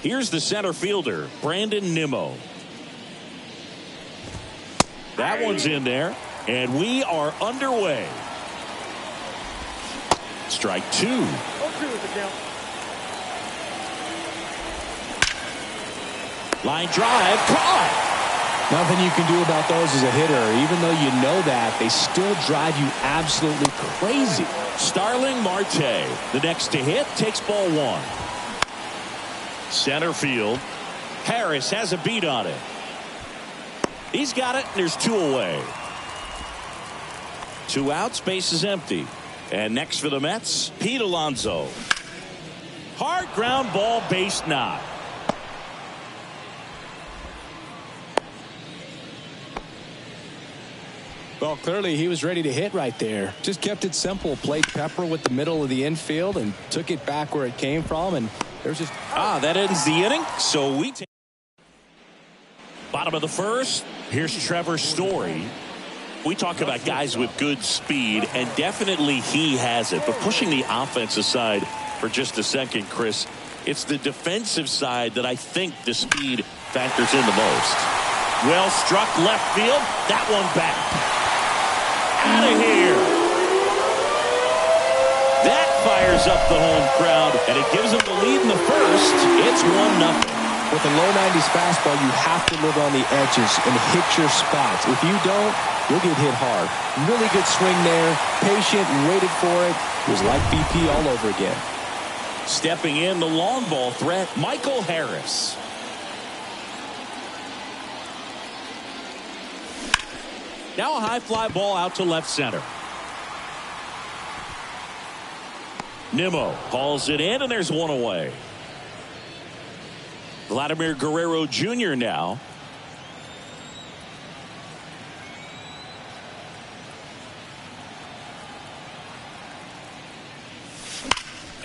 Here's the center fielder, Brandon Nimmo. That one's in there, and we are underway. Strike two. Line drive, caught. Nothing you can do about those as a hitter. Even though you know that, they still drive you absolutely crazy. Starling Marte, the next to hit, takes ball one. Center field. Harris has a beat on it. He's got it, and there's two away. 2 outs, base is empty. And next for the Mets, Pete Alonso. Hard ground ball, base knock. Well, clearly he was ready to hit right there. Just kept it simple. Played pepper with the middle of the infield and took it back where it came from. And there's just that ends the inning. So we take bottom of the first. Here's Trevor Story. We talk about guys with good speed, and definitely he has it. But pushing the offense aside for just a second, Chris, it's the defensive side that I think the speed factors in the most. Well struck left field. That one back. Out of here. That fires up the home crowd, and it gives them the lead in the first. It's 1-0. With a low 90s fastball, you have to live on the edges and hit your spots. If you don't, you'll get hit hard. Really good swing there. Patient and waited for it. It was like BP all over again. Stepping in, the long ball threat, Michael Harris. Now a high fly ball out to left center. Nimmo hauls it in, and there's one away. Vladimir Guerrero Jr. now.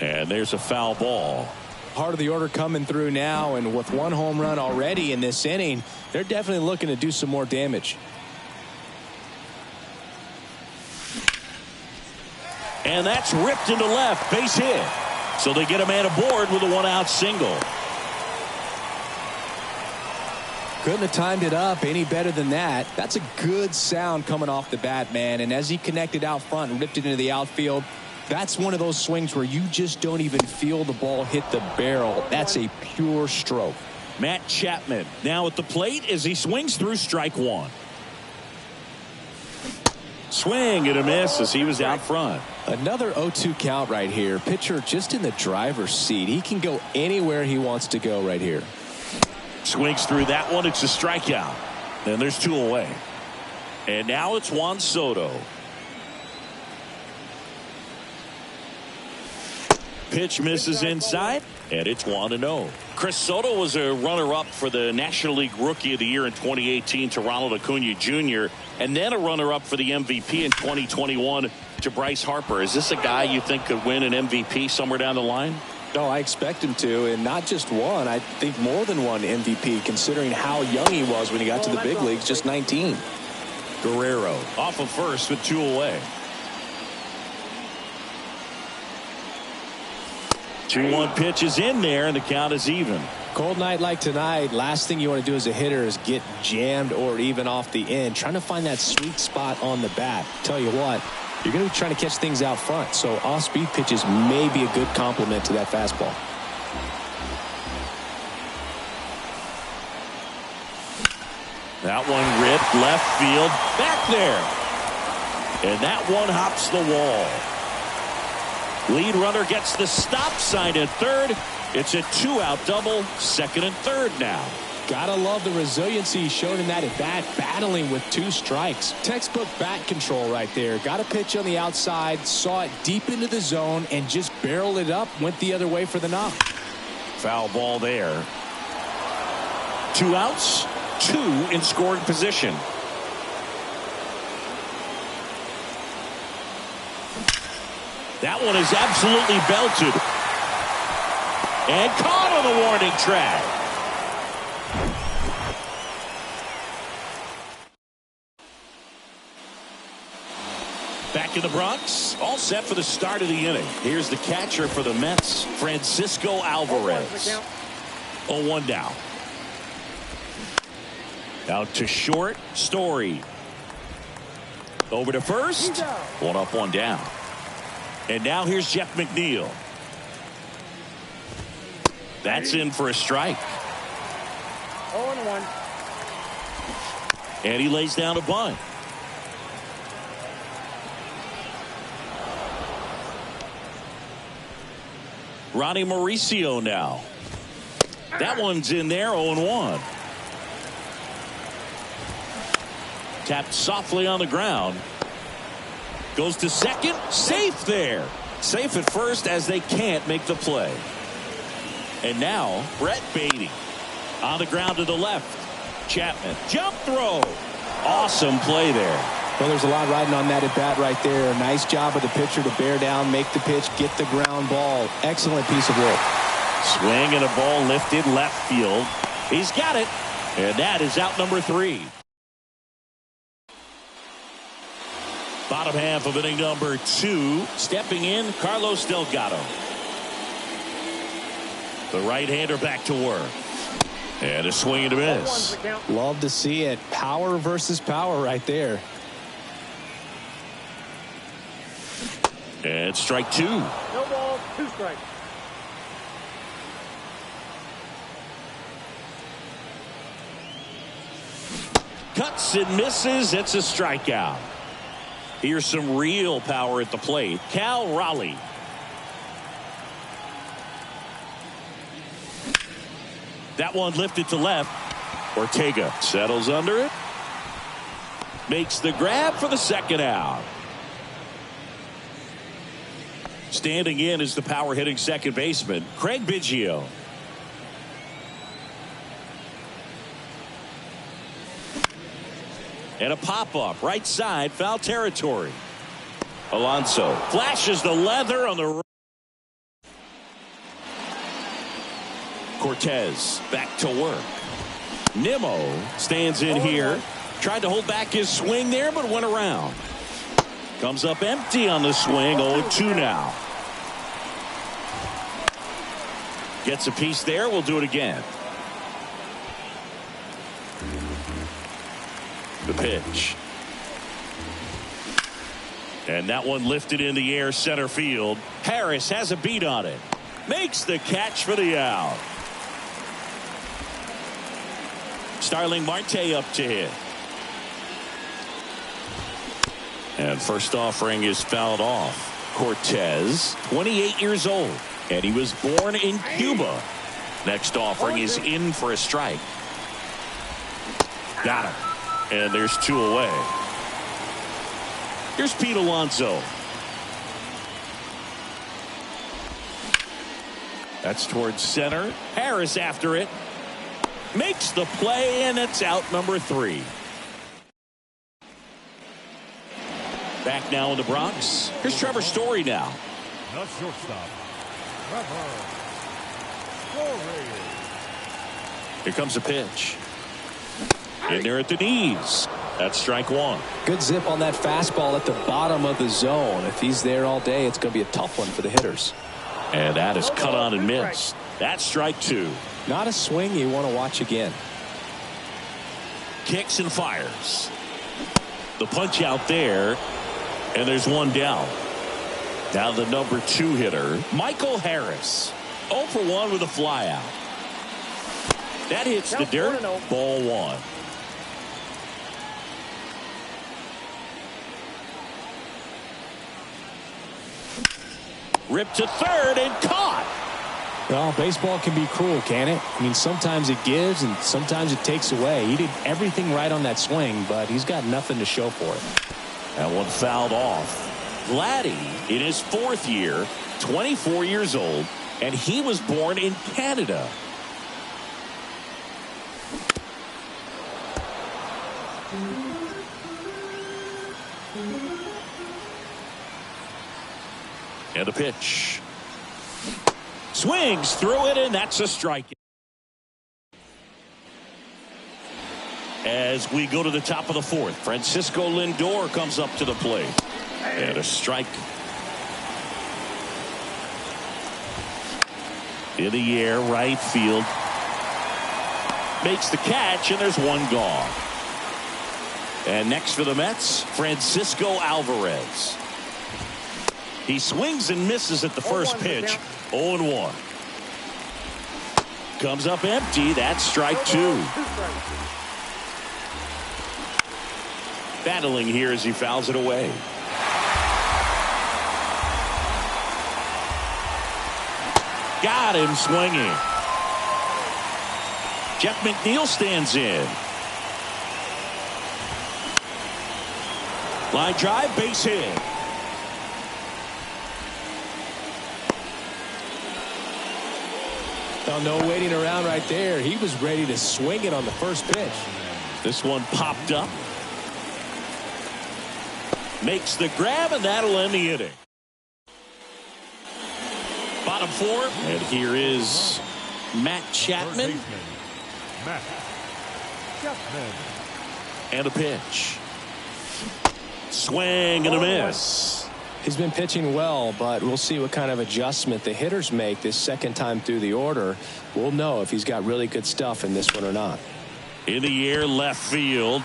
And there's a foul ball. Part of the order coming through now, and with 1 home run already in this inning, they're definitely looking to do some more damage. And that's ripped into left, base hit. So they get a man aboard with a 1-out single. Couldn't have timed it up any better than that. That's a good sound coming off the bat, man. And as he connected out front and ripped it into the outfield, that's one of those swings where you just don't even feel the ball hit the barrel. That's a pure stroke. Matt Chapman now at the plate as he swings through strike one. Swing and a miss as he was out front. Another 0-2 count right here. Pitcher just in the driver's seat. He can go anywhere he wants to go right here. Swings through that one. It's a strikeout. And there's 2 away. And now it's Juan Soto. Pitch misses inside, and it's 1-0. Chris Soto was a runner-up for the National League Rookie of the Year in 2018 to Ronald Acuna Jr., and then a runner-up for the MVP in 2021 to Bryce Harper. Is this a guy you think could win an MVP somewhere down the line? No, I expect him to, and not just one. I think more than one MVP, considering how young he was when he got to the big leagues, just 19. Guerrero off of first with 2 away. 2-1 pitch is in there, and the count is even. Cold night like tonight, last thing you want to do as a hitter is get jammed or even off the end. Trying to find that sweet spot on the bat. Tell you what, you're going to be trying to catch things out front, so off-speed pitches may be a good complement to that fastball. That one ripped left field, back there. And that one hops the wall. Lead runner gets the stop sign at third. It's a 2-out double, second and third now. Gotta love the resiliency shown in that at bat, battling with 2 strikes. Textbook bat control right there. Got a pitch on the outside, saw it deep into the zone, and just barreled it up, went the other way for the knock. Foul ball there. 2 outs, 2 in scoring position. That one is absolutely belted. And caught on the warning track. Back in the Bronx, all set for the start of the inning. Here's the catcher for the Mets, Francisco Alvarez. 0-1 now. Out to short, Story. Over to first. 1 up, 1 down. And now here's Jeff McNeil. That's in for a strike. 0-1. And he lays down a bunt. Ronnie Mauricio now. That one's in there, 0-1. Tapped softly on the ground. Goes to second. Safe there. Safe at first as they can't make the play. And now Brett Beatty on the ground to the left. Chapman. Jump throw. Awesome play there. Well, there's a lot riding on that at bat right there. Nice job of the pitcher to bear down, make the pitch, get the ground ball. Excellent piece of work. Swing and a ball lifted left field. He's got it. And that is out number 3. Bottom half of inning number 2. Stepping in, Carlos Delgado. The right-hander back to work. And a swing and a miss. Love to see it. Power versus power right there. And strike 2. No ball, 2 strikes. Cuts and misses. It's a strikeout. Here's some real power at the plate. Cal Raleigh. That one lifted to left. Ortega settles under it. Makes the grab for the second out. Standing in is the power hitting second baseman, Craig Biggio. And a pop-up right side, foul territory. Alonso flashes the leather on the. Cortez back to work. Nimmo stands in here. Tried to hold back his swing there, but went around. Comes up empty on the swing. 0-2 now. Gets a piece there. We'll do it again. The pitch. And that one lifted in the air center field. Harris has a beat on it. Makes the catch for the out. Starling Marte up to hit. And first offering is fouled off. Cortez, 28 years old, and he was born in Cuba. Next offering is in for a strike. Got him. And there's 2 away. Here's Pete Alonso. That's towards center. Harris after it. Makes the play, and it's out number 3. Back now in the Bronx. Here's Trevor Story now. The shortstop, Trevor Story. Here comes a pitch. In there at the knees. That's strike 1. Good zip on that fastball at the bottom of the zone. If he's there all day, it's going to be a tough one for the hitters. And that is cut on and missed. That's strike 2. Not a swing you want to watch again. Kicks and fires. The punch out there. And there's 1 down. Now the number 2 hitter, Michael Harris. 0 for 1 with a fly out. That hits the dirt. Ball 1. Ripped to third and caught. Well, baseball can be cruel, can it? I mean, sometimes it gives and sometimes it takes away. He did everything right on that swing, but he's got nothing to show for it. That one fouled off. Vladdy in his 4th year, 24 years old, and he was born in Canada. And a pitch. Swings through it, and that's a strike. As we go to the top of the 4th, Francisco Lindor comes up to the plate. And a strike. In the air, right field. makes the catch, and there's one gone. And next for the Mets, Francisco Alvarez. He swings and misses at the first pitch. 0-1. Comes up empty. That's strike two. Battling here as he fouls it away. Got him swinging. Jeff McNeil stands in. Line drive, base hit. Oh, no waiting around right there. He was ready to swing it on the first pitch. This one popped up. Makes the grab, and that'll end the inning. Bottom four, and here is Matt Chapman. Matt Chapman. And a pitch. Swing and a miss. He's been pitching well, but we'll see what kind of adjustment the hitters make this second time through the order. We'll know if he's got really good stuff in this one or not. In the air, left field.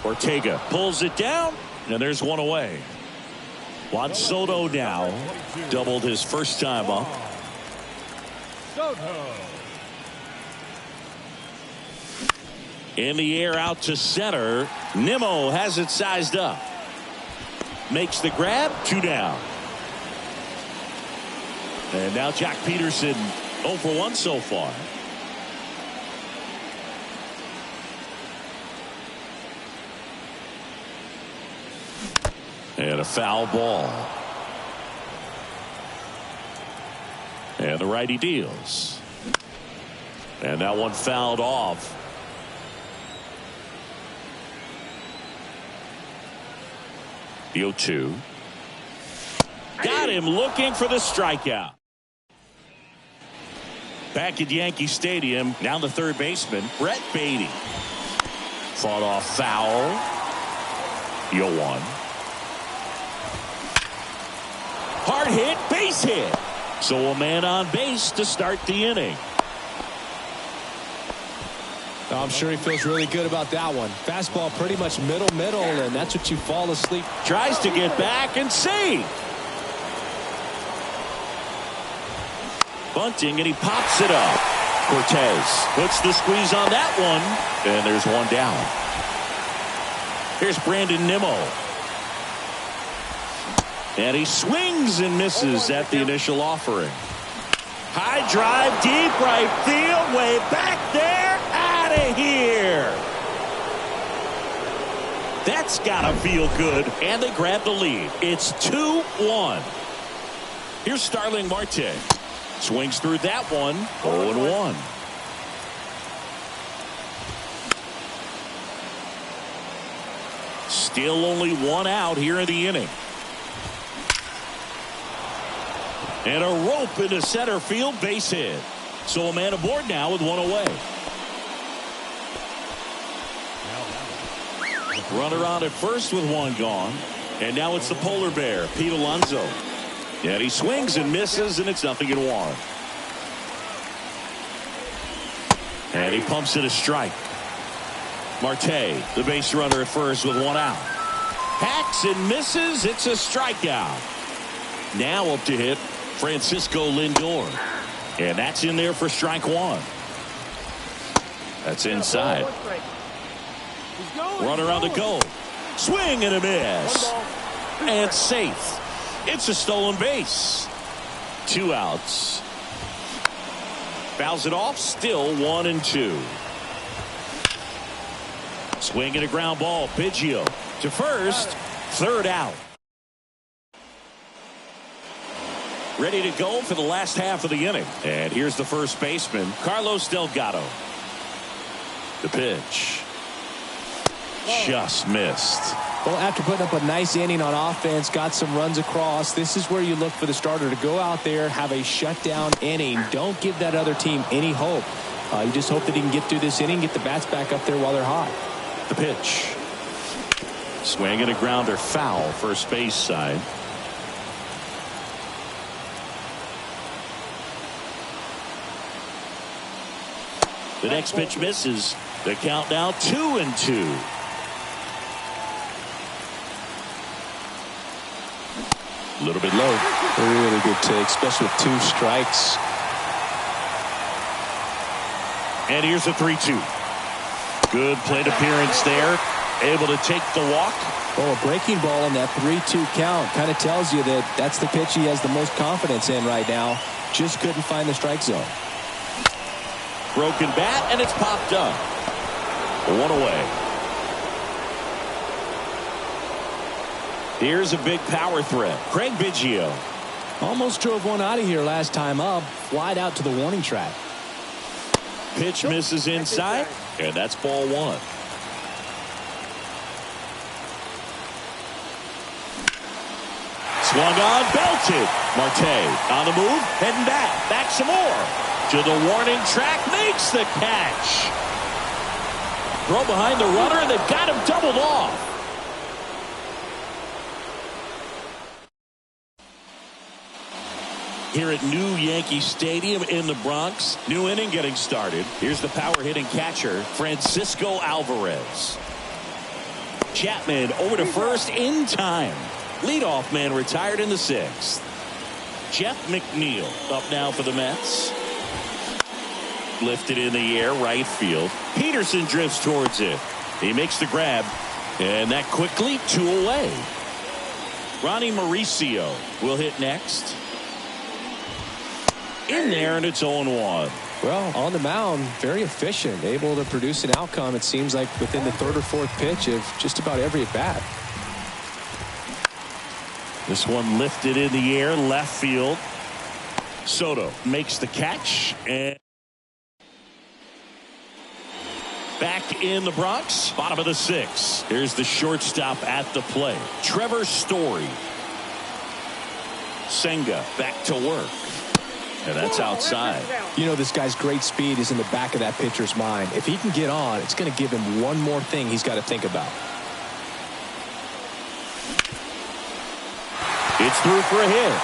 Ortega pulls it down, and there's one away. Juan Soto now doubled his first time up. Soto. In the air out to center. Nimmo has it sized up. Makes the grab, 2 down. And now Jack Peterson 0 for 1 so far. And a foul ball. And the righty deals. And that one fouled off. The 0-2. Got him looking for the strikeout. Back at Yankee Stadium, now the third baseman, Brett Baty. Fought off foul. 0-1. Hard hit, base hit. So a man on base to start the inning. I'm sure he feels really good about that one. Fastball pretty much middle, and that's what you fall asleep. Tries to get back and save. Bunting, and he pops it up. Cortez puts the squeeze on that one, and there's one down. Here's Brandon Nimmo. And he swings and misses at the initial offering. High drive, deep right field, way back there, out of here. That's gotta feel good, and they grab the lead. It's 2-1. Here's Starling Marte. Swings through that one, 0-1. Still only one out here in the inning. And a rope into center field, base hit. So a man aboard now with one away. Runner on at first with one gone. And now it's the polar bear, Pete Alonso. And he swings and misses, and it's 0-1. And he pumps it a strike. Marte, the base runner at first with one out. Hacks and misses. It's a strikeout. Now up to hit Francisco Lindor. And that's in there for strike one. That's inside. Runner on the go. Swing and a miss. And safe. It's a stolen base. 2 outs. Fouls it off. Still 1-2. Swing and a ground ball. Biggio to first. 3rd out. Ready to go for the last half of the inning. And here's the first baseman, Carlos Delgado. The pitch. Just missed. Well, after putting up a nice inning on offense, got some runs across, this is where you look for the starter to go out there, have a shutdown inning. Don't give that other team any hope. You just hope that he can get through this inning, get the bats back up there while they're hot. The pitch. Swing and a grounder, foul, first base side. The next pitch misses. The count now 2-2. A little bit low. A really good take, especially with 2 strikes. And here's a 3-2. Good plate appearance there. Able to take the walk. Well, a breaking ball in that 3-2 count kind of tells you that that's the pitch he has the most confidence in right now. Just couldn't find the strike zone. Broken bat, and it's popped up. 1 away. Here's a big power threat. Craig Biggio. Almost drove one out of here last time up. Flied out to the warning track. Pitch misses inside, and that's ball 1. Swung on, belted. Marte on the move, heading back some more. To the warning track, makes the catch. Throw behind the runner, and they've got him doubled off. Here at New Yankee Stadium in the Bronx. New inning getting started. Here's the power hitting catcher, Francisco Alvarez. Chapman over to first in time. Leadoff man retired in the 6th. Jeff McNeil up now for the Mets. Lifted in the air, right field. Peterson drifts towards it. He makes the grab, and that quickly 2 away. Ronnie Mauricio will hit next. In there, and it's 0-1. Well, on the mound, very efficient, able to produce an outcome, it seems like, within the 3rd or 4th pitch of just about every at bat. This one lifted in the air, left field. Soto makes the catch, and back in the Bronx, bottom of the 6th. Here's the shortstop at the plate, Trevor Story. Senga back to work. And that's outside. You know, this guy's great speed is in the back of that pitcher's mind. If he can get on, it's going to give him one more thing he's got to think about. It's through for a hit.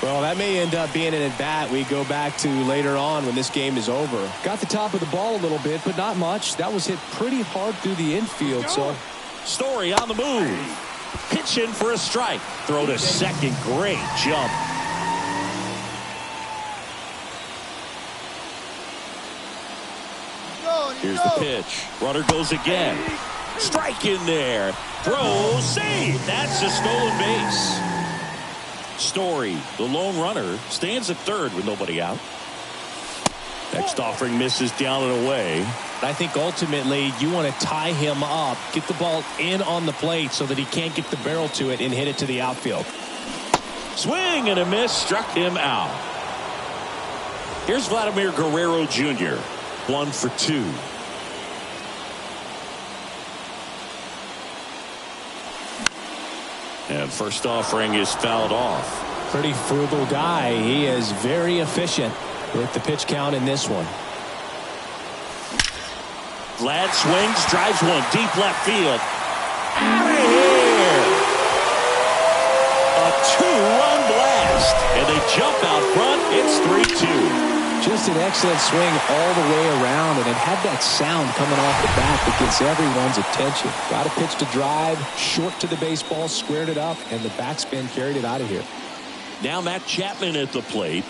Well, that may end up being an at-bat we go back to later on when this game is over. Got the top of the ball a little bit, but not much. That was hit pretty hard through the infield. So Story on the move. Pitching for a strike. Throw to second. Great jump. Here's the pitch. Runner goes again. Strike in there. Throw, save. That's a stolen base. Story, the lone runner, stands at 3rd with nobody out. Next offering misses down and away. I think ultimately you want to tie him up, get the ball in on the plate so that he can't get the barrel to it and hit it to the outfield. Swing and a miss, struck him out. Here's Vladimir Guerrero Jr. 1 for 2. And first offering is fouled off. Pretty frugal guy. He is very efficient with the pitch count in this one. Vlad swings, drives one deep left field. Out of here! A 2-run blast, and they jump out front. It's 3-2. Just an excellent swing all the way around, and it had that sound coming off the bat that gets everyone's attention. Got a pitch to drive, short to the baseball, squared it up, and the backspin carried it out of here. Now Matt Chapman at the plate,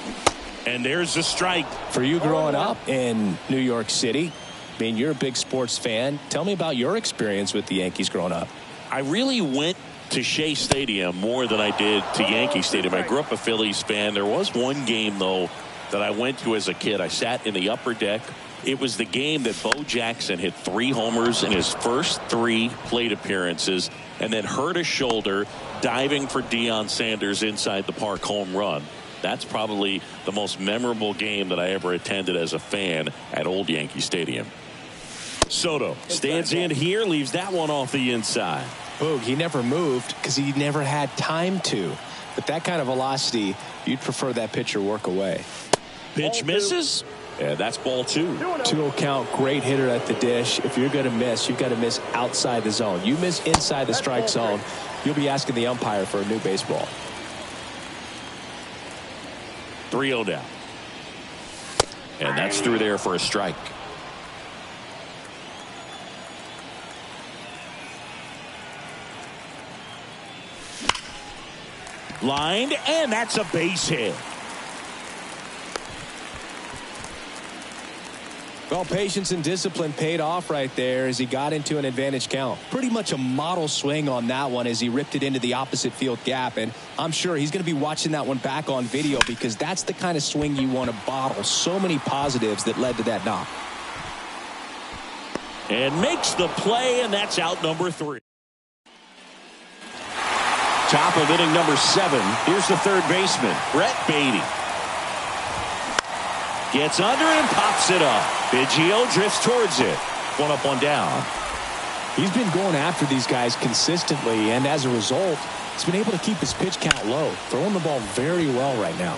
and there's a strike. For you growing up in New York City, I mean, you're a big sports fan. Tell me about your experience with the Yankees growing up. I really went to Shea Stadium more than I did to Yankee Stadium. I grew up a Phillies fan. There was one game, though, that I went to as a kid. I sat in the upper deck. It was the game that Bo Jackson hit 3 homers in his first 3 plate appearances and then hurt his shoulder diving for Deion Sanders inside the park home run. That's probably the most memorable game that I ever attended as a fan at Old Yankee Stadium. Soto stands in here, leaves that one off the inside. Boog, he never moved because he never had time to. But that kind of velocity, you'd prefer that pitcher work away. Pitch misses, And that's ball 2. 2-0 count, great hitter at the dish. If you're going to miss, you've got to miss outside the zone. You miss inside the strike zone, you'll be asking the umpire for a new baseball. 3-0 down. And that's through there for a strike. Lined, and that's a base hit. Well, patience and discipline paid off right there as he got into an advantage count. Pretty much a model swing on that one as he ripped it into the opposite field gap. And I'm sure he's going to be watching that one back on video because that's the kind of swing you want to bottle. So many positives that led to that knock. And makes the play, and that's out number 3. Top of inning number 7. Here's the third baseman, Brett Baty. Gets under it and pops it up. Biggio drifts towards it. 1 up, 1 down. He's been going after these guys consistently, and as a result, he's been able to keep his pitch count low. Throwing the ball very well right now.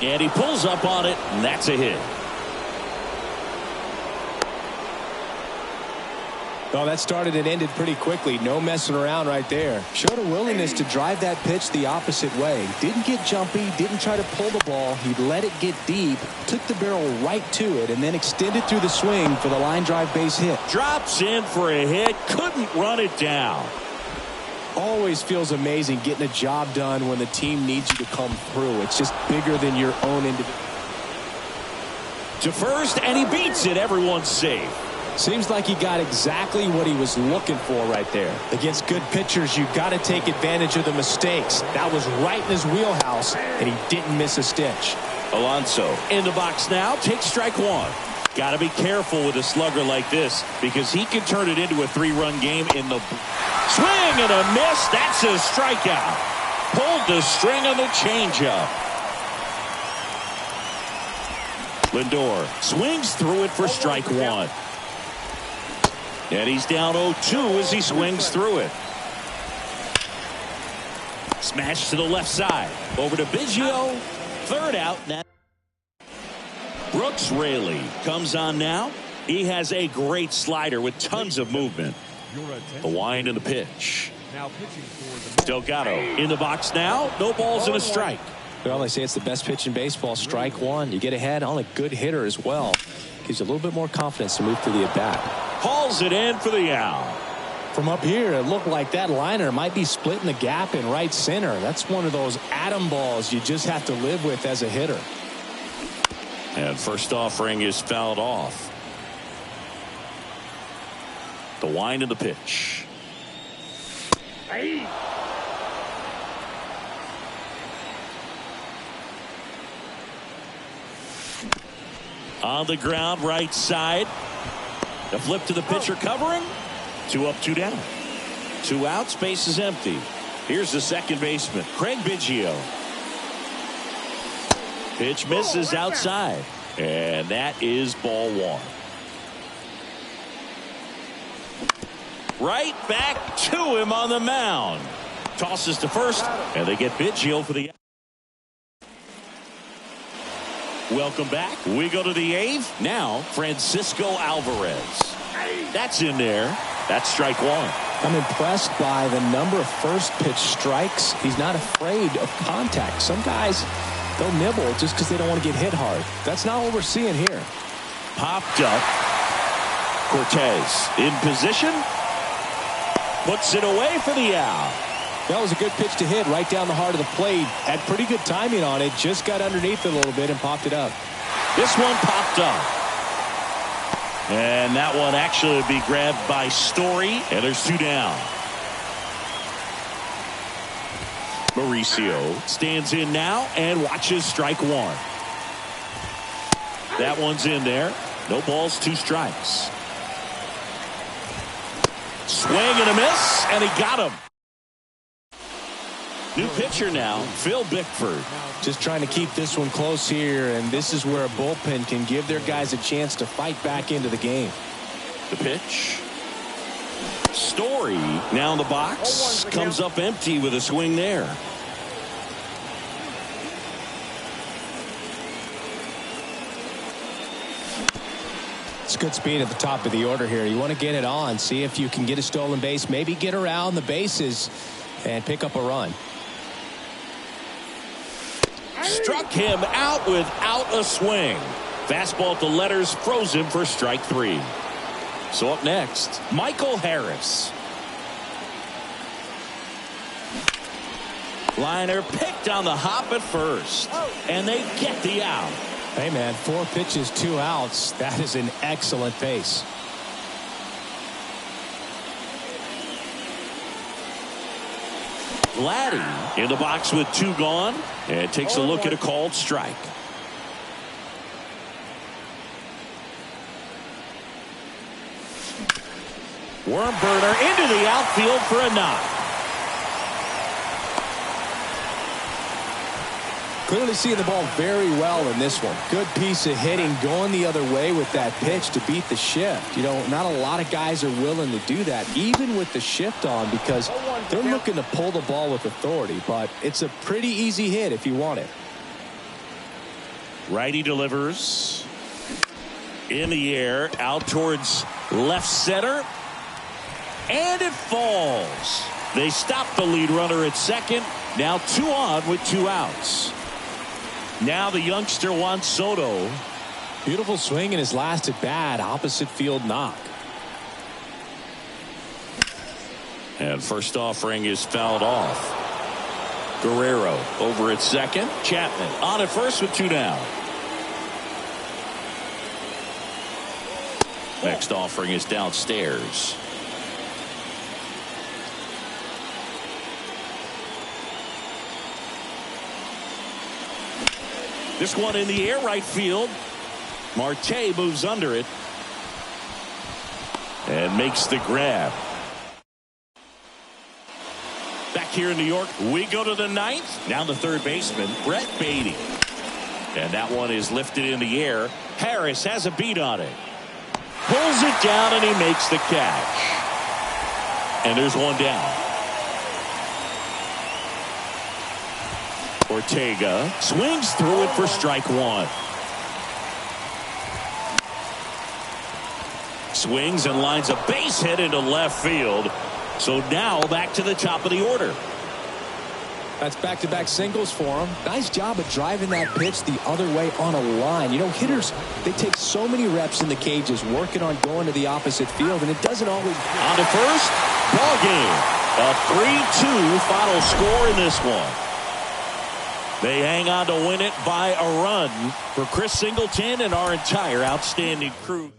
And he pulls up on it, and that's a hit. Oh, that started and ended pretty quickly. No messing around right there. Showed a willingness to drive that pitch the opposite way. Didn't get jumpy, didn't try to pull the ball. He let it get deep, took the barrel right to it, and then extended through the swing for the line drive base hit. Drops in for a hit, couldn't run it down. Always feels amazing getting a job done when the team needs you to come through. It's just bigger than your own individual. To first, and he beats it. Everyone's safe. Seems like he got exactly what he was looking for right there. Against good pitchers, you've got to take advantage of the mistakes. That was right in his wheelhouse, and he didn't miss a stitch. Alonso in the box now. Takes strike 1. Got to be careful with a slugger like this because he can turn it into a 3-run game in the swing and a miss. That's a strikeout. Pulled the string on the changeup. Lindor swings through it for strike 1. And he's down 0-2 as he swings through it. Smash to the left side. Over to Biggio. Third out. Brooks Raley comes on now. He has a great slider with tons of movement. The wind and the pitch. Delgado in the box now. No balls and a strike. Well, they say it's the best pitch in baseball. Strike 1. You get ahead on a good hitter as well. Gives you a little bit more confidence to move through the at-bat. Hauls it in for the out. From up here, it looked like that liner might be splitting the gap in right center. That's one of those atom balls you just have to live with as a hitter. And first offering is fouled off. The wind and the pitch. On the ground, right side. The flip to the pitcher covering. 2 up, 2 down. 2 outs, base is empty. Here's the second baseman, Craig Biggio. Pitch misses outside. And that is ball 1. Right back to him on the mound. Tosses to first, and they get Biggio for the out. Welcome back. We go to the 8th. Now, Francisco Alvarez. That's in there. That's strike 1. I'm impressed by the number of first pitch strikes. He's not afraid of contact. Some guys, they'll nibble just because they don't want to get hit hard. That's not what we're seeing here. Popped up. Cortez in position. Puts it away for the out. That was a good pitch to hit right down the heart of the plate. Had pretty good timing on it. Just got underneath it a little bit and popped it up. This one popped up. And that one actually would be grabbed by Story. And there's 2 down. Mauricio stands in now and watches strike 1. That one's in there. No balls, 2 strikes. Swing and a miss, and he got him. New pitcher now, Phil Bickford. Just trying to keep this one close here, and this is where a bullpen can give their guys a chance to fight back into the game. The pitch. Story now in the box. Comes up empty with a swing there. It's good speed at the top of the order here. You want to get it on, see if you can get a stolen base, maybe get around the bases and pick up a run. Struck him out without a swing. Fastball at the letters froze him for strike 3. So up next, Michael Harris. Liner picked on the hop at first, and they get the out. Hey, man, 4 pitches, 2 outs. That is an excellent pace. Vladdy in the box with 2 gone, and takes a look at a called strike. Worm burner into the outfield for a knock. Clearly seeing the ball very well in this one. Good piece of hitting, going the other way with that pitch to beat the shift. You know, not a lot of guys are willing to do that, even with the shift on, because they're looking to pull the ball with authority. But it's a pretty easy hit if you want it. Righty delivers. In the air, out towards left center. And it falls. They stop the lead runner at second. Now 2 on with 2 outs. Now the youngster Juan Soto. Beautiful swing in his last at bat. Opposite field knock. And first offering is fouled off. Guerrero over at second. Chapman on at first with 2 down. Next offering is downstairs. This one in the air right field. Marte moves under it and makes the grab. Back here in New York, we go to the 9th. Now the third baseman, Brett Baty. And that one is lifted in the air. Harris has a beat on it. Pulls it down and he makes the catch. And there's 1 down. Ortega swings through it for strike 1. Swings and lines a base hit into left field. So now back to the top of the order. That's back-to-back singles for him. Nice job of driving that pitch the other way on a line. You know, hitters, they take so many reps in the cages working on going to the opposite field, and it doesn't always. On to first, ball game. A 3-2 final score in this one. They hang on to win it by a run. For Chris Singleton and our entire outstanding crew.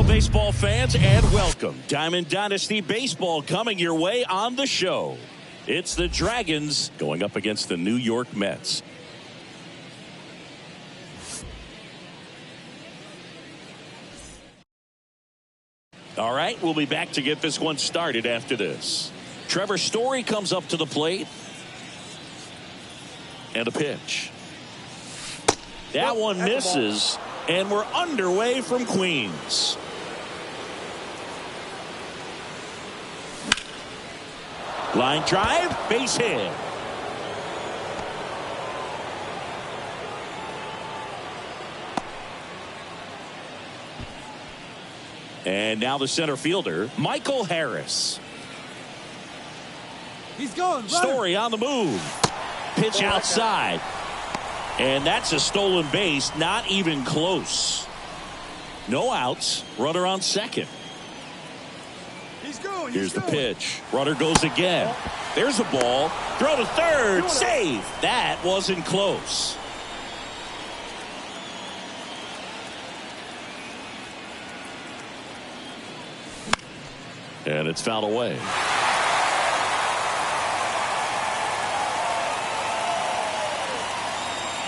Hello, baseball fans, and welcome. Diamond Dynasty Baseball coming your way on the show. It's the Dragons going up against the New York Mets. All right, we'll be back to get this one started after this. Trevor Story comes up to the plate. And a pitch. That one misses, and we're underway from Queens. Line drive, base hit. And now the center fielder, Michael Harris. He's going. Story on the move. Pitch outside. And that's a stolen base, not even close. No outs, runner on second. He's going. Here's the pitch. Runner goes again. There's a ball. Throw to third. Save. That wasn't close. And it's fouled away.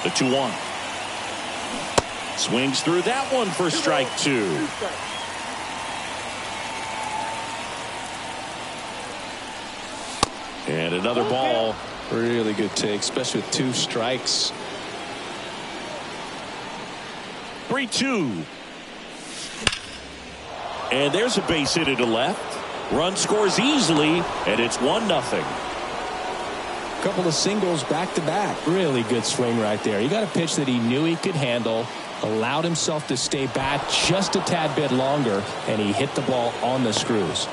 The 2-1. Swings through that one for strike two. And another ball. Really good take, especially with 2 strikes. 3-2. And there's a base hit to left. Run scores easily, and it's 1-0. Couple of singles back to back. Really good swing right there. He got a pitch that he knew he could handle, allowed himself to stay back just a tad bit longer, and he hit the ball on the screws.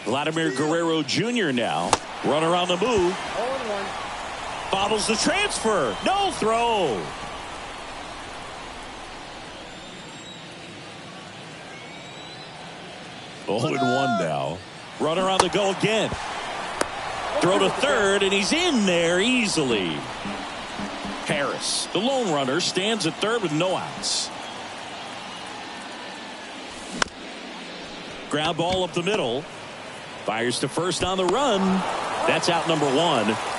Vladimir Guerrero Jr. now. Runner on the move. 0-1. Bobbles the transfer. No throw. Oh, and 1 now. Runner on the go again. Throw to third, and he's in there easily. Harris, the lone runner, stands at third with no outs. Ground ball up the middle. Fires to first on the run. That's out number 1,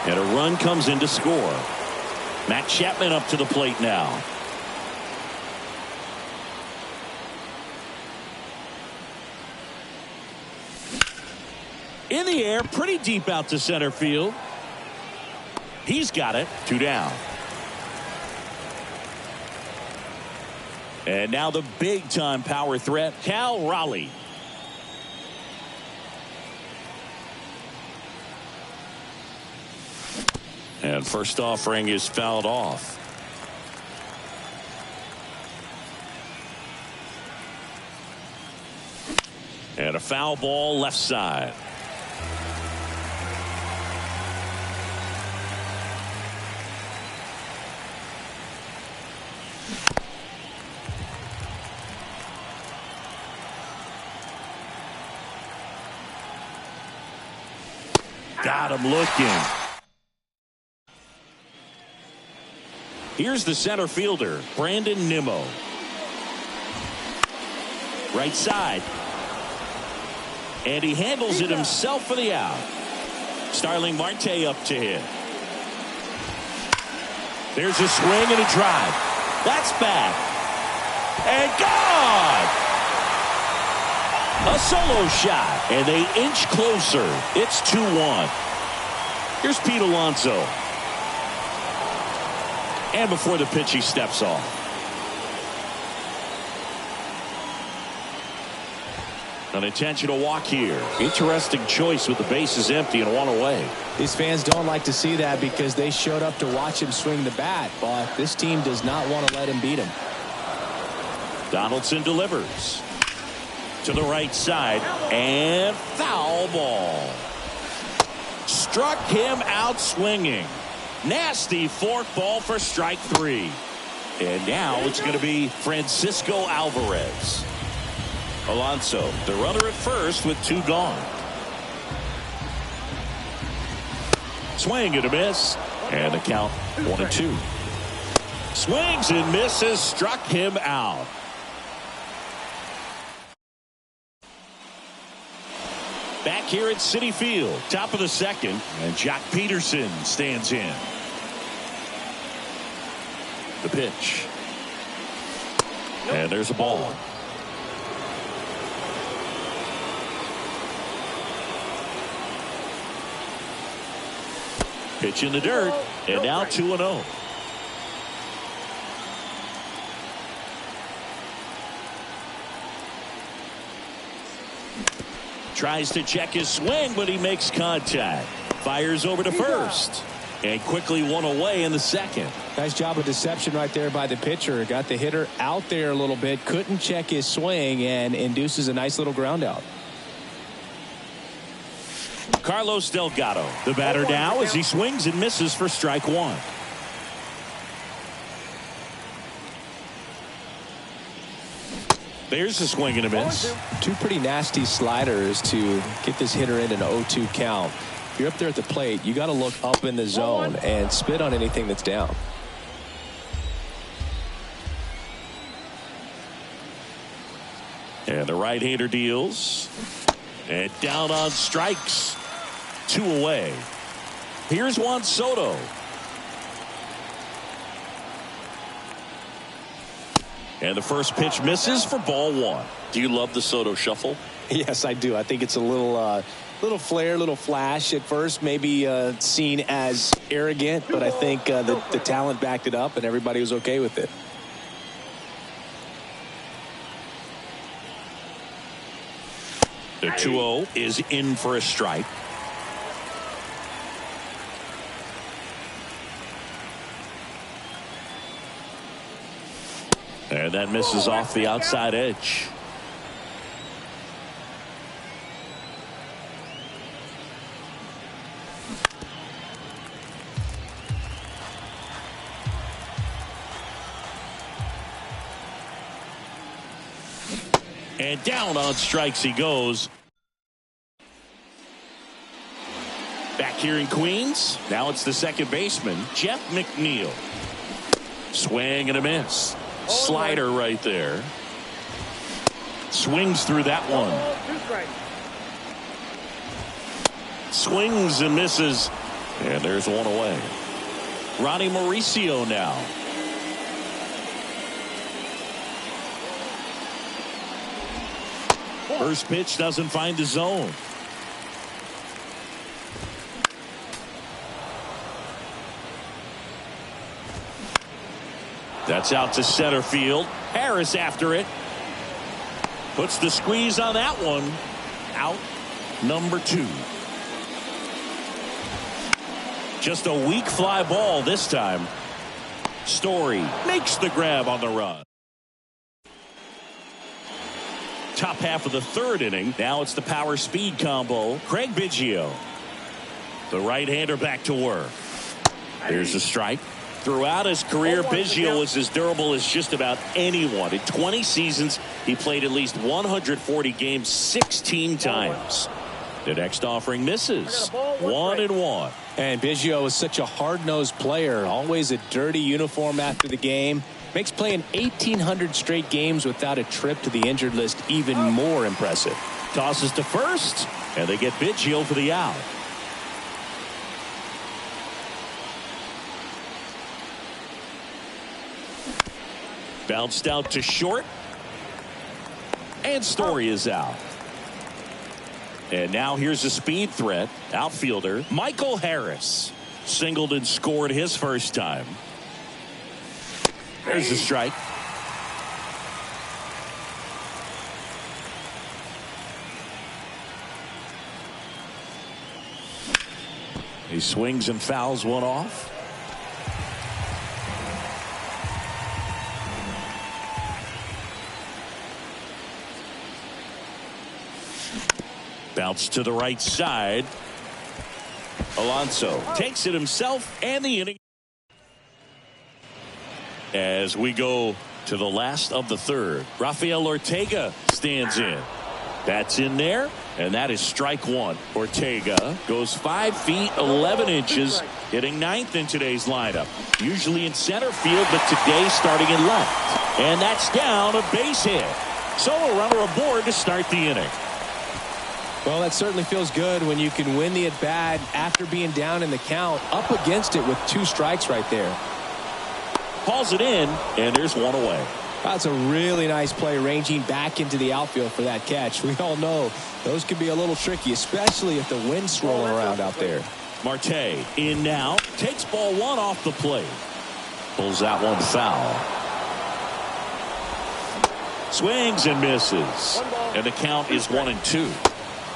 and a run comes in to score. Matt Chapman up to the plate now. In the air, pretty deep out to center field. He's got it. 2 down. And now the big-time power threat, Cal Raleigh. And first offering is fouled off. And a foul ball left side. Got him looking. Here's the center fielder, Brandon Nimmo. Right side. And he handles it himself for the out. Starling Marte up to hit. There's a swing and a drive. That's back. And gone! A solo shot. And they inch closer. It's 2-1. Here's Pete Alonso. And before the pitch, he steps off. An intentional walk here. Interesting choice with the bases empty and 1 away. These fans don't like to see that because they showed up to watch him swing the bat, but this team does not want to let him beat him. Donaldson delivers to the right side, and foul ball. Struck him out swinging. Nasty fork ball for strike 3. And now it's going to be Francisco Alvarez. Alonso, the runner at first with 2 gone. Swing and a miss. And the count 1-2. Swings and misses. Struck him out. Back here at Citi Field, top of the second, and Jock Peterson stands in. The pitch. And there's a ball. Pitch in the dirt, and now 2-0. Tries to check his swing, but he makes contact. Fires over to first. And quickly one away in the second. Nice job of deception right there by the pitcher. Got the hitter out there a little bit. Couldn't check his swing and induces a nice little ground out. Carlos Delgado, the batter now as he swings and misses for strike one. There's a swing and a miss. Two pretty nasty sliders to get this hitter in an 0-2 count. If you're up there at the plate, you got to look up in the zone and spit on anything that's down. And the right-hander deals. And down on strikes. 2 away. Here's Juan Soto. And the first pitch misses for ball one. Do you love the Soto shuffle? Yes, I do. I think it's a little flair, little flash at first, maybe seen as arrogant, but I think the talent backed it up and everybody was okay with it. The 2-0 is in for a strike. And that misses off the outside edge. And down on strikes he goes. Back here in Queens, now it's the second baseman, Jeff McNeil. Swing and a miss. Slider right there. Swings through that one. Swings and misses. And there's one away. Ronnie Mauricio now. First pitch doesn't find the zone. That's out to center field. Harris after it. Puts the squeeze on that one. Out number 2. Just a weak fly ball this time. Story makes the grab on the run. Top half of the third inning. Now it's the power speed combo. Craig Biggio. The right-hander back to work. There's a strike. Throughout his career, Biggio was as durable as just about anyone. In 20 seasons, he played at least 140 games 16 times. The next offering misses. 1-1. And Biggio is such a hard-nosed player. Always a dirty uniform after the game. Makes playing 1,800 straight games without a trip to the injured list even more impressive. Tosses to first, and they get Biggio for the out. Bounced out to short. And Story is out. And now here's a speed threat. Outfielder Michael Harris. Singled and scored his first time. There's a strike. He swings and fouls one off. Bounce to the right side. Alonso takes it himself and the inning. As we go to the last of the third, Rafael Ortega stands in. That's in there. And that is strike one. Ortega goes 5 feet 11 inches, hitting ninth in today's lineup. Usually in center field, but today starting in left. And that's down, a base hit. So a runner aboard to start the inning. Well, that certainly feels good when you can win the at-bat after being down in the count, up against it with 2 strikes right there. Calls it in, and there's one away. That's a really nice play, ranging back into the outfield for that catch. We all know those can be a little tricky, especially if the wind's swirling around out there. Marte in now, takes ball 1 off the plate. Pulls that one foul. Swings and misses. And the count is 1-2.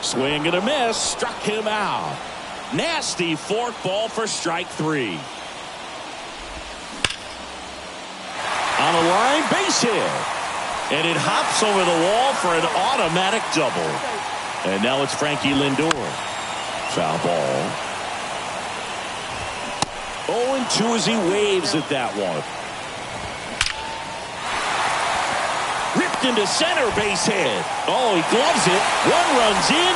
Swing and a miss, struck him out. Nasty fork ball for strike 3. On the line, base hit. And it hops over the wall for an automatic double. And now it's Frankie Lindor. Foul ball. 0-2 as he waves at that one. Ripped into center, base hit. Oh, he gloves it. 1 runs in.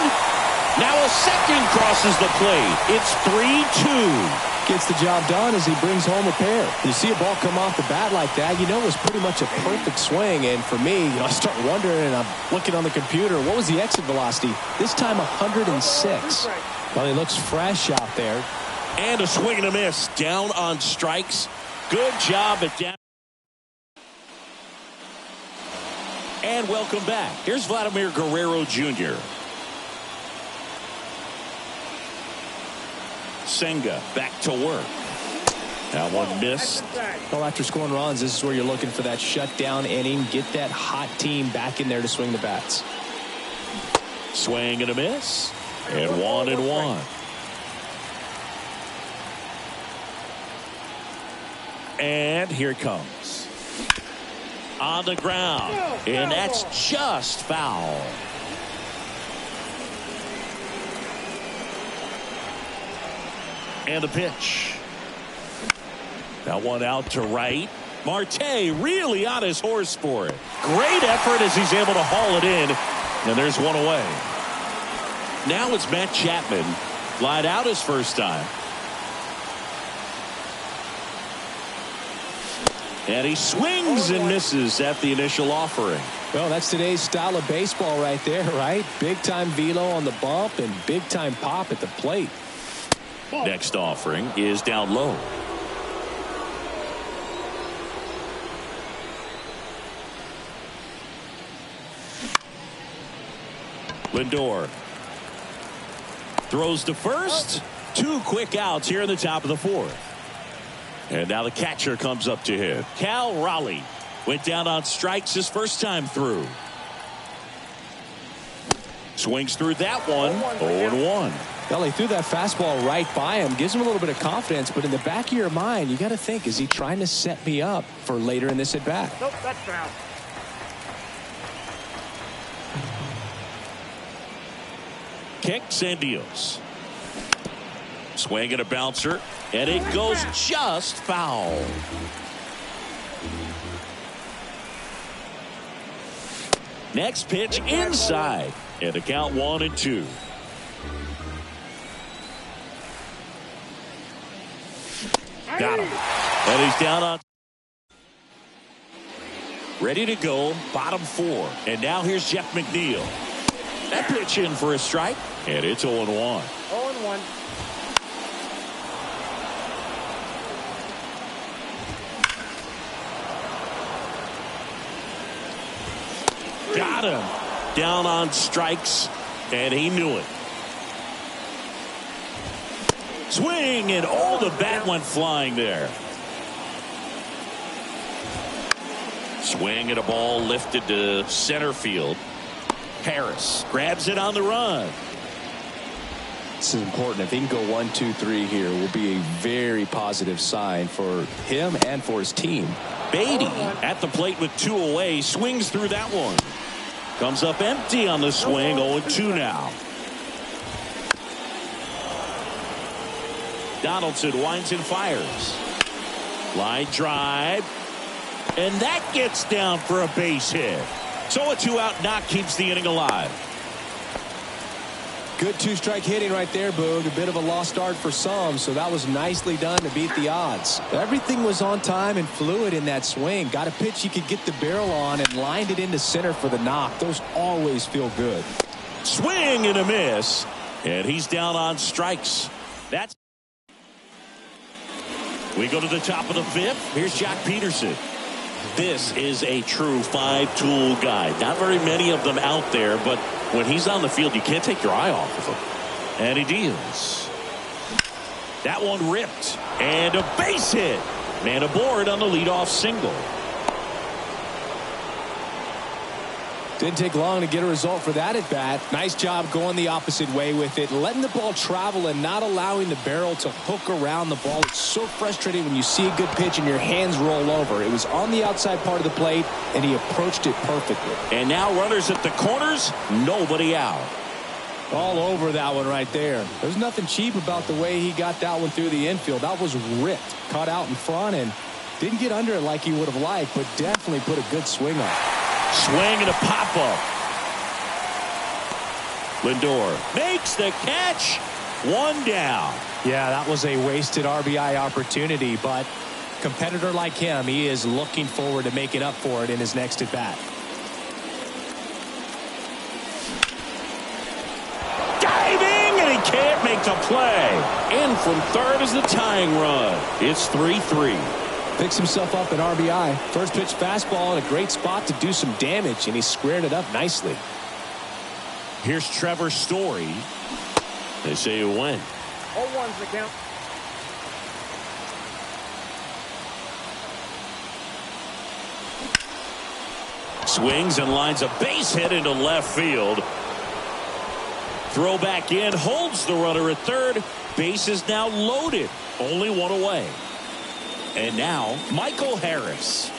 Now a second crosses the plate. It's 3-2. Gets the job done as he brings home a pair. You see a ball come off the bat like that, you know it was pretty much a perfect swing. And for me, I start wondering, and I'm looking on the computer, what was the exit velocity? This time 106. Well, he looks fresh out there. And a swing and a miss. Down on strikes. Good job at down. And welcome back. Here's Vladimir Guerrero Jr. Senga back to work. That one missed. Well, after scoring runs, this is where you're looking for that shutdown inning. Get that hot team back in there to swing the bats. Swing and a miss. And 1-1. And here it comes. On the ground. And that's just foul. And the pitch. That one out to right. Marte really on his horse for it. Great effort as he's able to haul it in. And there's one away. Now it's Matt Chapman. Lied out his first time. And he swings and misses at the initial offering. Well, that's today's style of baseball right there, right? Big-time velo on the bump and big-time pop at the plate. Next offering is down low. Lindor throws to first. 2 quick outs here in the top of the 4th. And now the catcher comes up to him. Cal Raleigh went down on strikes his first time through. Swings through that one. 0-1. Well, he threw that fastball right by him. Gives him a little bit of confidence. But in the back of your mind, you got to think, is he trying to set me up for later in this at-bat? Nope, that's foul. Kicks and deals. Swing and a bouncer. And it goes just foul. Next pitch inside. And the count 1-2. Got him. And he's down on. Ready to go. Bottom 4. And now here's Jeff McNeil. That pitch in for a strike. And it's 0-1. 0-1. Got him. Down on strikes. And he knew it. Swing, and the bat went flying there. Swing and a ball lifted to center field. Harris grabs it on the run. This is important. If he can go 1-2-3 here, will be a very positive sign for him and for his team. Beatty at the plate with 2 away. Swings through that one. Comes up empty on the swing. 0-2 now. Donaldson winds and fires. Line drive. And that gets down for a base hit. So a 2-out knock keeps the inning alive. Good two-strike hitting right there, Boog. A bit of a lost start for some, so that was nicely done to beat the odds. Everything was on time and fluid in that swing. Got a pitch you could get the barrel on and lined it into center for the knock. Those always feel good. Swing and a miss, and he's down on strikes. That's. We go to the top of the fifth. Here's Joc Pederson. This is a true five-tool guy. Not very many of them out there, but when he's on the field, you can't take your eye off of him. And he deals. That one ripped. And a base hit. Man aboard on the leadoff single. Didn't take long to get a result for that at bat. Nice job going the opposite way with it, letting the ball travel and not allowing the barrel to hook around the ball. It's so frustrating when you see a good pitch and your hands roll over. It was on the outside part of the plate, and he approached it perfectly. And now runners at the corners, nobody out. All over that one right there. There's nothing cheap about the way he got that one through the infield. That was ripped, caught out in front, and didn't get under it like he would have liked, but definitely put a good swing on it. Swing and a pop-up. Lindor makes the catch. One down. Yeah, that was a wasted RBI opportunity, but competitor like him, he is looking forward to making up for it in his next at-bat. Diving, and he can't make the play. In from third is the tying run. It's 3-3. Picks himself up an RBI. First pitch fastball in a great spot to do some damage, and he squared it up nicely. Here's Trevor Story. They say you win. 0-1's the count. Swings and lines a base hit into left field. Throw back in, holds the runner at third. Base is now loaded. Only one away. And now, Michael Harris.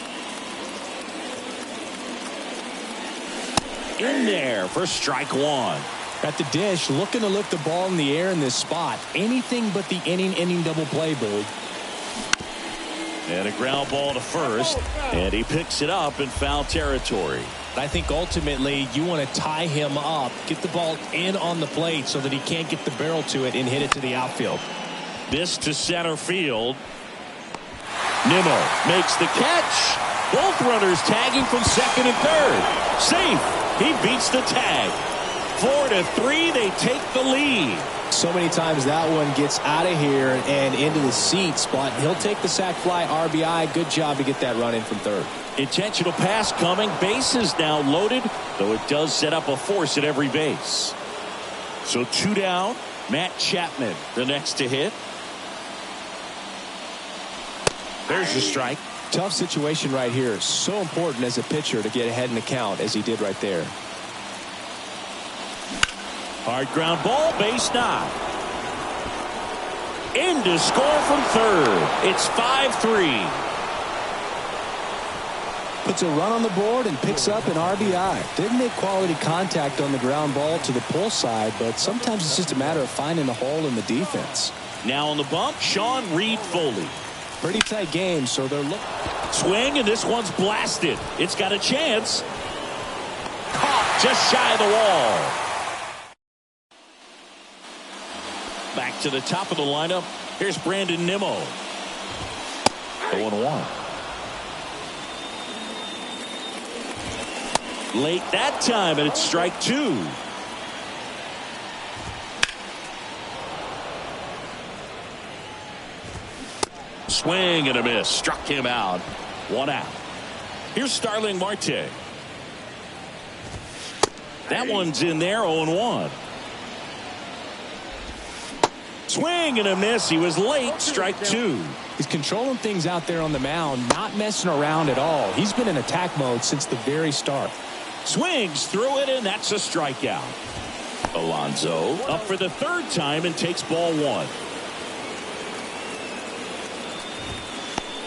In there for strike one. At the dish, looking to lift the ball in the air in this spot. Anything but the inning double play, Boog. And a ground ball to first. And he picks it up in foul territory. I think ultimately you want to tie him up, get the ball in on the plate so that he can't get the barrel to it and hit it to the outfield. This to center field. Nimmo makes the catch. Both runners tagging from second and third. Safe. He beats the tag. 4-3. They take the lead. So many times that one gets out of here and into the seats, but he'll take the sac fly RBI. Good job to get that run in from third. Intentional pass coming. Base is now loaded, though it does set up a force at every base. So two down. Matt Chapman, the next to hit. There's the strike. Tough situation right here. So important as a pitcher to get ahead in the count as he did right there. Hard ground ball, base knock. In to score from third. It's 5-3. Puts a run on the board and picks up an RBI. Didn't make quality contact on the ground ball to the pull side, but sometimes it's just a matter of finding a hole in the defense. Now on the bump, Sean Reed-Foley. Pretty tight game, so they're looking. Swing, and this one's blasted. It's got a chance. Caught just shy of the wall. Back to the top of the lineup. Here's Brandon Nimmo. 0-1. Late that time, and it's strike two. Swing and a miss. Struck him out. One out. Here's Starling Marte. That one's in there. 0-1. Swing and a miss. He was late. Strike two. He's controlling things out there on the mound, not messing around at all. He's been in attack mode since the very start. Swings through it, and that's a strikeout. Alonso up for the third time and takes ball one.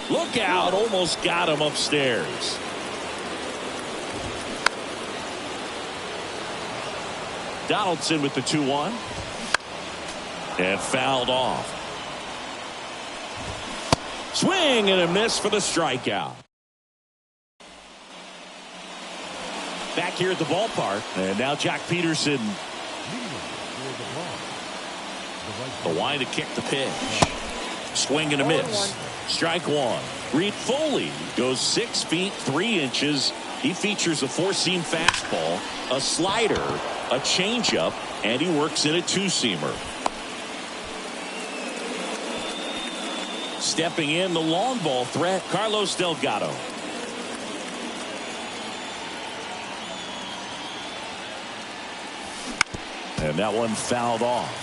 Look out. Almost got him upstairs. Donaldson with the 2-1. And fouled off. Swing and a miss for the strikeout. Back here at the ballpark. And now Joc Pederson The wind to kick the pitch. Swing and a miss. Strike one. Reed Foley goes 6 feet 3 inches. He features a four-seam fastball, a slider, a changeup, and he works in a two-seamer. Stepping in, the long ball threat, Carlos Delgado. And that one fouled off.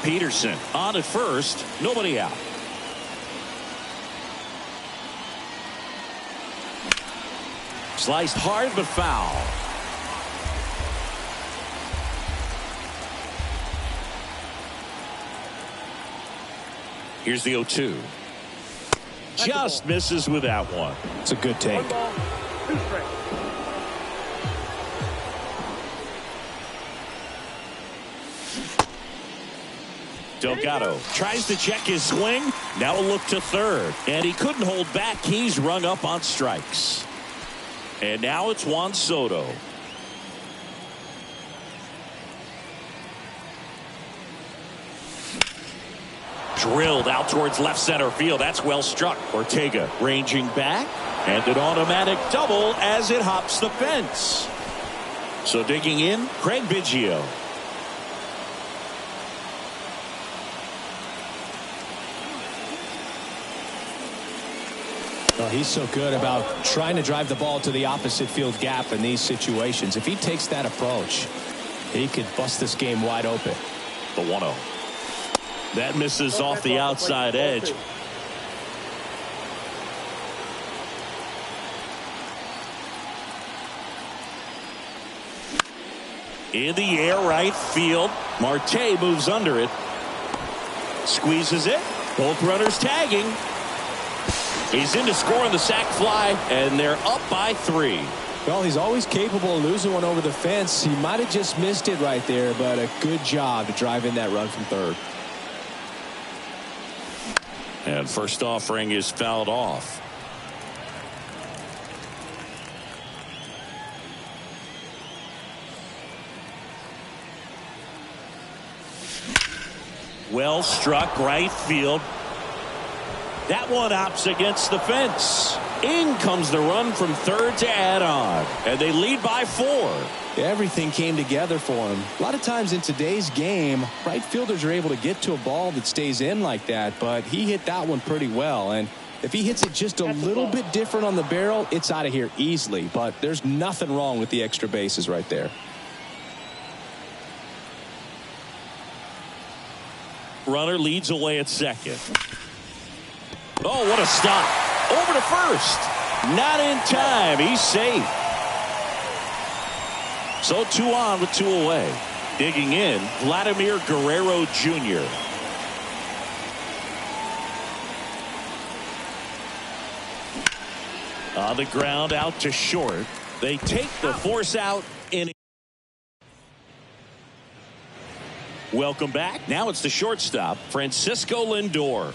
Peterson on at first, nobody out. Sliced hard but foul. Here's the 0-2. Just misses with that one. It's a good take. 1 ball, 2 strikes. Delgado tries to check his swing. Now a look to third. And he couldn't hold back. He's rung up on strikes. And now it's Juan Soto. Drilled out towards left center field. That's well struck. Ortega ranging back. And an automatic double as it hops the fence. So digging in, Craig Biggio. Well, he's so good about trying to drive the ball to the opposite field gap in these situations. If he takes that approach, he could bust this game wide open. The 1-0. That misses off the outside edge. In the air, right field. Marte moves under it. Squeezes it. Both runners tagging. He's in to score on the sac fly, and they're up by 3. Well, he's always capable of losing one over the fence. He might have just missed it right there, but a good job to drive in that run from third. And first offering is fouled off. Well struck right field. That one opts against the fence. In comes the run from third to add on. And they lead by 4. Everything came together for him. A lot of times in today's game, right fielders are able to get to a ball that stays in like that, but he hit that one pretty well. And if he hits it just a little bit different on the barrel, it's out of here easily. But there's nothing wrong with the extra bases right there. Runner leads away at second. Oh, what a stop. Over to first. Not in time. He's safe. So 2 on with 2 away. Digging in, Vladimir Guerrero Jr. On the ground out to short. They take the force out in. Welcome back. Now it's the shortstop, Francisco Lindor.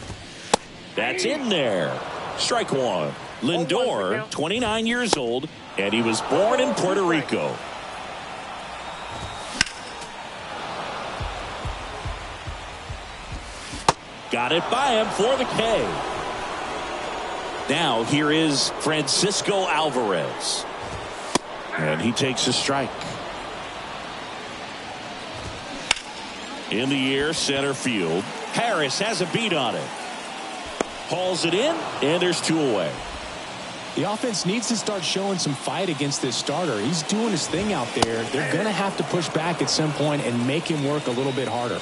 That's in there. Strike one. Lindor, 29 years old, and he was born in Puerto Rico. Got it by him for the K. Now here is Francisco Alvarez. And he takes a strike. In the air, center field. Harris has a beat on it. Hauls it in, and there's 2 away. The offense needs to start showing some fight against this starter. He's doing his thing out there. They're going to have to push back at some point and make him work a little bit harder.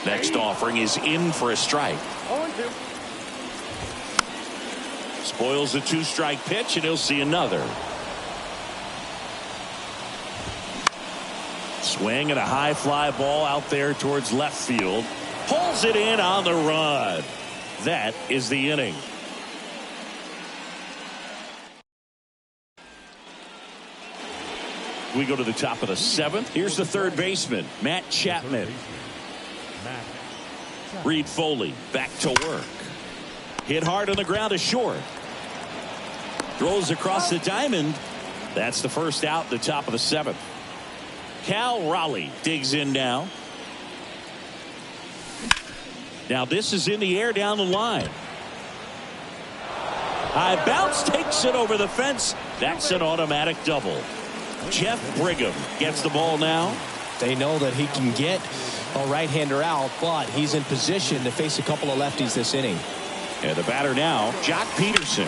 Next offering is in for a strike. 0-2. Spoils the 2-strike pitch, and he'll see another. Swing and a high fly ball out there towards left field. Pulls it in on the run. That is the inning. We go to the top of the 7th. Here's the third baseman, Matt Chapman. Reed Foley back to work. Hit hard on the ground to short. Throws across the diamond. That's the first out, the top of the 7th. Cal Raleigh digs in now. Now this is in the air down the line. High bounce, takes it over the fence. That's an automatic double. Jeff Brigham gets the ball now. They know that he can get a right-hander out, but he's in position to face a couple of lefties this inning. And the batter now, Jock Peterson.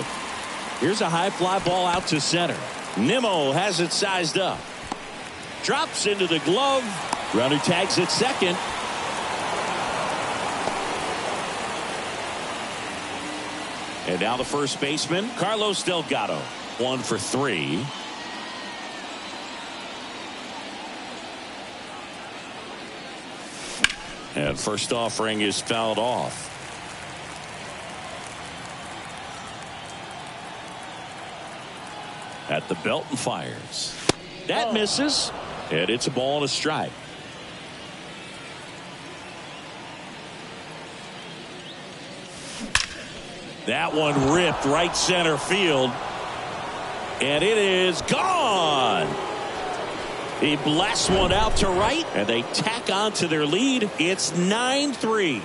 Here's a high fly ball out to center. Nimmo has it sized up. Drops into the glove. Runner tags at second. And now the first baseman, Carlos Delgado. 1 for 3. And first offering is fouled off. At the belt and fires. That misses. And it's a ball and a strike. That one ripped right center field. And it is gone. He blasts one out to right, and they tack on to their lead. It's 9-3.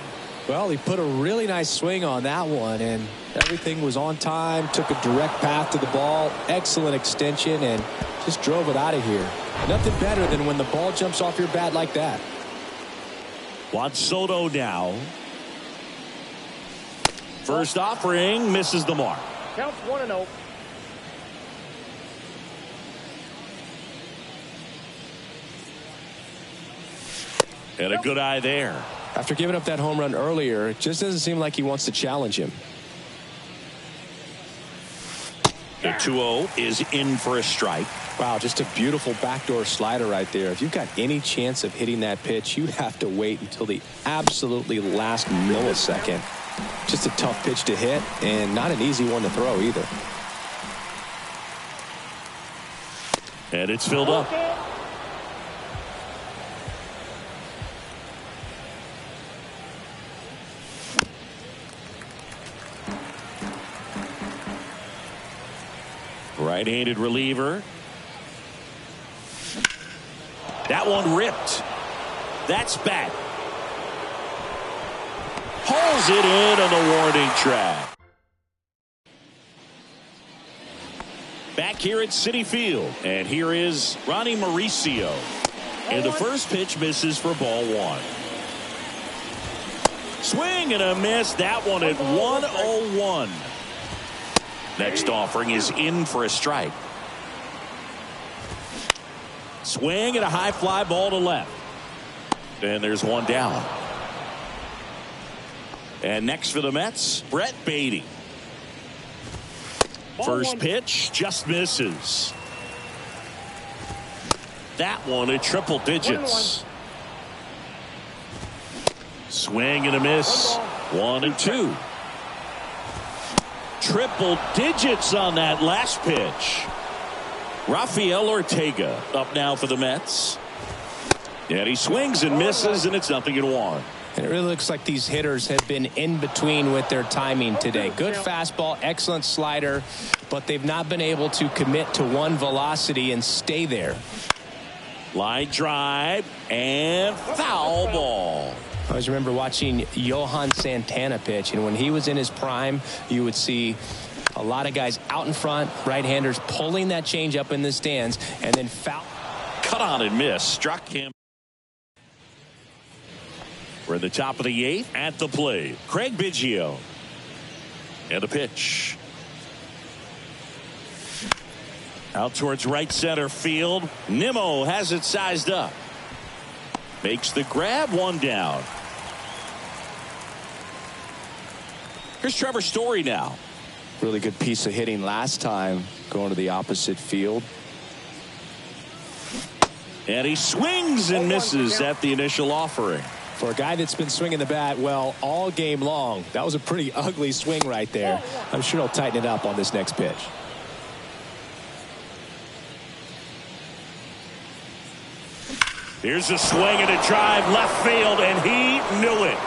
Well, he put a really nice swing on that one, and everything was on time. Took a direct path to the ball. Excellent extension, and just drove it out of here. Nothing better than when the ball jumps off your bat like that. Juan Soto now. First offering misses the mark. Counts 1-0. And a good eye there. After giving up that home run earlier, it just doesn't seem like he wants to challenge him. The 2-0 is in for a strike. Wow, just a beautiful backdoor slider right there. If you've got any chance of hitting that pitch, you have to wait until the absolutely last millisecond. Just a tough pitch to hit, and not an easy one to throw either. And it's filled up. Right-handed reliever. That one ripped. That's bad. Pulls it in on the warning track. Back here at Citi Field. And here is Ronnie Mauricio. And the first pitch misses for ball 1. Swing and a miss. That one at 1-0-1. Next offering is in for a strike. Swing and a high fly ball to left. And there's one down. And next for the Mets, Brett Baty. First pitch just misses. That one at triple digits. Swing and a miss. 1-2. Triple digits on that last pitch. Rafael Ortega up now for the Mets. And he swings and misses, and it's 0-1. And it really looks like these hitters have been in between with their timing today. Good fastball, excellent slider, but they've not been able to commit to one velocity and stay there. Line drive and foul ball. I always remember watching Johan Santana pitch, and when he was in his prime, you would see a lot of guys out in front, right-handers pulling that change up in the stands, and then foul. Cut on and miss. Struck him. We're at the top of the 8th at the plate. Craig Biggio. And a pitch. Out towards right center field. Nimmo has it sized up. Makes the grab, one down. Here's Trevor Story now. Really good piece of hitting last time, going to the opposite field. And he swings and misses at the initial offering. For a guy that's been swinging the bat well all game long, that was a pretty ugly swing right there. I'm sure he'll tighten it up on this next pitch. Here's a swing and a drive left field, and he knew it.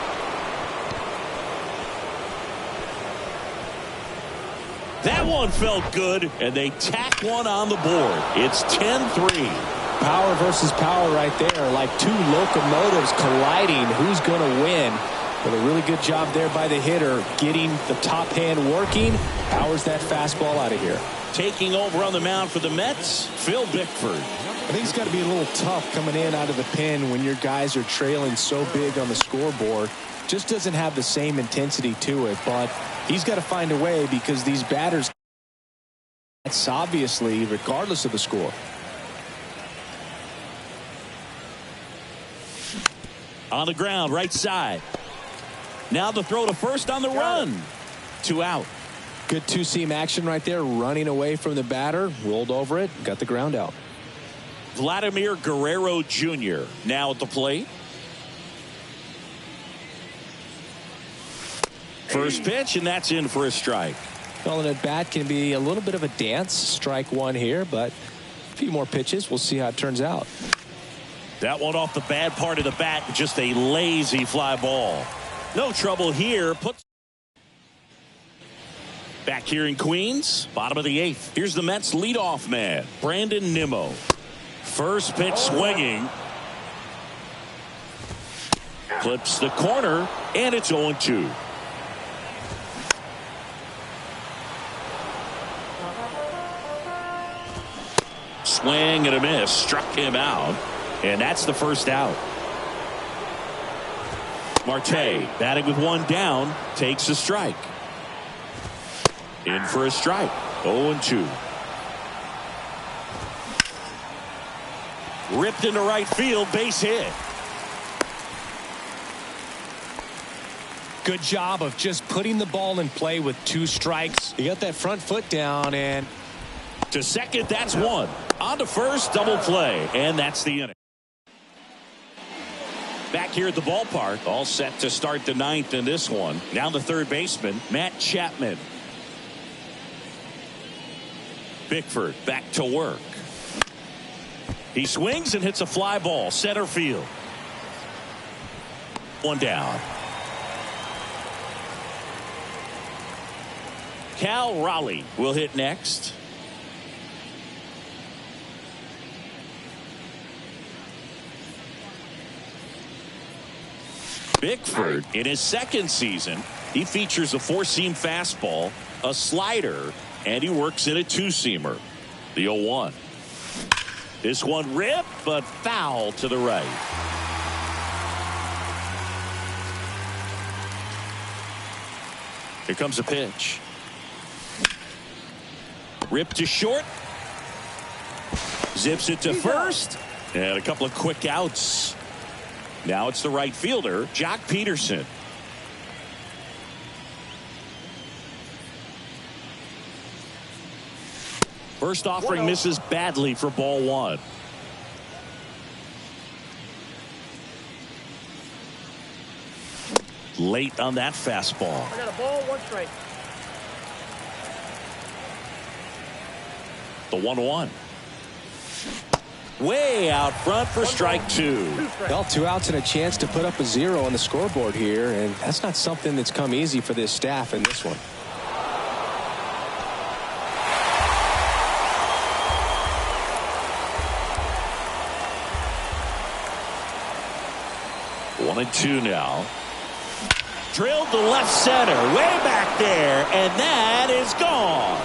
That one felt good, and they tack one on the board. It's 10-3. Power versus power right there, like two locomotives colliding. Who's going to win? But a really good job there by the hitter, getting the top hand working, powers that fastball out of here. Taking over on the mound for the Mets, Phil Bickford. I think it's got to be a little tough coming in out of the pen when your guys are trailing so big on the scoreboard. Just doesn't have the same intensity to it, but he's got to find a way because these batters, that's obviously regardless of the score. On the ground, right side. Now the throw to first on the run. 2 out. Good two-seam action right there, running away from the batter, rolled over it, got the ground out. Vladimir Guerrero Jr. now at the plate. First pitch, and that's in for a strike. Calling at bat can be a little bit of a dance. Strike one here, but a few more pitches. We'll see how it turns out. That one off the bad part of the bat, just a lazy fly ball. No trouble here. Back here in Queens, bottom of the 8th. Here's the Mets leadoff man, Brandon Nimmo. First pitch swinging. Clips the corner, and it's 0-2. Swing and a miss, struck him out, and that's the first out. Marte batting with one down, takes a strike. In for a strike, 0-2. Ripped into right field, base hit. Good job of just putting the ball in play with 2 strikes. You got that front foot down, and to second, that's one. On to first, double play, and that's the inning. Back here at the ballpark, all set to start the 9th in this one. Now the third baseman, Matt Chapman. Bickford back to work. He swings and hits a fly ball, center field. One down. Cal Raleigh will hit next. Bickford, in his second season, he features a 4-seam fastball, a slider, and he works in a 2-seamer. The 0-1. This one ripped, but foul to the right. Here comes a pitch. Ripped to short. Zips it to first. And a couple of quick outs. Now it's the right fielder, Jock Peterson. First offering misses badly for ball 1. Late on that fastball. I got a ball, 1 strike. The 1-1. Way out front for strike 2. Well, 2 outs and a chance to put up a 0 on the scoreboard here, and that's not something that's come easy for this staff in this one. One and 2 now. Drilled to left center, way back there, and that is gone.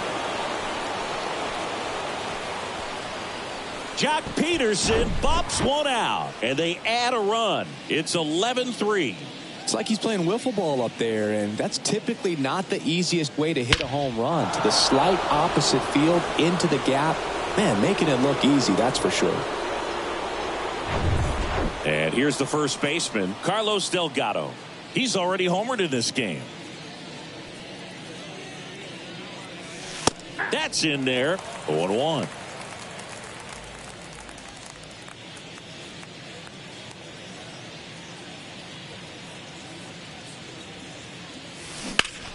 Jock Peterson bops one out, and they add a run. It's 11-3. It's like he's playing wiffle ball up there, and that's typically not the easiest way to hit a home run. To the slight opposite field, into the gap. Man, making it look easy, that's for sure. And here's the first baseman, Carlos Delgado. He's already homered in this game. That's in there. 0-1.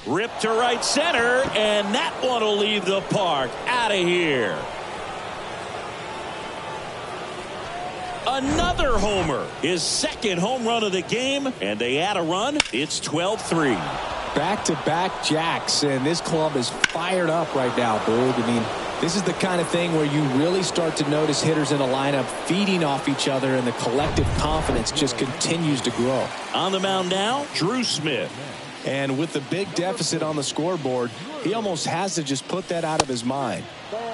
Ripped to right center, and that one will leave the park. Out of here. Another homer, his second home run of the game, and they add a run. It's 12-3. Back-to-back jacks, and this club is fired up right now, Boog. I mean, This is the kind of thing where you really start to notice hitters in a lineup feeding off each other, and the collective confidence just continues to grow. On the mound now, Drew Smith. And with the big deficit on the scoreboard, he almost has to just put that out of his mind.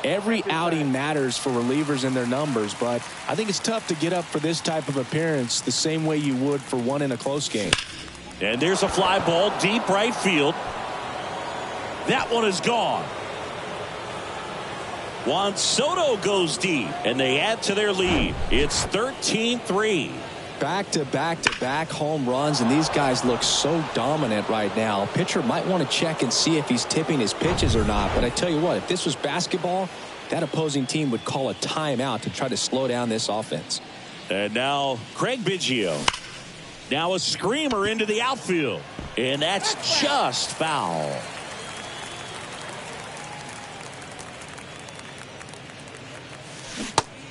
Every outing matters for relievers and their numbers, but I think it's tough to get up for this type of appearance the same way you would for one in a close game. And there's a fly ball deep right field. That one is gone. Juan Soto goes deep, and they add to their lead. It's 13-3. Back-to-back-to-back home runs, and these guys look so dominant right now. Pitcher might want to check and see if he's tipping his pitches or not, but I tell you what, if this was basketball, that opposing team would call a timeout to try to slow down this offense. And now Craig Biggio. Now a screamer into the outfield, and that's just foul.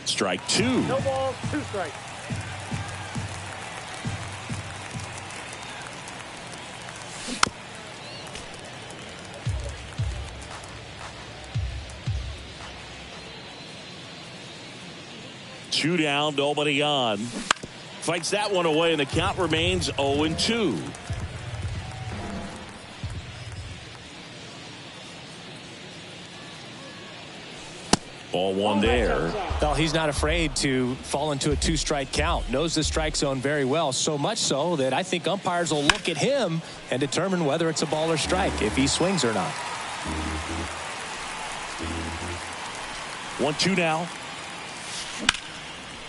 Strike two. No balls, 2 strikes. Two down, nobody on. Fights that one away, and the count remains 0-2. Ball one there. Well, he's not afraid to fall into a 2-strike count. Knows the strike zone very well, so much so that I think umpires will look at him and determine whether it's a ball or strike, if he swings or not. 1-2 now.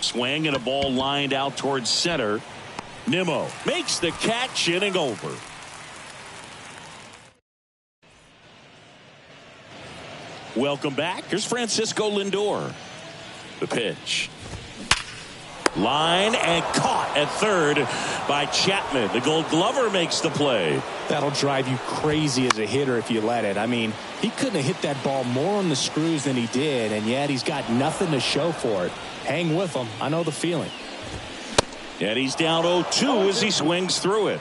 Swing and a ball lined out towards center. Nimmo makes the catch, inning over. Welcome back. Here's Francisco Lindor. The pitch. Line and caught at third by Chapman. The Gold Glover makes the play. That'll drive you crazy as a hitter if you let it. I mean, he couldn't have hit that ball more on the screws than he did, and yet he's got nothing to show for it. Hang with him. I know the feeling. And he's down 0-2 as he swings through it.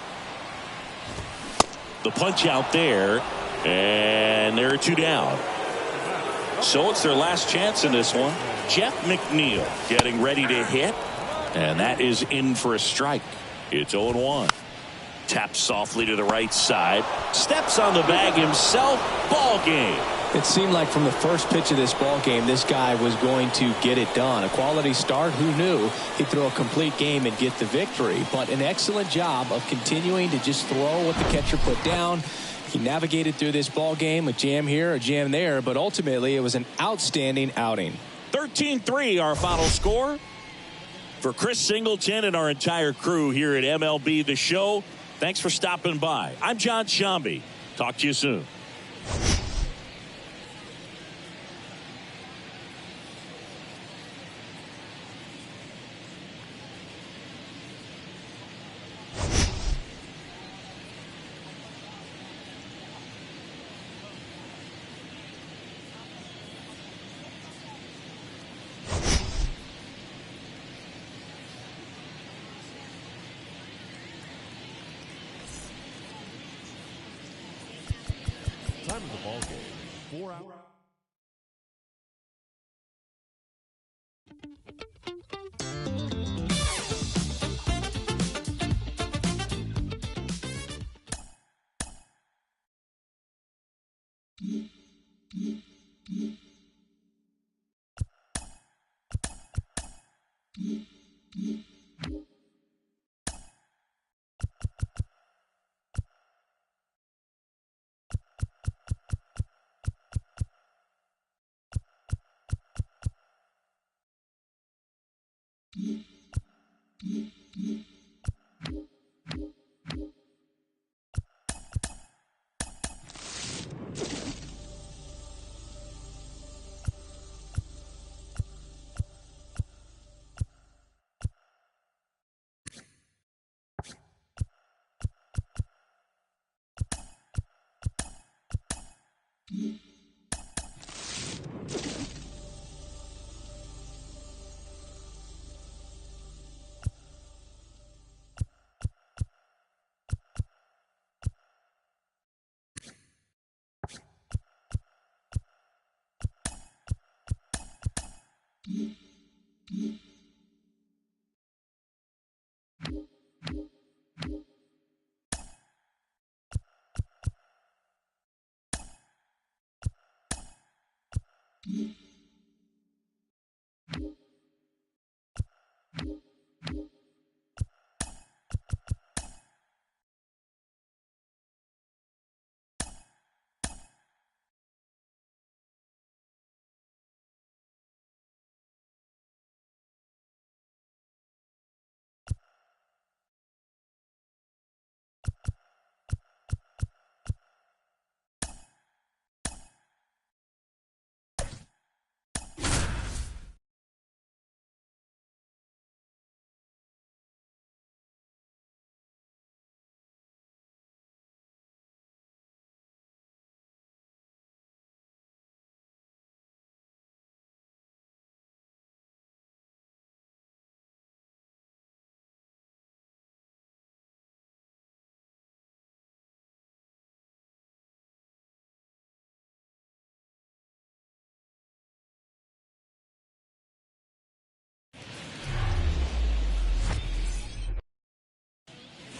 The punch out there, and there are 2 down. So it's their last chance in this one. Jeff McNeil getting ready to hit, and that is in for a strike. It's 0-1. Taps softly to the right side. Steps on the bag himself. Ball game. It seemed like from the first pitch of this ball game, this guy was going to get it done. A quality start. Who knew he'd throw a complete game and get the victory? But an excellent job of continuing to just throw what the catcher put down. He navigated through this ball game, a jam here, a jam there, but ultimately it was an outstanding outing. 13-3 our final score. For Chris Singleton and our entire crew here at MLB The Show, thanks for stopping by. I'm John Shambi. Talk to you soon. Time of the ball game, 4 hours.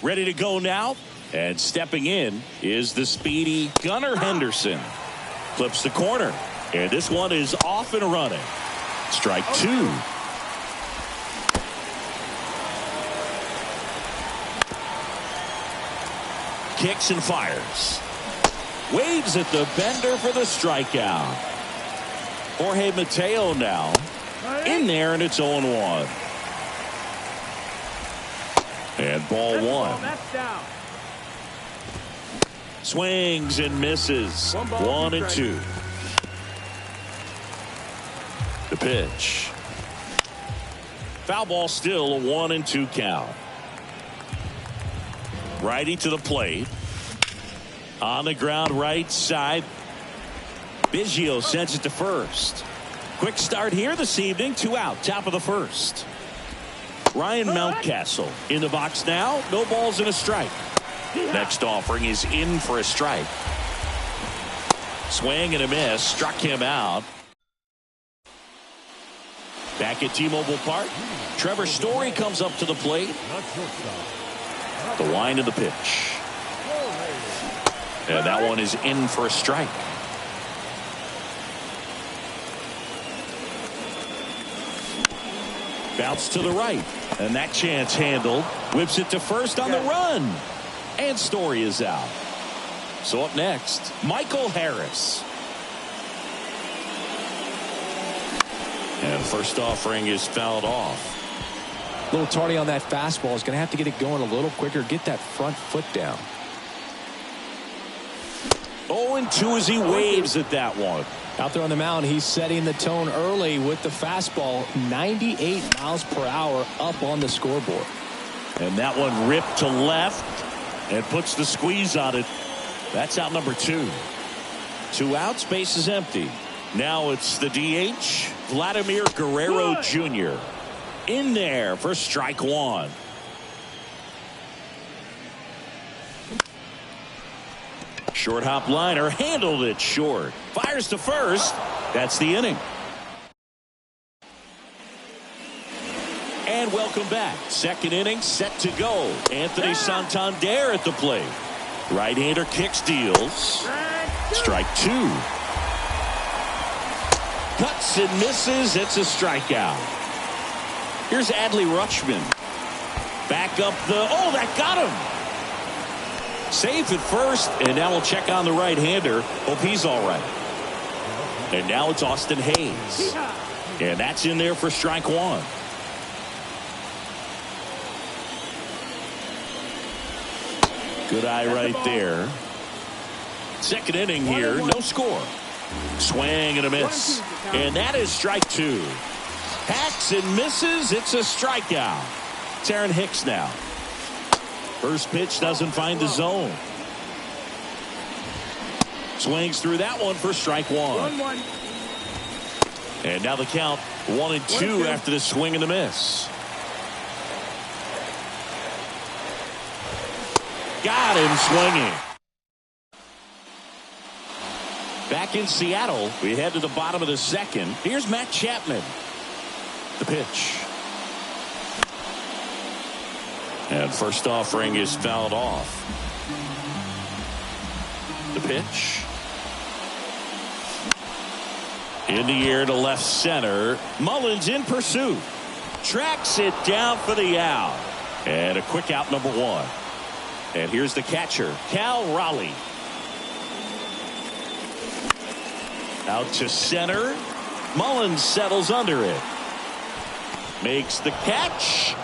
Ready to go now. And stepping in is the speedy Gunnar Henderson. Flips the corner. And this one is off and running. Strike two. Kicks and fires. Waves at the bender for the strikeout. Jorge Mateo now in there, and it's 0-1. And ball one. That's down. Swings and misses. 1-2. The pitch. Foul ball, still a 1-2 count. Righty to the plate. On the ground right side. Biggio sends it to first. Quick start here this evening. 2 out. Top of the first. Ryan Mountcastle in the box now. No balls and a strike. Next offering is in for a strike. Swing and a miss. Struck him out. Back at T-Mobile Park. Trevor Story comes up to the plate. The wind of the pitch. And that one is in for a strike. Bounce to the right. And that chance handled. Whips it to first on the run. And Story is out. So up next, Michael Harris. And first offering is fouled off. A little tardy on that fastball. Is going to have to get it going a little quicker. Get that front foot down. 0-2 as he waves at that one. Out there on the mound, he's setting the tone early with the fastball. 98 miles per hour up on the scoreboard. And that one ripped to left and puts the squeeze on it. That's out number 2. 2 outs, base is empty. Now it's the DH, Vladimir Guerrero Jr. in there for strike one. Short hop liner, handled it short. Fires to first. That's the inning. And welcome back. Second inning set to go. Anthony Santander at the plate. Right-hander kicks, deals. Strike two. Cuts and misses. It's a strikeout. Here's Adley Rutschman. Back up the... Oh, that got him. Safe at first, and now we'll check on the right-hander. Hope he's all right. And now it's Austin Hayes. And that's in there for strike one. Good eye right there. Second inning here, no score. Swing and a miss. And that is strike two. Hacks and misses. It's a strikeout. It's Aaron Hicks now. First pitch doesn't find the zone. Swings through that one for strike one. And now the count 1-2 after the swing and the miss. Got him swinging. Back in Seattle, we head to the bottom of the second. Here's Matt Chapman. The pitch. And first offering is fouled off. The pitch. In the air to left center. Mullins in pursuit. Tracks it down for the out. And a quick out, number one. And here's the catcher, Cal Raleigh. Out to center. Mullins settles under it. Makes the catch.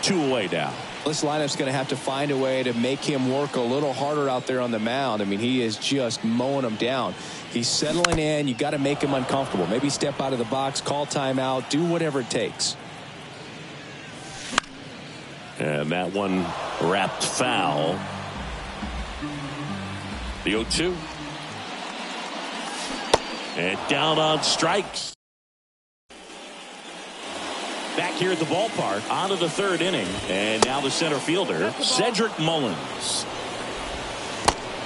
2 away now. This lineup's going to have to find a way to make him work a little harder out there on the mound. I mean, he is just mowing them down. He's settling in. You got to make him uncomfortable. Maybe step out of the box, call timeout, do whatever it takes. And that one wrapped foul. The 0-2. And down on strikes. Back here at the ballpark, on to the third inning. And now the center fielder, Cedric Mullins.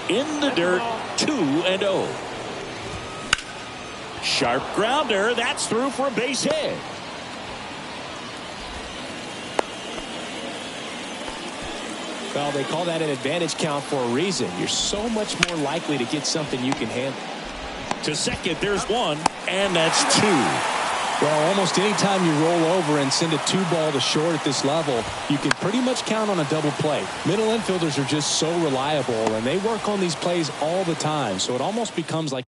In the dirt, 2-0. Sharp grounder. That's through for a base hit. Well, they call that an advantage count for a reason. You're so much more likely to get something you can handle. To second, there's one, and that's 2. Well, almost any time you roll over and send a 2-ball to short at this level, you can pretty much count on a double play. Middle infielders are just so reliable, and they work on these plays all the time, so it almost becomes like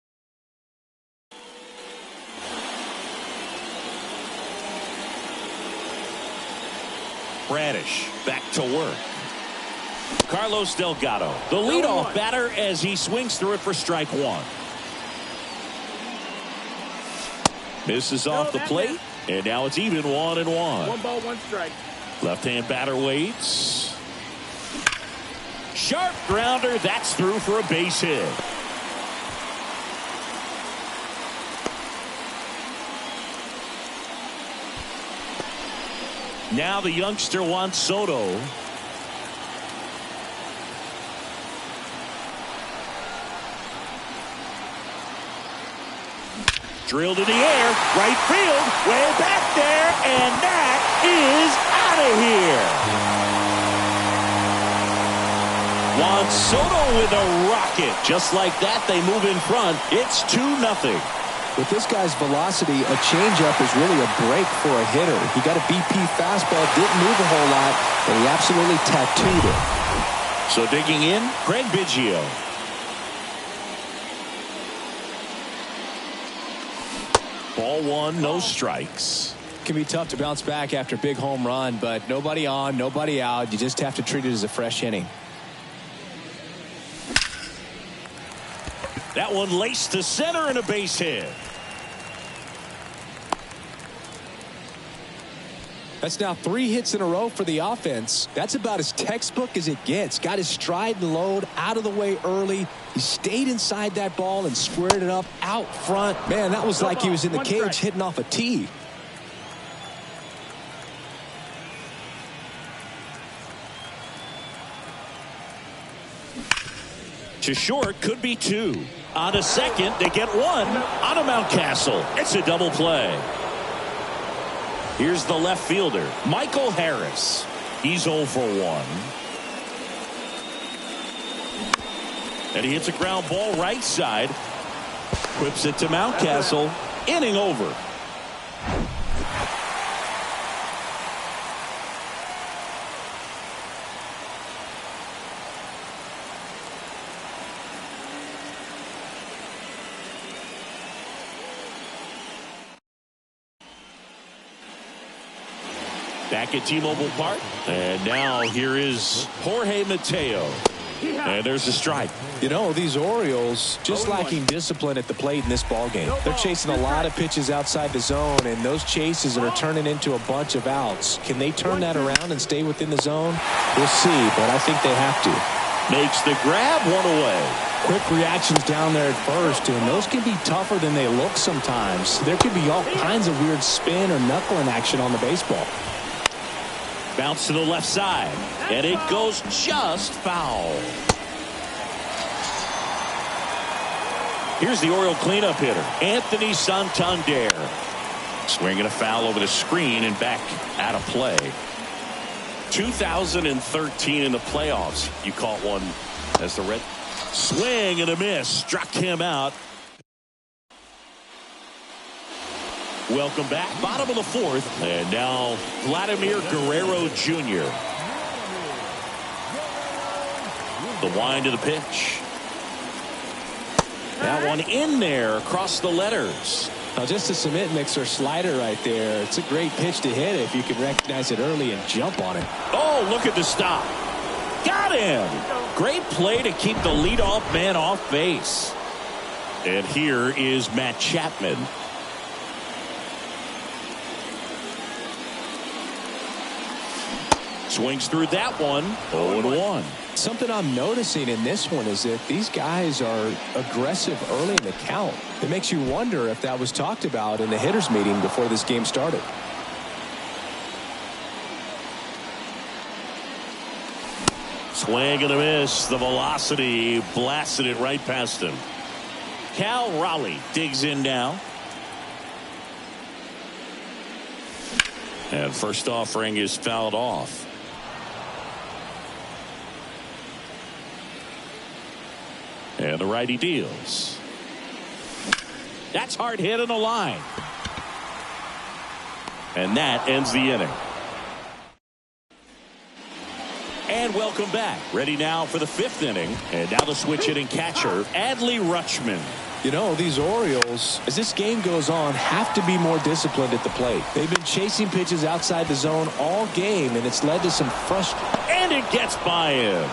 Bradish back to work. Carlos Delgado, the leadoff batter, as he swings through it for strike one. Misses off the plate, and now it's even 1-1. 1 ball, 1 strike. Left-hand batter waits. Sharp grounder. That's through for a base hit. Now the youngster Juan Soto. Drilled in the air, right field, way back there, and that is out of here. Juan Soto with a rocket. Just like that, they move in front. It's 2-0. with this guy's velocity, a changeup is really a break for a hitter. He got a BP fastball, didn't move a whole lot, but he absolutely tattooed it. So digging in, Craig Biggio. Ball one, no strikes. Can be tough to bounce back after a big home run, but nobody on, nobody out. You just have to treat it as a fresh inning. That one laced to center and a base hit. That's now 3 hits in a row for the offense. That's about as textbook as it gets. Got his stride and load out of the way early. He stayed inside that ball and squared it up out front. Man, that was like he was in the cage hitting off a tee. To short, could be 2. On a second, they get 1 on a Mountcastle. It's a double play. Here's the left fielder, Michael Harris. He's 0 for 1. And he hits a ground ball right side. Whips it to Mountcastle. Inning over. Back at T-Mobile Park. And now here is Jorge Mateo. And there's a strike. You know, these Orioles just lacking discipline at the plate in this ballgame. They're chasing a lot of pitches outside the zone, and those chases are turning into a bunch of outs. Can they turn that around and stay within the zone? We'll see, but I think they have to. Makes the grab, 1 away. Quick reactions down there at first, and those can be tougher than they look sometimes. There could be all kinds of weird spin or knuckling action on the baseball. Bounce to the left side, and it goes just foul. Here's the Oriole cleanup hitter, Anthony Santander. Swinging a foul over the screen and back out of play. 2013 in the playoffs, you caught one as the Red. Swing and a miss, struck him out. Welcome back. Bottom of the fourth. And now Vladimir Guerrero Jr. The wind of the pitch. That one in there across the letters. Now just a cement mixer slider right there. It's a great pitch to hit if you can recognize it early and jump on it. Oh, look at the stop. Got him. Great play to keep the leadoff man off base. And here is Matt Chapman. Swings through that one. 0-1. Something I'm noticing in this one is that these guys are aggressive early in the count. It makes you wonder if that was talked about in the hitters meeting before this game started. Swing and a miss. The velocity blasted it right past him. Cal Raleigh digs in now. And first offering is fouled off. And the righty deals. That's hard hit in the line. And that ends the inning. And welcome back. Ready now for the fifth inning. And now the switch hitting catcher, Adley Rutschman. You know, these Orioles, as this game goes on, have to be more disciplined at the plate. They've been chasing pitches outside the zone all game, and it's led to some frustration. And it gets by him.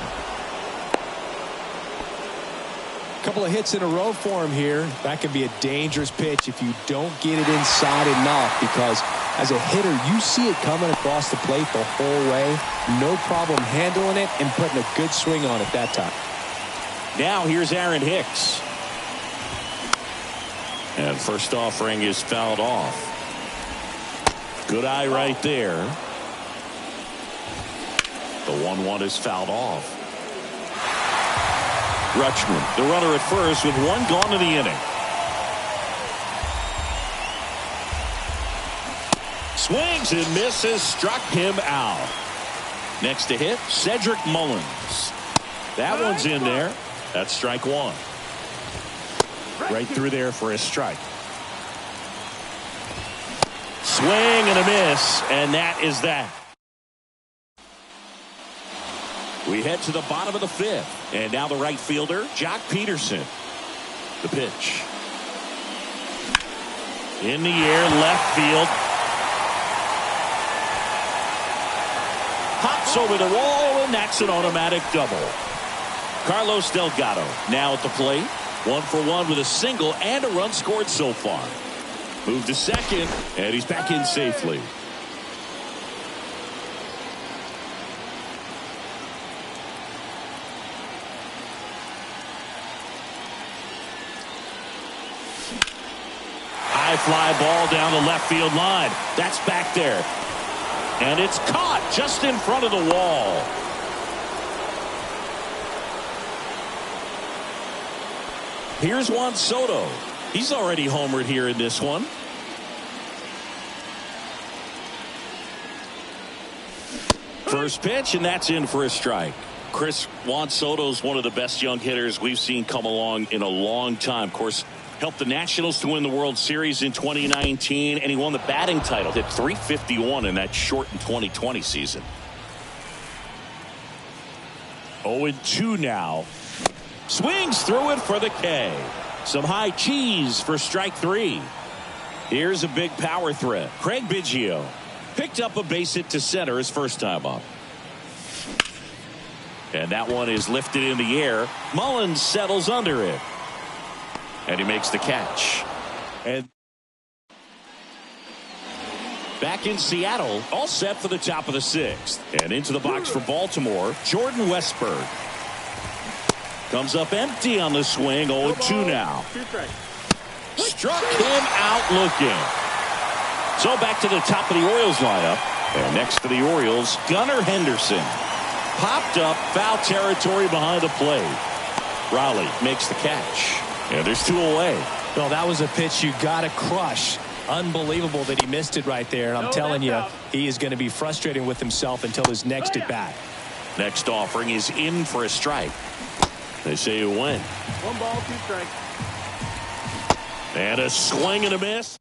Couple of hits in a row for him here. That could be a dangerous pitch if you don't get it inside enough, because as a hitter, you see it coming across the plate the whole way. No problem handling it and putting a good swing on it that time. Now here's Aaron Hicks. And first offering is fouled off. Good eye right there. The 1-1 is fouled off. Rutschman, the runner at first with one gone in the inning. Swings and misses, struck him out. Next to hit, Cedric Mullins. That one's in there. That's strike one. Right through there for a strike. Swing and a miss, and that is that. We head to the bottom of the fifth. And now the right fielder, Jock Peterson. The pitch. In the air, left field. Pops over the wall, and that's an automatic double. Carlos Delgado now at the plate. 1-for-1 with a single and a run scored so far. Move to second, and he's back in safely. High fly ball down the left field line. That's back there. And it's caught just in front of the wall. Here's Juan Soto. He's already homered here in this one. First pitch, and that's in for a strike. Chris, Juan Soto's one of the best young hitters we've seen come along in a long time. Of course, helped the Nationals to win the World Series in 2019, and he won the batting title. Hit .351 in that shortened 2020 season. 0-2 now. Swings through it for the K. Some high cheese for strike three. Here's a big power threat. Craig Biggio picked up a base hit to center his first time up. And that one is lifted in the air. Mullins settles under it. And he makes the catch. And back in Seattle, all set for the top of the sixth. And into the box for Baltimore, Jordan Westburg. Comes up empty on the swing. 0-2 now. Struck him out looking. So back to the top of the Orioles lineup. And next for the Orioles, Gunnar Henderson. Popped up, foul territory behind the plate. Raleigh makes the catch. And there's two away. Well, that was a pitch you got to crush. Unbelievable that he missed it right there. And I'm telling you, he is going to be frustrated with himself until his next at bat. Next offering is in for a strike. They say you win. 1 ball, 2 strikes. And a swing and a miss.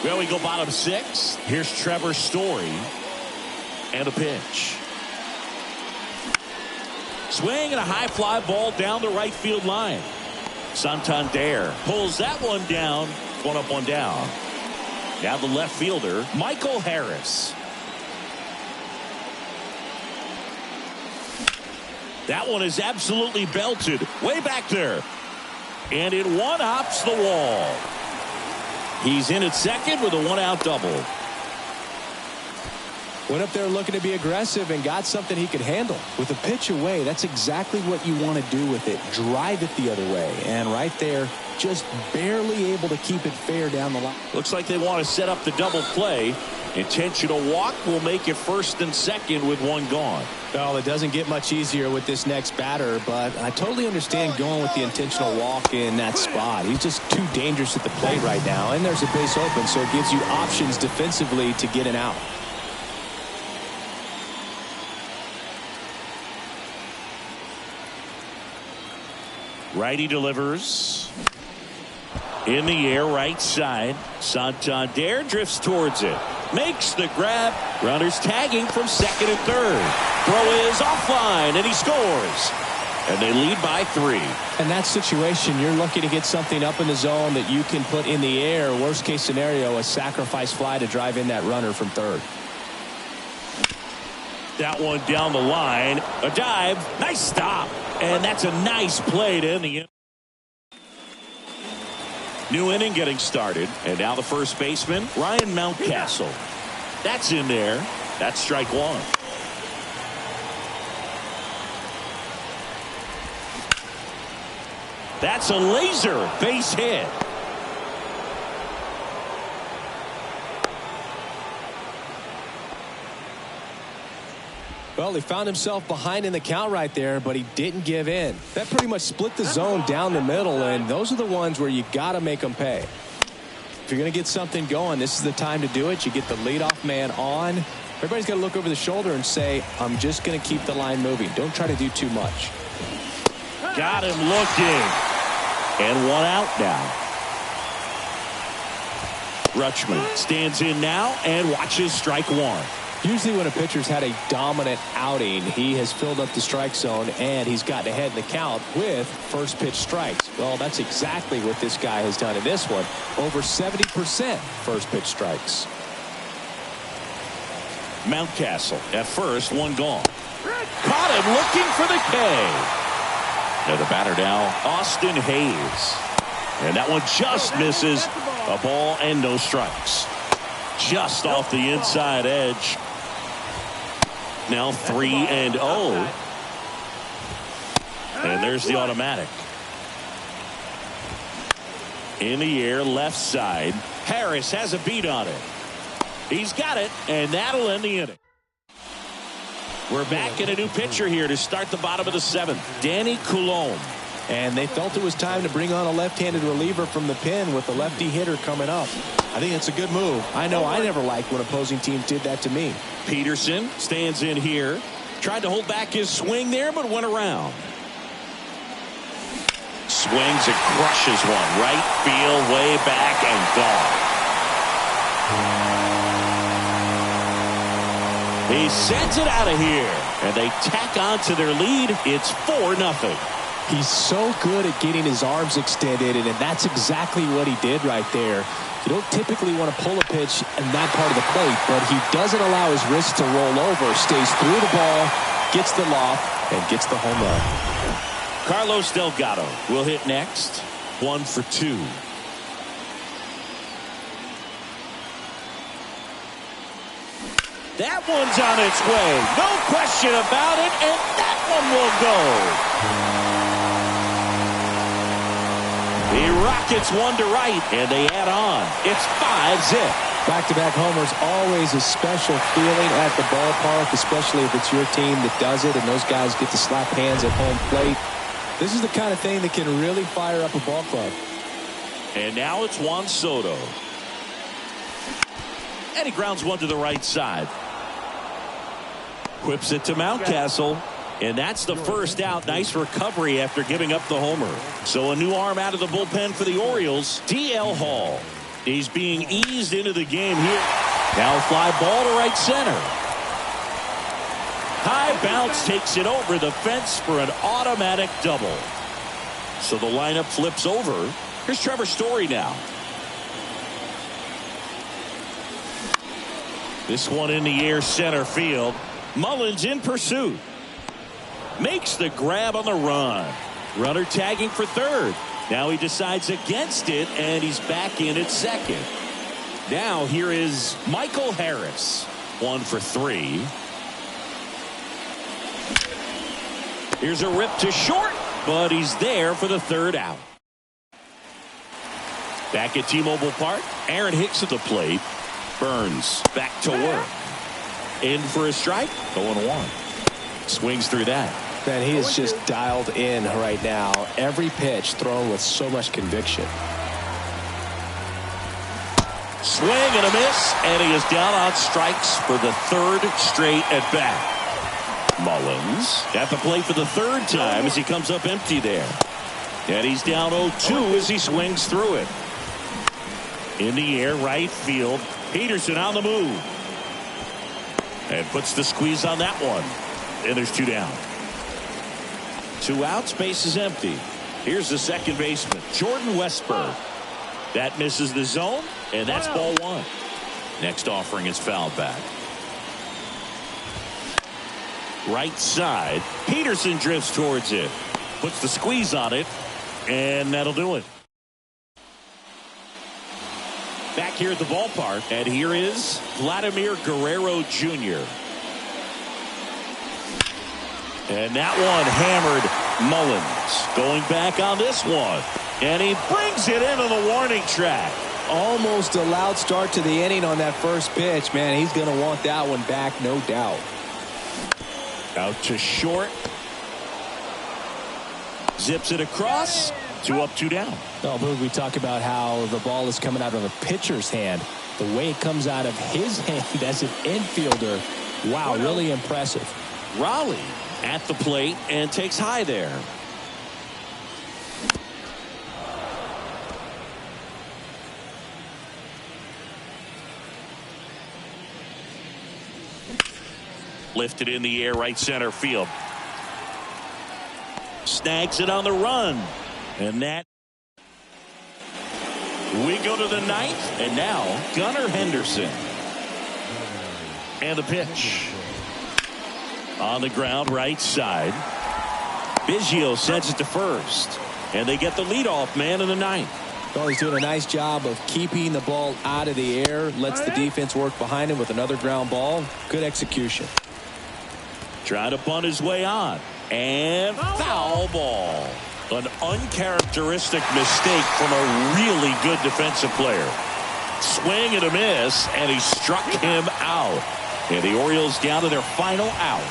Well, we go bottom 6. Here's Trevor Story. And a pitch. Swing and a high fly ball down the right field line. Santander pulls that one down. One up, one down. Now the left fielder, Michael Harris. That one is absolutely belted. Way back there. And it one-hops the wall. He's in at second with a one-out double. Went up there looking to be aggressive and got something he could handle. With a pitch away, that's exactly what you want to do with it. Drive it the other way. And right there, just barely able to keep it fair down the line. Looks like they want to set up the double play. Intentional walk will make it first and second with one gone. Well, it doesn't get much easier with this next batter, but I totally understand going with the intentional walk in that spot. He's just too dangerous at the plate right now, and there's a base open, so it gives you options defensively to get an out. Righty delivers. In the air, right side. Santander drifts towards it. Makes the grab. Runners tagging from second and third. Throw is offline, and he scores. And they lead by 3. In that situation, you're looking to get something up in the zone that you can put in the air. Worst case scenario, a sacrifice fly to drive in that runner from third. That one down the line. A dive. Nice stop. And that's a nice play to end the inning. New inning getting started. And now the first baseman, Ryan Mountcastle. That's in there. That's strike one. That's a laser base hit. Well, he found himself behind in the count right there, but he didn't give in. That pretty much split the zone down the middle, and those are the ones where you got to make them pay. If you're going to get something going, this is the time to do it. You get the leadoff man on. Everybody's got to look over the shoulder and say, I'm just going to keep the line moving. Don't try to do too much. Got him looking. And one out now. Rutschman stands in now and watches strike one. Usually when a pitcher's had a dominant outing, he has filled up the strike zone and he's gotten ahead in the count with first pitch strikes. Well, that's exactly what this guy has done in this one. Over 70% first pitch strikes. Mountcastle at first, one gone. Caught him looking for the K. And the batter now, Austin Hayes. And that one just misses. A ball and no strikes. Just off the inside edge. Now 3-0. And there's the automatic. In the air, left side. Harris has a beat on it. He's got it, and that'll end the inning. We're back in a new pitcher here to start the bottom of the 7th. Danny Coulombe. And they felt it was time to bring on a left-handed reliever from the pen with the lefty hitter coming up. I think it's a good move. I know I never liked when opposing teams did that to me. Peterson stands in here. Tried to hold back his swing there, but went around. Swings and crushes one. Right field, way back, and gone. He sends it out of here. And they tack on to their lead. It's 4-0. He's so good at getting his arms extended, and that's exactly what he did right there. You don't typically want to pull a pitch in that part of the plate, but he doesn't allow his wrist to roll over, stays through the ball, gets the loft, and gets the home run. Carlos Delgado will hit next. 1 for 2. That one's on its way. No question about it, and that one will go. He rockets one to right, and they add on. It's 5-zip. Back-to-back homers, always a special feeling at the ballpark, especially if it's your team that does it, and those guys get to slap hands at home plate. This is the kind of thing that can really fire up a ball club. And now it's Juan Soto. And he grounds one to the right side. Whips it to Mountcastle. And that's the first out. Nice recovery after giving up the homer. So a new arm out of the bullpen for the Orioles, DL Hall. He's being eased into the game here. Now a fly ball to right center. High bounce takes it over the fence for an automatic double. So the lineup flips over. Here's Trevor Story now. This one in the air center field. Mullins in pursuit. Makes the grab on the run. Runner tagging for third. Now he decides against it, and he's back in at second. Now here is Michael Harris. 1 for 3. Here's a rip to short, but he's there for the third out. Back at T-Mobile Park, Aaron Hicks at the plate. Burns back to work. In for a strike. 0-1. Swings through that. Man, he is just dialed in right now. Every pitch thrown with so much conviction. Swing and a miss, and he is down on strikes for the third straight at bat. Mullins at the plate for the third time as he comes up empty there. And he's down 0-2 as he swings through it. In the air, right field. Peterson on the move. And puts the squeeze on that one. And there's 2 down. 2 outs, base is empty. Here's the second baseman, Jordan Westburg. That misses the zone, and that's ball 1. Next offering is fouled back. Right side, Peterson drifts towards it. Puts the squeeze on it, and that'll do it. Back here at the ballpark, and here is Vladimir Guerrero Jr. And that one hammered Mullins. Going back on this one. And he brings it into the warning track. Almost a loud start to the inning on that first pitch. Man, he's going to want that one back, no doubt. Out to short. Zips it across. 2 up, 2 down. Oh, Boog, we talk about how the ball is coming out of a pitcher's hand. The way it comes out of his hand as an infielder. Wow, really impressive. Raleigh at the plate and takes high there. Lifted in the air, right center field. Snags it on the run. And that. We go to the 9th, and now Gunnar Henderson. And the pitch. On the ground, right side. Biggio sends it to first. And they get the leadoff man in the 9th. Oh, he's doing a nice job of keeping the ball out of the air. Lets the defense work behind him with another ground ball. Good execution. Trying to bunt his way on. And foul ball. An uncharacteristic mistake from a really good defensive player. Swing and a miss, and he struck him out. And the Orioles down to their final out.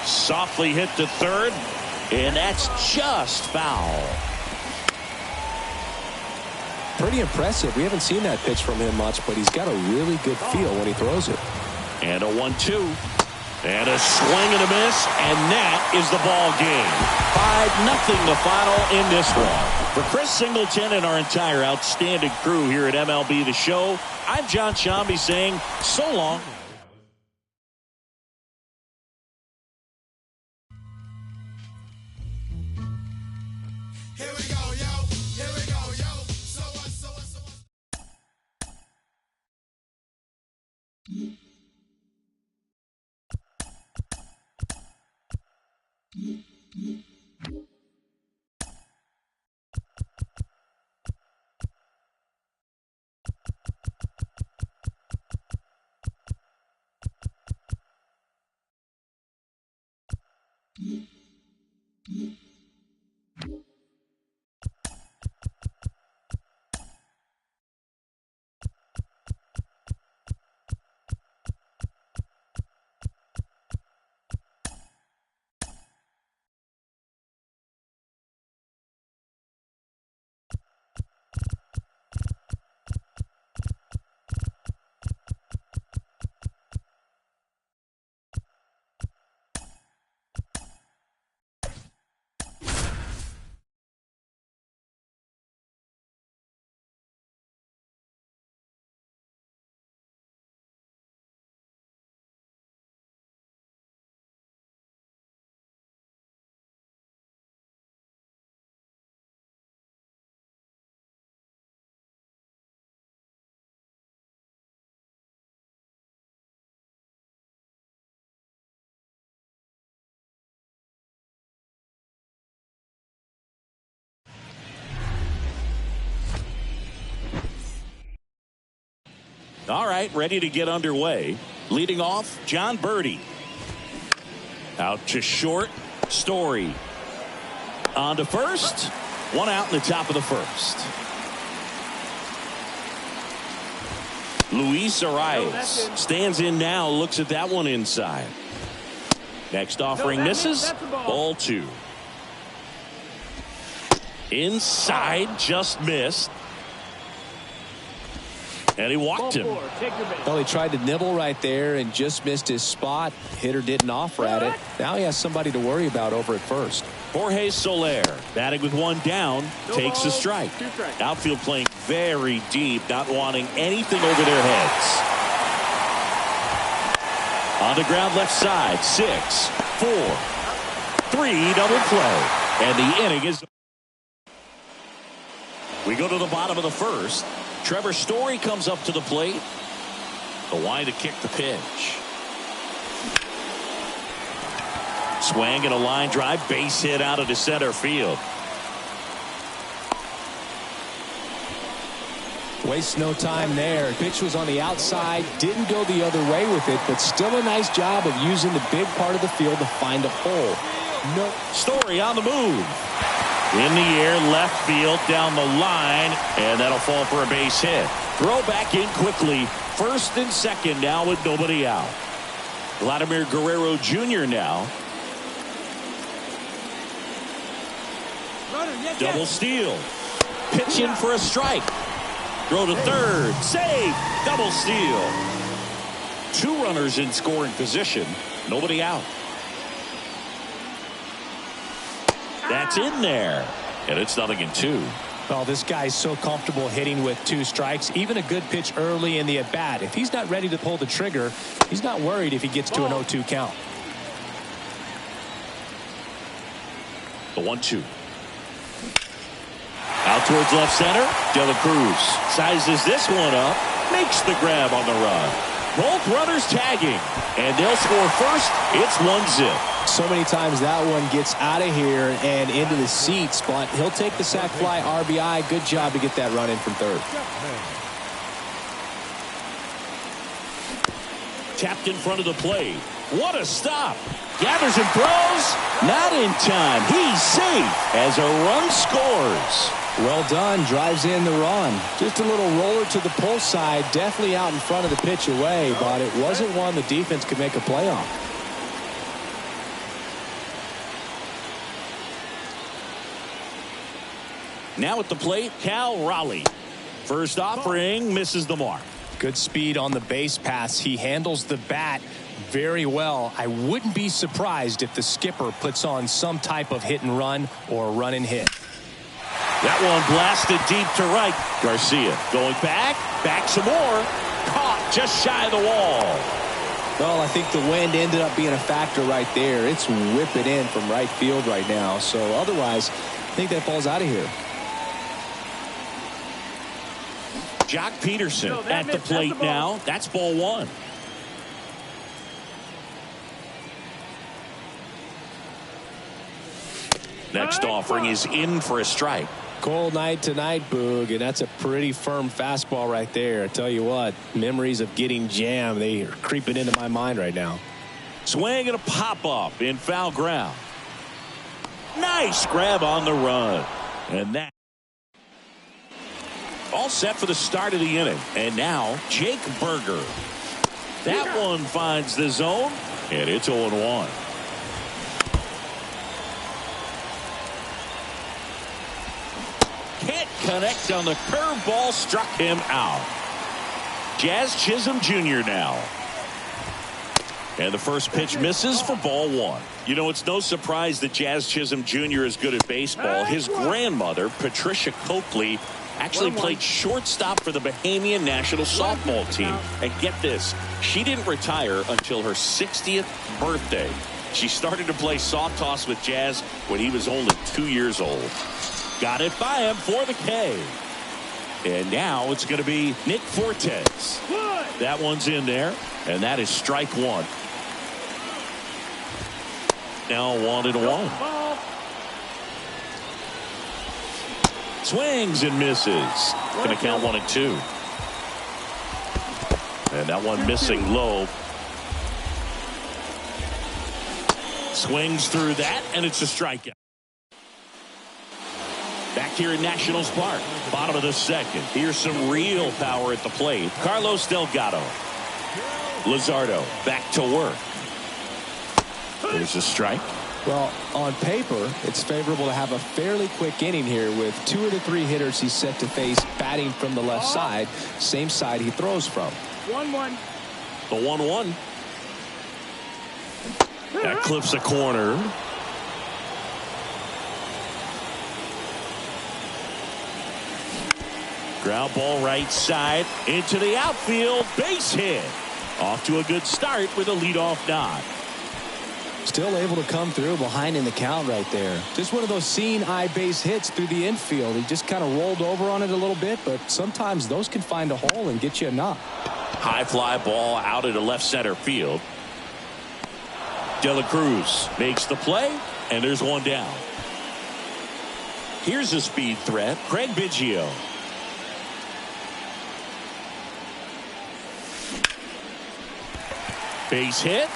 Softly hit to third, and that's just foul. Pretty impressive. We haven't seen that pitch from him much, but he's got a really good feel when he throws it. And a 1-2. And a swing and a miss, and that is the ball game. 5-0 the final in this one. For Chris Singleton and our entire outstanding crew here at MLB The Show, I'm John Shambi saying so long. Here we go, yo. Here we go, yo. So what, so what, so All right, ready to get underway. Leading off, John Birdie. Out to short, Story. On to first. One out in the top of the first. Luis Arias stands in now, looks at that one inside. Next offering misses. Ball 2. Inside, just missed. And he walked him. Well, he tried to nibble right there and just missed his spot. Hitter didn't offer at it. Now he has somebody to worry about over at first. Jorge Soler batting with one down, takes a strike. Outfield playing very deep, not wanting anything over their heads. On the ground left side, 6, 4, 3, double play. And the inning is. We go to the bottom of the first. Trevor Story comes up to the plate. The line to kick the pitch. Swing and a line drive, base hit out of the center field. Waste no time there. Pitch was on the outside, didn't go the other way with it, but still a nice job of using the big part of the field to find a hole. No. Story on the move. In the air, left field, down the line, and that'll fall for a base hit. Throw back in quickly. First and second now with nobody out. Vladimir Guerrero Jr. now. Double steal. Pitch in for a strike. Throw to third. Save. Double steal. 2 runners in scoring position. Nobody out. That's in there. And it's 0-2. Well, this guy's so comfortable hitting with 2 strikes. Even a good pitch early in the at-bat. If he's not ready to pull the trigger, he's not worried if he gets to an 0-2 count. The 1-2. Out towards left center. De La Cruz sizes this one up. Makes the grab on the run. Both runners tagging. And they'll score first. It's 1-0. So many times that one gets out of here and into the seats, but he'll take the sac fly RBI. Good job to get that run in from third. Tapped in front of the plate. What a stop. Gathers and throws. Not in time. He's safe as a run scores. Well done. Drives in the run. Just a little roller to the pull side. Definitely out in front of the pitch away, but it wasn't one the defense could make a play on. Now at the plate, Cal Raleigh. First offering, misses the mark. Good speed on the base pass. He handles the bat very well. I wouldn't be surprised if the skipper puts on some type of hit and run or run and hit. That one blasted deep to right. Garcia going back some more. Caught just shy of the wall. Well, I think the wind ended up being a factor right there. It's whipping in from right field right now. So otherwise, I think that ball's out of here. Jock Peterson at the plate now. That's ball 1. Next offering is in for a strike. Cold night tonight, Boog, and that's a pretty firm fastball right there. I tell you what, memories of getting jammed, they are creeping into my mind right now. Swing and a pop-up in foul ground. Nice grab on the run. And that all set for the start of the inning. And now Jake Burger. That one finds the zone, and it's 0-1. Can't connect on the curveball, struck him out. Jazz Chisholm Jr. now. And the first pitch misses for ball 1. You know, it's no surprise that Jazz Chisholm Jr. is good at baseball. His grandmother, Patricia Coakley, actually played shortstop for the Bahamian national softball team. And get this, she didn't retire until her 60th birthday. She started to play soft toss with Jazz when he was only 2 years old. Got it by him for the K. And now it's going to be Nick Fortes. That one's in there, and that is strike 1. Now 1-1. Swings and misses. Going to count 1-2. And that one missing low. Swings through that, and it's a strikeout. Back here in Nationals Park, bottom of the second. Here's some real power at the plate. Carlos Delgado. Luzardo back to work. There's a strike. Well, on paper, it's favorable to have a fairly quick inning here with 2 of the 3 hitters he's set to face batting from the left side, same side he throws from. 1-1. The 1-1. That clips a corner. Ground ball right side into the outfield. Base hit. Off to a good start with a leadoff nod. Still able to come through behind in the count right there. Just one of those seeing eye base hits through the infield. He just kind of rolled over on it a little bit, but sometimes those can find a hole and get you a knock. High fly ball out into left center field. De La Cruz makes the play, and there's one down. Here's a speed threat. Craig Biggio. Base hit.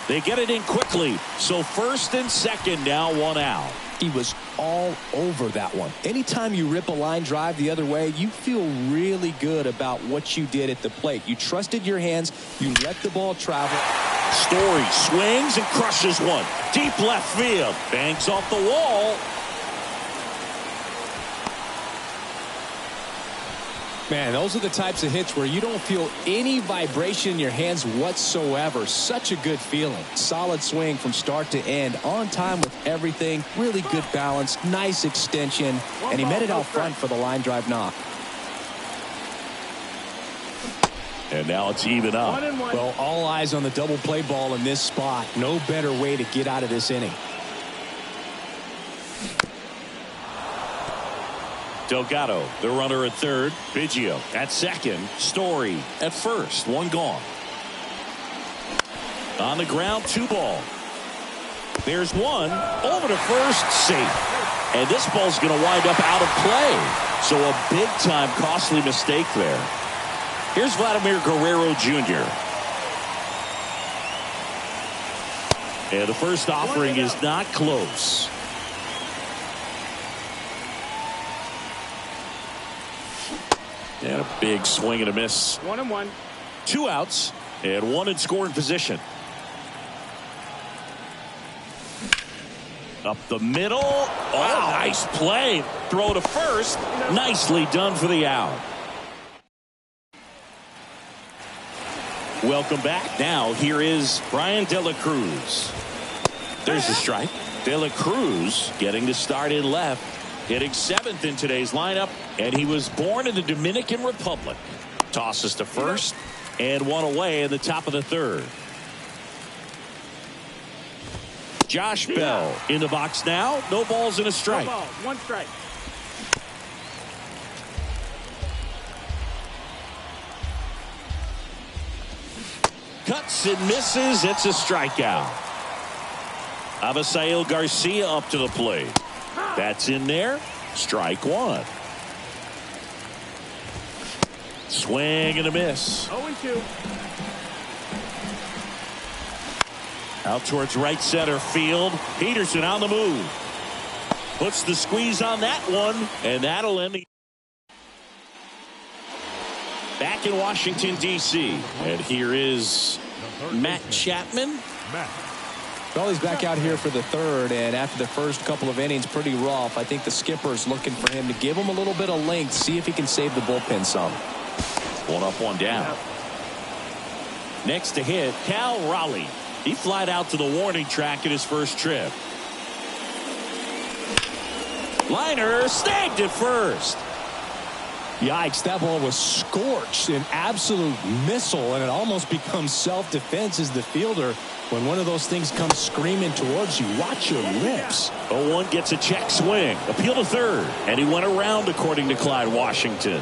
They get it in quickly. So first and second, now 1 out. He was all over that one. Anytime you rip a line drive the other way, you feel really good about what you did at the plate. You trusted your hands. You let the ball travel. Story swings and crushes one. Deep left field. Bangs off the wall. Man, those are the types of hits where you don't feel any vibration in your hands whatsoever. Such a good feeling. Solid swing from start to end. On time with everything. Really good balance. Nice extension. And he met it out front for the line drive knock. And now it's even up. 1-1. Well, all eyes on the double play ball in this spot. No better way to get out of this inning. Delgado, the runner at third. Biggio at second. Story at first. One gone. On the ground, 2 ball. There's one. Over to first. Safe. And this ball's going to wind up out of play. So a big-time costly mistake there. Here's Vladimir Guerrero Jr. And the first offering is not close. And a big swing and a miss. 1-1. 2 outs and 1 in scoring position. Up the middle. Oh, nice play. Throw to first. Nicely done for the out. Welcome back. Now here is Brian De La Cruz. There's a strike. De La Cruz getting to start in left. Hitting 7th in today's lineup, and he was born in the Dominican Republic. Tosses to first, and 1 away in the top of the 3rd. Josh Bell in the box now. No balls and a strike. 1 ball, 1 strike. Cuts and misses. It's a strikeout. Avisail Garcia up to the plate. That's in there. Strike 1. Swing and a miss. 0-2. Out towards right center field. Peterson on the move. Puts the squeeze on that one, and that'll end the. Back in Washington, D.C. And here is Matt Chapman. Well, he's back out here for the 3rd, and after the first couple of innings, pretty rough. I think the skipper's looking for him to give him a little bit of length, see if he can save the bullpen some. 1 up, 1 down. Next to hit, Cal Raleigh. He flied out to the warning track in his first trip. Liner snagged at first. Yikes, that ball was scorched, an absolute missile, and it almost becomes self-defense as the fielder. When one of those things comes screaming towards you, watch your lips. 0-1 gets a check swing. Appeal to third. And he went around, according to Clyde Washington.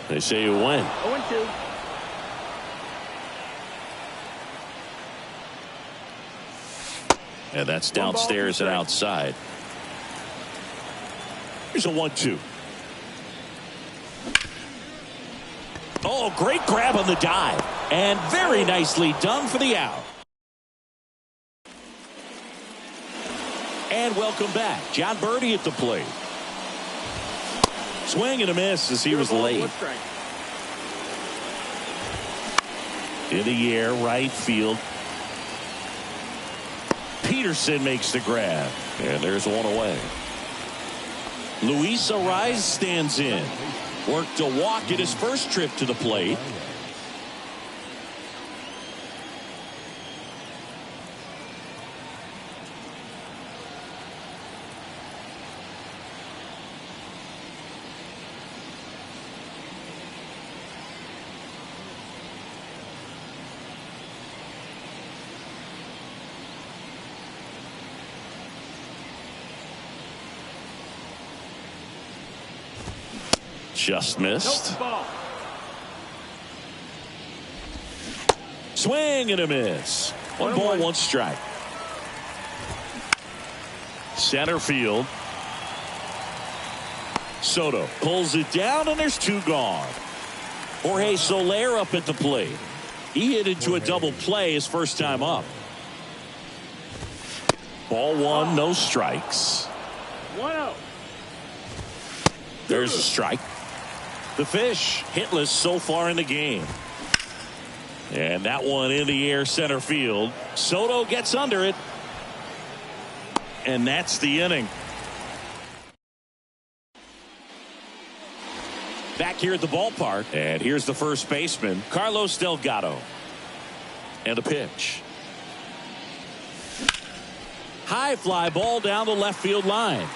They say you win. 0-2. And that's downstairs and outside. Here's a 1-2. Oh, great grab on the dive. And very nicely done for the out. And welcome back. John Birdie at the plate. Swing and a miss as he was late. In the air, right field. Peterson makes the grab. And there's one away. Luis Arraez stands in. Worked a walk at his first trip to the plate. Just missed. Swing and a miss. One ball, one strike. Center field. Soto pulls it down, and there's two gone. Jorge Soler up at the plate. He hit into a double play his first time up. Ball one, no strikes. 1-0. There's a strike. The Fish hitless so far in the game. And that one in the air center field. Soto gets under it. And that's the inning. Back here at the ballpark. And here's the first baseman, Carlos Delgado. And a pitch. High fly ball down the left field line.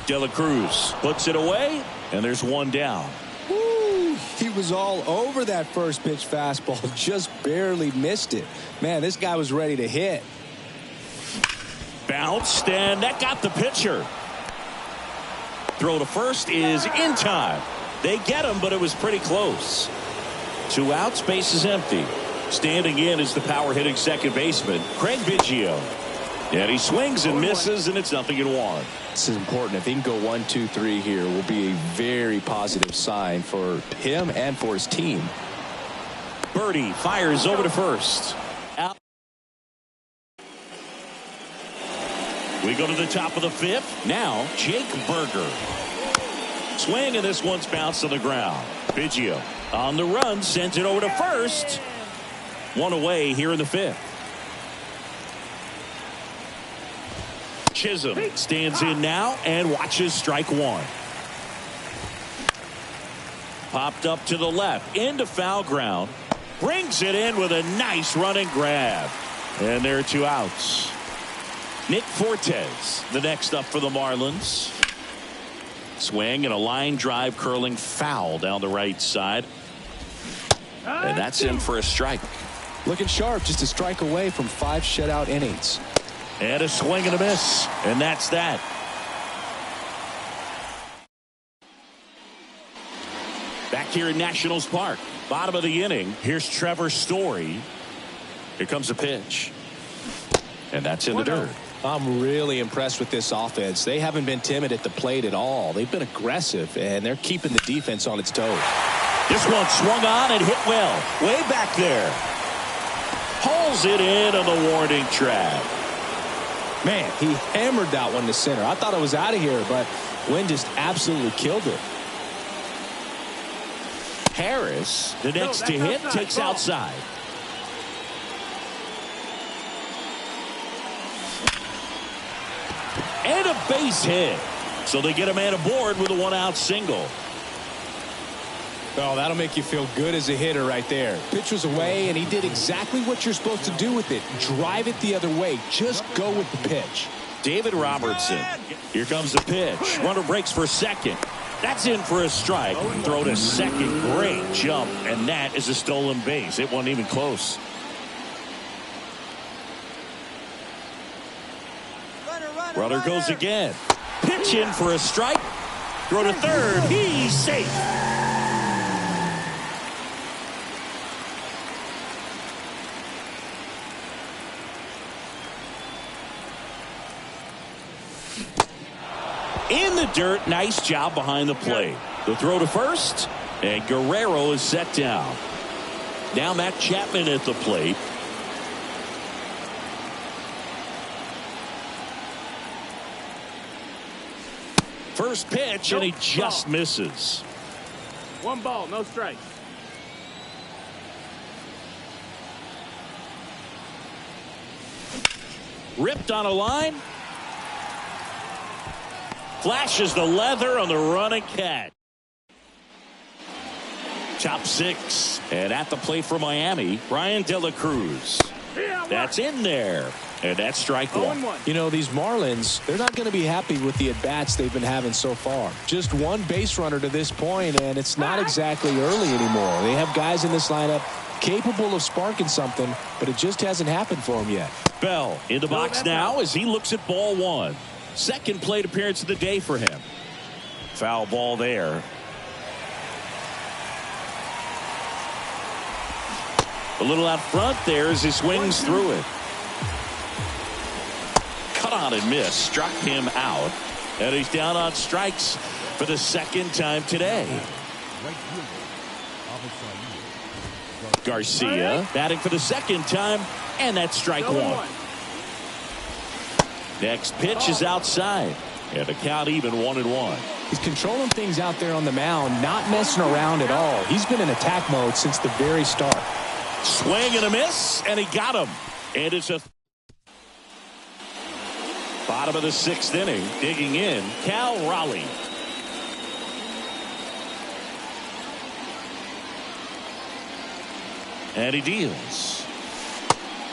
De La Cruz puts it away, and there's one down. Woo, he was all over that first pitch fastball, just barely missed it. Man, this guy was ready to hit. Bounced, and that got the pitcher. Throw to first is in time. They get him, but it was pretty close. 2 outs, base is empty. Standing in is the power hitting second baseman, Craig Biggio. And he swings and misses, and it's 0-1. This is important. If he can go 1, 2, 3 here, will be a very positive sign for him and for his team. Birdie fires over to first. Out. We go to the top of the 5th. Now, Jake Burger. Swing, and this one's bounced on the ground. Biggio on the run, sends it over to first. One away here in the 5th. Chisholm stands in now and watches strike one. Popped up to the left into foul ground. Brings it in with a nice running grab. And there are 2 outs. Nick Fortes, the next up for the Marlins. Swing and a line drive curling foul down the right side. And that's in for a strike. Looking sharp, just a strike away from 5 shutout innings. And a swing and a miss. And that's that. Back here in Nationals Park. Bottom of the inning. Here's Trevor Story. Here comes a pitch. And that's in the dirt. I'm really impressed with this offense. They haven't been timid at the plate at all. They've been aggressive, and they're keeping the defense on its toes. This one swung on and hit well. Way back there. Hauls it in on the warning track. Man, he hammered that one to center. I thought it was out of here, but Wynn just absolutely killed it. Harris, the next to hit, takes outside. And a base hit. So they get a man aboard with a 1-out single. Oh, that'll make you feel good as a hitter right there. Pitch was away, and he did exactly what you're supposed to do with it. Drive it the other way. Just go with the pitch. David Robertson. Here comes the pitch. Runner breaks for second. That's in for a strike. Throw to second. Great jump. And that is a stolen base. It wasn't even close. Runner goes again. Pitch in for a strike. Throw to third. He's safe. In the dirt. Nice job behind the plate. The throw to first. And Guerrero is set down. Now Matt Chapman at the plate. First pitch, and he just misses. 1 ball, no strikes. Ripped on a line. Flashes the leather on the running catch. Top 6. And at the plate for Miami, Ryan De La Cruz. That's in there. And that's strike one. You know, these Marlins, they're not going to be happy with the at-bats they've been having so far. Just one base runner to this point, and it's not exactly early anymore. They have guys in this lineup capable of sparking something, but it just hasn't happened for them yet. Bell in the box now as he looks at ball 1. Second plate appearance of the day for him. Foul ball there. A little out front there as he swings through it. Cut on and miss. Struck him out. And he's down on strikes for the second time today. Garcia batting for the second time, and that's strike one. Next pitch is outside, and the count even 1-1. He's controlling things out there on the mound, not messing around at all. He's been in attack mode since the very start. Swing and a miss, and he got him. And it's a bottom of the 6th inning. Digging in, Cal Raleigh. And he deals.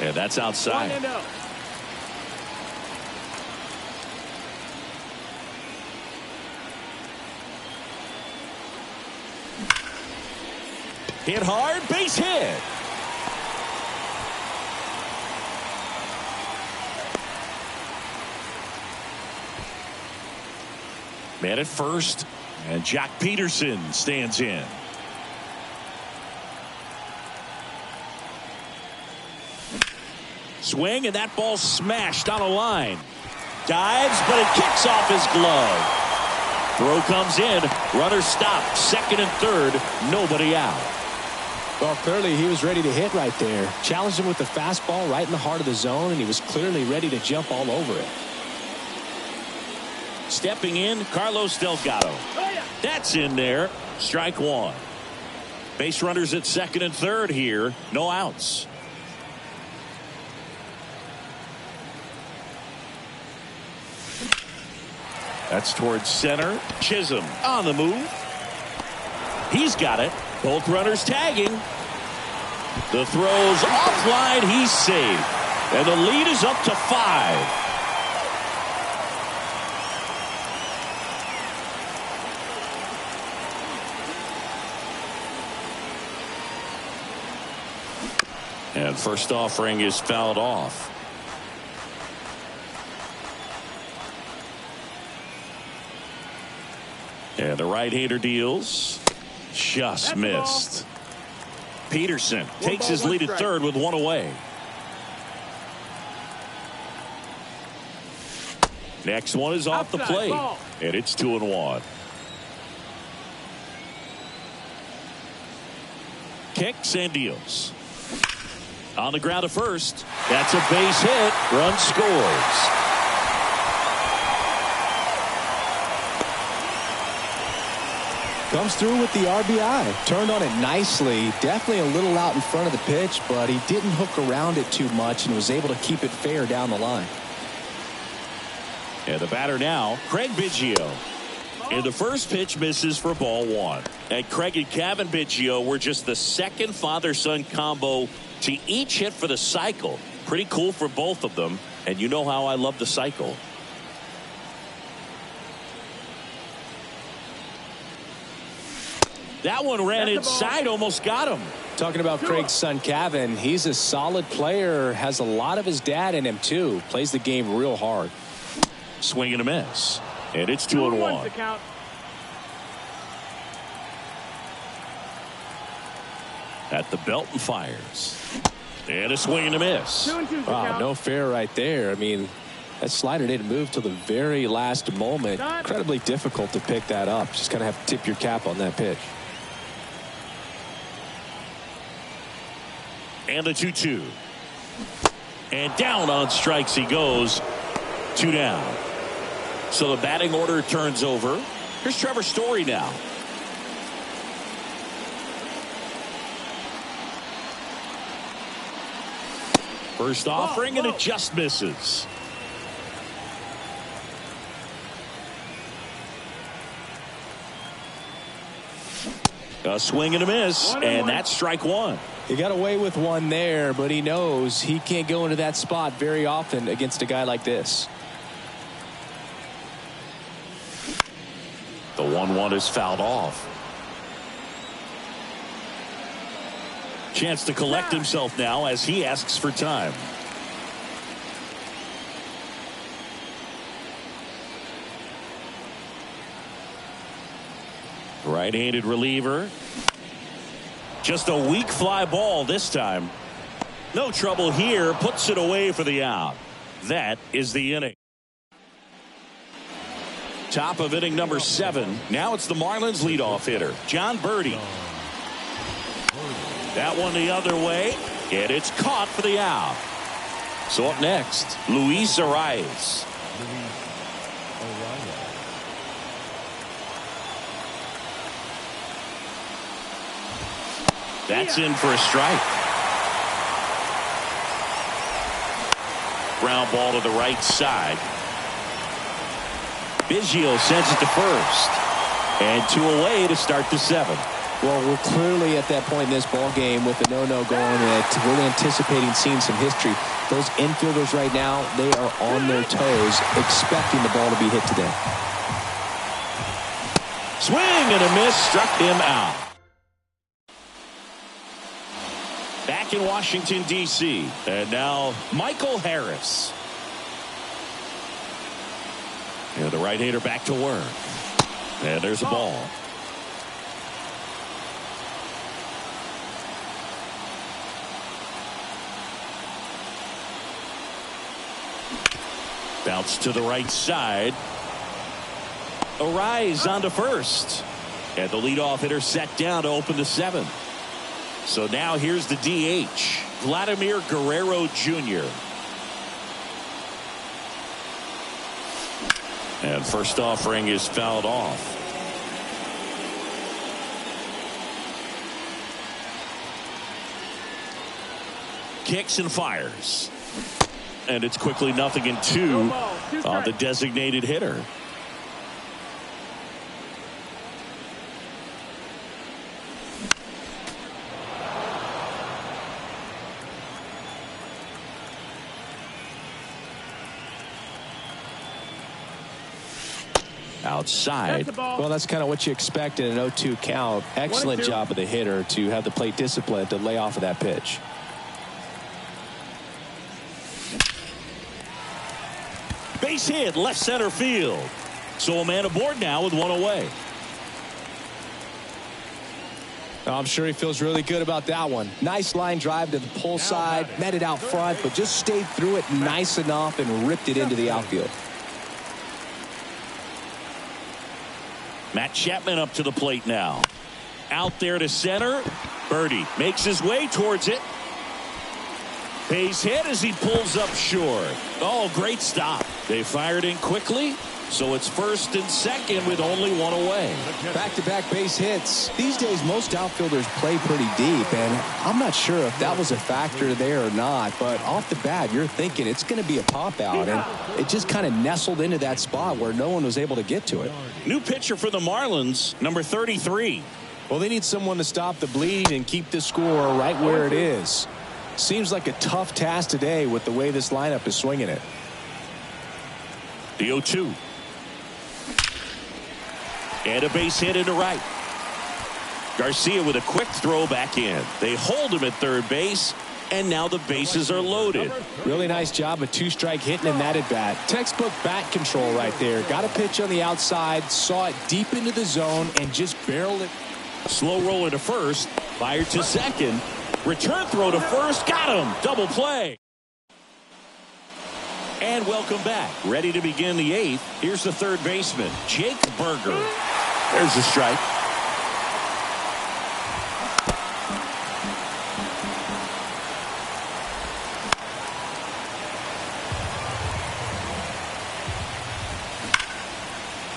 And that's outside. 1-0. Hit hard, base hit. Man at first, and Jack Peterson stands in. Swing, and that ball smashed on a line. Dives, but it kicks off his glove. Throw comes in. Runner stopped. Second and third. Nobody out. Well, clearly he was ready to hit right there. Challenged him with the fastball right in the heart of the zone, and he was clearly ready to jump all over it. Stepping in, Carlos Delgado. That's in there. Strike one. Base runners at second and third here. No outs. That's towards center. Chisholm on the move. He's got it. Both runners tagging. The throw's offline. He's safe. And the lead is up to 5. And first offering is fouled off. And the right-hander deals. Just missed. Peterson takes his lead at third with one away. Next one is off the plate. And it's 2-1. Kicks and deals. On the ground to first. That's a base hit. Run scores. Comes through with the RBI. Turned on it nicely. Definitely a little out in front of the pitch, but he didn't hook around it too much and was able to keep it fair down the line. And the batter now, Craig Biggio. And the first pitch misses for ball one. And Craig and Kevin Biggio were just the second father-son combo to each hit for the cycle. Pretty cool for both of them. And you know how I love the cycle. That one ran inside, almost got him. Talking about Craig's son, Kevin, he's a solid player, has a lot of his dad in him, too. Plays the game real hard. Swing and a miss. And it's 2-1. At the belt and fires. And a swing and a miss. Wow, no fair right there. I mean, that slider didn't move till the very last moment. Incredibly difficult to pick that up. Just kind of have to tip your cap on that pitch. And the 2-2. And down on strikes he goes. 2 down. So the batting order turns over. Here's Trevor Story now. First offering, and it just misses. A swing and a miss, and that's strike one. He got away with one there, but he knows he can't go into that spot very often against a guy like this. The 1-1 is fouled off. Chance to collect himself now as he asks for time. Right-handed reliever. Just a weak fly ball this time. No trouble here. Puts it away for the out. That is the inning. Top of inning number 7. Now it's the Marlins leadoff hitter, Jon Berti. That one the other way, and it's caught for the out. So up next, Luis Arraez. That's in for a strike. Ground ball to the right side. Biggio sends it to first. And 2 away to start the 7th. Well, we're clearly at that point in this ball game with the no-no going that we're anticipating seeing some history. Those infielders right now, they are on their toes, expecting the ball to be hit to them. Swing and a miss, struck him out. Back in Washington, D.C. And now Michael Harris. And the right-hander back to work. And there's a ball. Bounce to the right side. Arraez on to first. And the leadoff hitter set down to open the 7th. So now here's the DH, Vladimir Guerrero Jr. And first offering is fouled off. Kicks and fires. And it's quickly 0-2 on the designated hitter. Outside. Well, that's kind of what you expect in an 0-2 count. Excellent job of the hitter to have the plate discipline to lay off of that pitch. Base hit, left center field. So a man aboard now with 1 away. I'm sure he feels really good about that one. Nice line drive to the pull side, met it out front, but just stayed through it nice enough and ripped it into the outfield. Matt Chapman up to the plate now. Out there to center. Berti makes his way towards it. Base hit as he pulls up short. Oh, great stop. They fired in quickly, so it's first and second with only 1 away. Back-to-back base hits. These days, most outfielders play pretty deep, and I'm not sure if that was a factor there or not, but off the bat, you're thinking it's going to be a pop-out, and it just kind of nestled into that spot where no one was able to get to it. New pitcher for the Marlins, number 33. Well, they need someone to stop the bleed and keep the score right where it is. Seems like a tough task today with the way this lineup is swinging it. The 0-2. And a base hit into right. Garcia with a quick throw back in. They hold him at third base, and now the bases are loaded. Really nice job of 2-strike hitting in that at bat. Textbook bat control right there. Got a pitch on the outside, saw it deep into the zone, and just barreled it. Slow roller to first, fired to second. Return throw to first, got him. Double play. And welcome back. Ready to begin the 8th. Here's the third baseman, Jake Burger. There's a strike.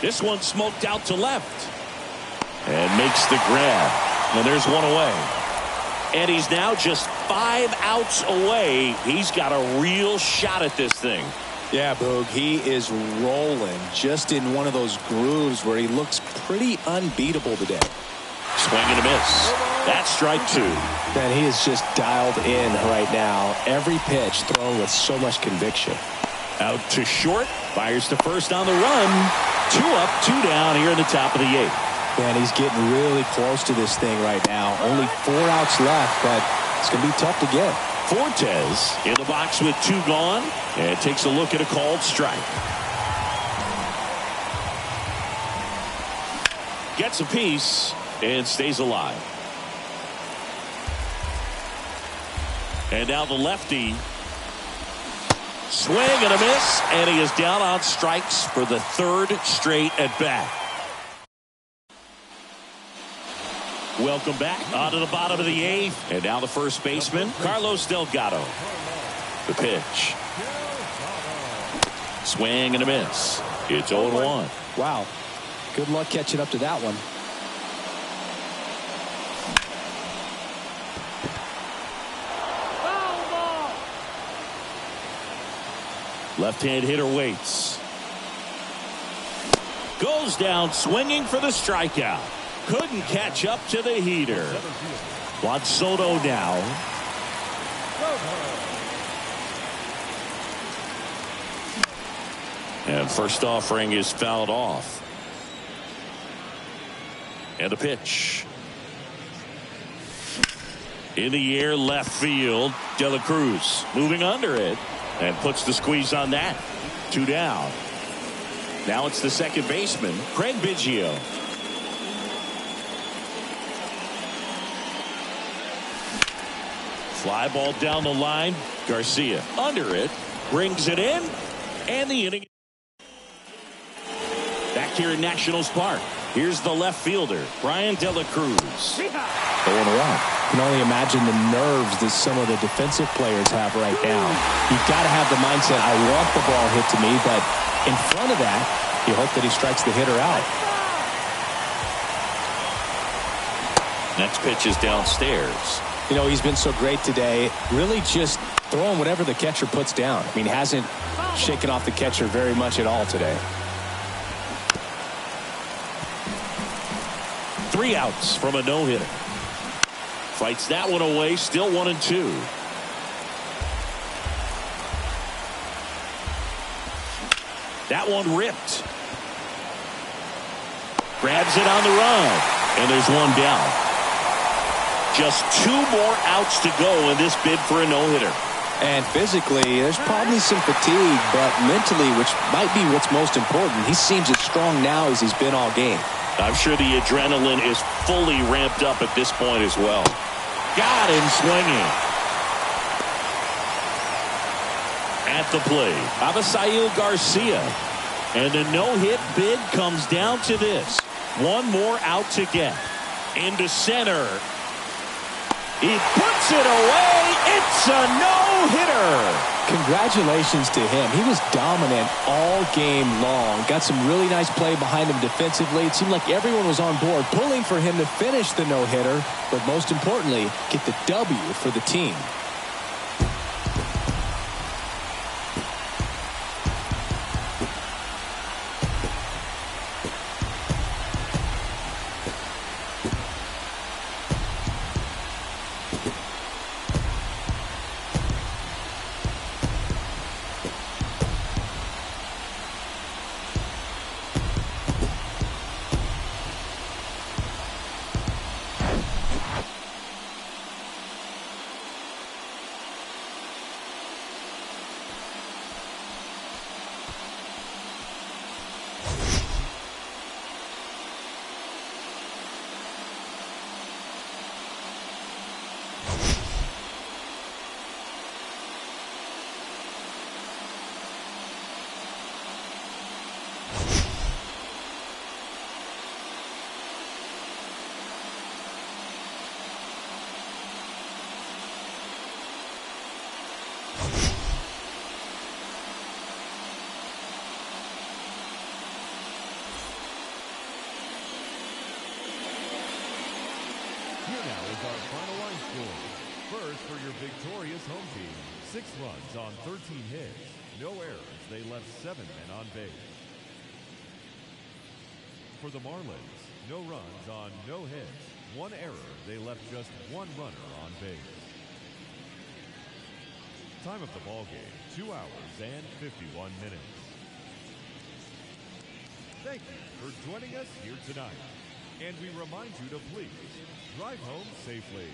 This one smoked out to left. And makes the grab. And there's one away. And he's now just 5 outs away. He's got a real shot at this thing. Yeah, Boog, he is rolling just in one of those grooves where he looks pretty unbeatable today. Swing and a miss. That's strike 2. Man, he is just dialed in right now. Every pitch thrown with so much conviction. Out to short. Fires to first on the run. 2 up, 2 down here in the top of the 8th. Man, he's getting really close to this thing right now. Only 4 outs left, but it's going to be tough to get. Fortes in the box with 2 gone and takes a look at a called strike. Gets a piece and stays alive. And now the lefty. Swing and a miss, and he is down on strikes for the 3rd straight at bat. Welcome back onto the bottom of the 8th. And now the first baseman, Carlos Delgado. The pitch. Swing and a miss. It's 0-1. Wow. Good luck catching up to that one. Left-hand hitter waits. Goes down swinging for the strikeout. Couldn't catch up to the heater. Juan Soto now. And first offering is fouled off. And the pitch. In the air, left field. De La Cruz moving under it and puts the squeeze on that. 2 down. Now it's the second baseman, Craig Biggio. Fly ball down the line. Garcia under it. Brings it in. And the inning. Back here in Nationals Park. Here's the left fielder, Brian De La Cruz. 0-1. I can only imagine the nerves that some of the defensive players have right now. You've got to have the mindset, I want the ball hit to me, but in front of that, you hope that he strikes the hitter out. Next pitch is downstairs. You know, he's been so great today, really just throwing whatever the catcher puts down. I mean, hasn't shaken off the catcher very much at all today. 3 outs from a no-hitter. Fights that one away, still 1-2. That one ripped. Grabs it on the run. And there's one down. Just 2 more outs to go in this bid for a no-hitter. And physically, there's probably some fatigue, but mentally, which might be what's most important, he seems as strong now as he's been all game. I'm sure the adrenaline is fully ramped up at this point as well. Got him swinging. At the plate, Avisail Garcia. And the no-hit bid comes down to this. 1 more out to get. Into center. He puts it away. It's a no-hitter. Congratulations to him. He was dominant all game long. Got some really nice play behind him defensively. It seemed like everyone was on board, pulling for him to finish the no-hitter, but most importantly, get the W for the team. Here's our final line score. First, for your victorious home team, 6 runs on 13 hits. No errors. They left 7 men on base. For the Marlins, no runs on no hits. 1 error. They left just 1 runner on base. Time of the ball game, 2 hours and 51 minutes. Thank you for joining us here tonight. And we remind you to please drive home safely.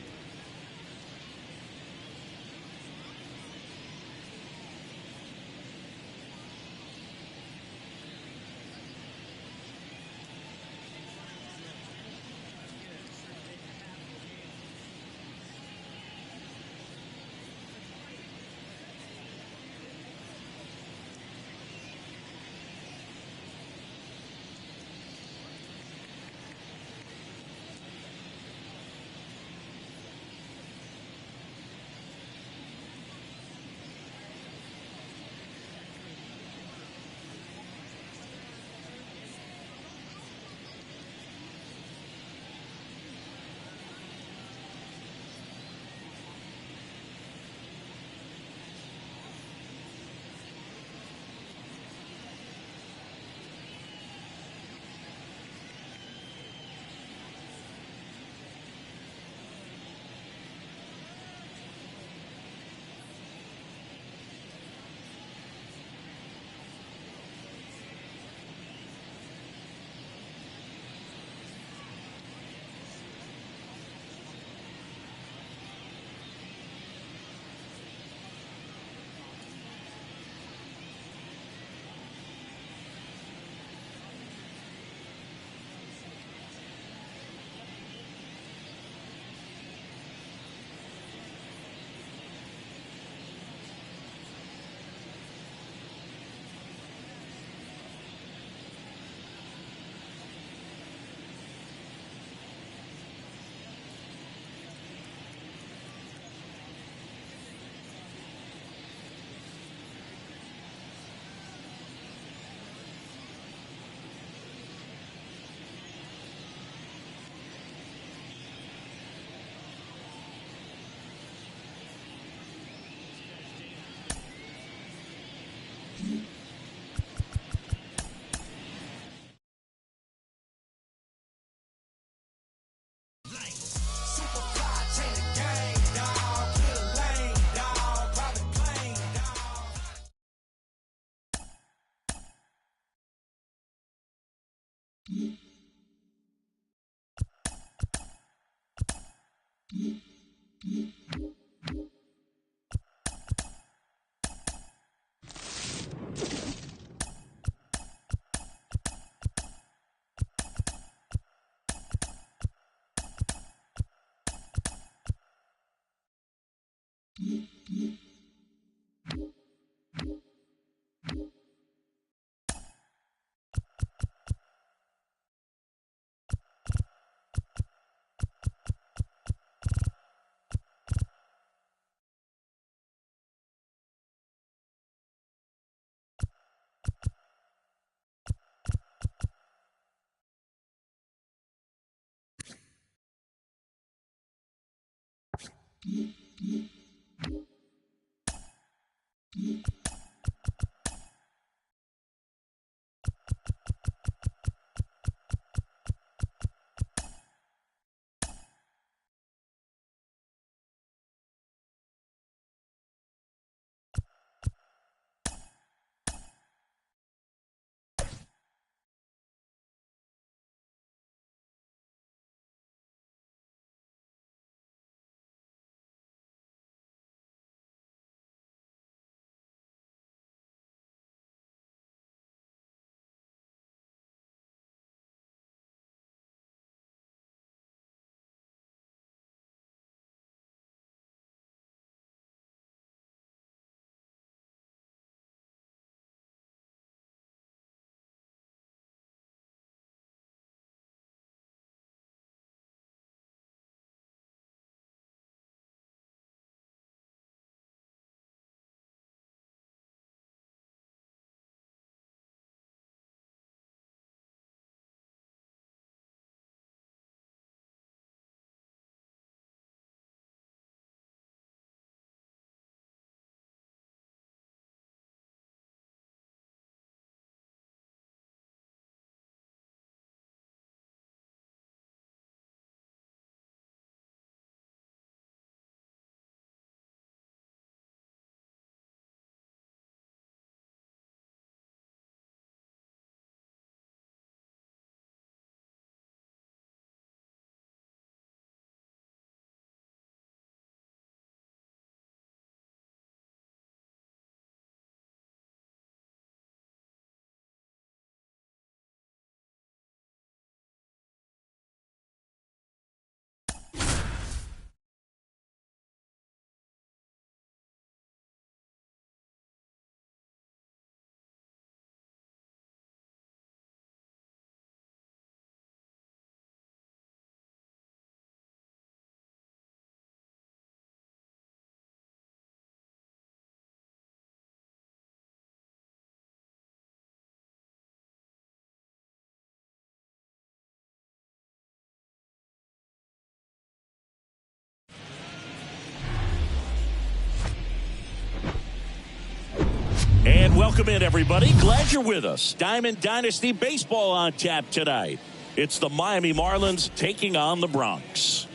Welcome in, everybody. Glad you're with us. Diamond Dynasty Baseball on tap tonight. It's the Miami Marlins taking on the Bronx.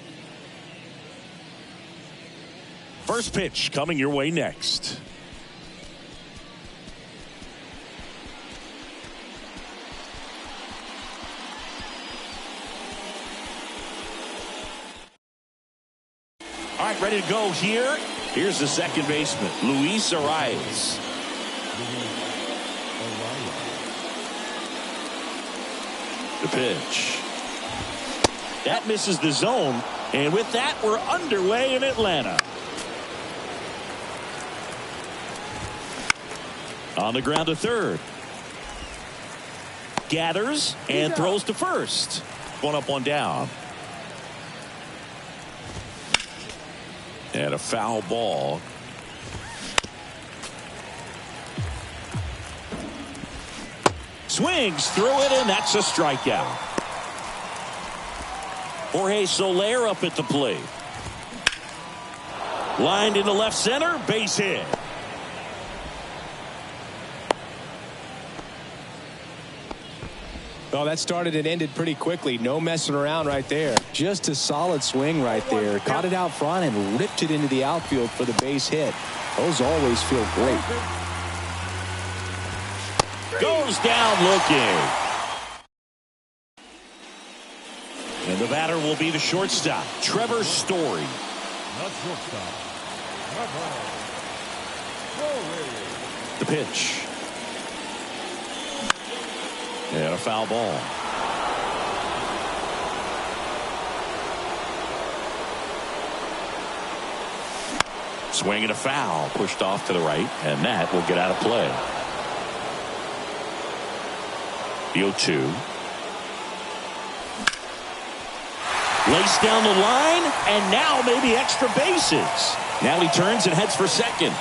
First pitch coming your way next. All right, ready to go here. Here's the second baseman, Luis Arias. The pitch. That misses the zone. And with that, we're underway in Atlanta. On the ground to third. Gathers and throws to first. One up, one down. And a foul ball. Swings through it, and that's a strikeout. Jorge Soler up at the plate. Lined into left center, base hit. Well, that started and ended pretty quickly. No messing around right there. Just a solid swing right there. Caught it out front and ripped it into the outfield for the base hit. Those always feel great. Goes down looking. And the batter will be the shortstop, Trevor Story. Not shortstop. Trevor Story. The pitch. And a foul ball. Swing and a foul. Pushed off to the right, and that will get out of play. The 0-2. Laced down the line, and now maybe extra bases. Now he turns and heads for second.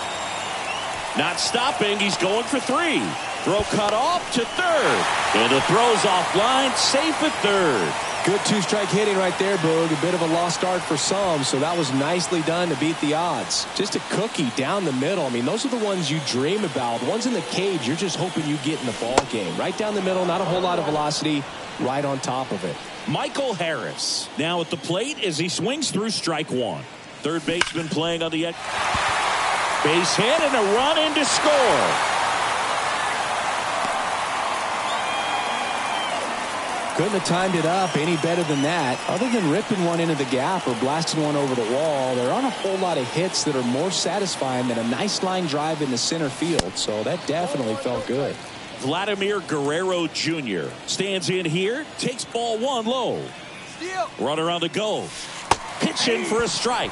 Not stopping, he's going for three. Throw cut off to third. And the throw's offline, safe at third. Good two-strike hitting right there, Boog. A bit of a lost start for some, so that was nicely done to beat the odds. Just a cookie down the middle. I mean, those are the ones you dream about. The ones in the cage, you're just hoping you get in the ball game. Right down the middle, not a whole lot of velocity, right on top of it. Michael Harris now at the plate as he swings through strike one. Third baseman playing on the edge. Base hit and a run in to score. Couldn't have timed it up any better than that. Other than ripping one into the gap or blasting one over the wall, there aren't a whole lot of hits that are more satisfying than a nice line drive into center field. So that definitely felt good. Vladimir Guerrero Jr. stands in here, takes ball one low. Runner on the go. Pitch in for a strike.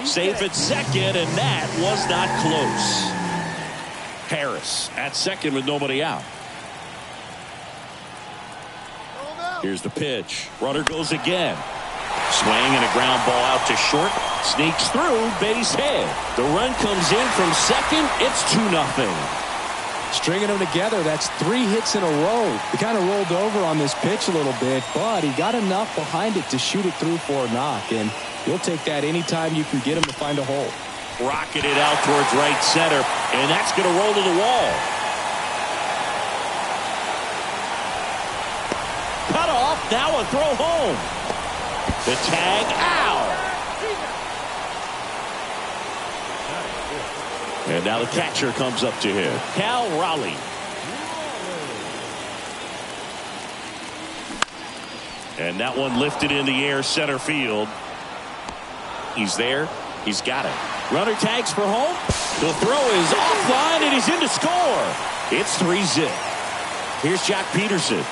Safe at second, and that was not close. Harris at second with nobody out. Here's the pitch. Runner goes again. Swing and a ground ball out to short. Sneaks through, base hit. The run comes in from second. It's 2-0. Stringing them together, that's 3 hits in a row. He kind of rolled over on this pitch a little bit, but he got enough behind it to shoot it through for a knock, and you'll take that anytime you can get him to find a hole. Rocket it out towards right center, and that's going to roll to the wall. Cut off, now a throw home. The tag out. And now the catcher comes up to him, Cal Raleigh. And that one lifted in the air center field. He's there. He's got it. Runner tags for home. The throw is offline and he's in to score. It's 3-0. Here's Jock Peterson.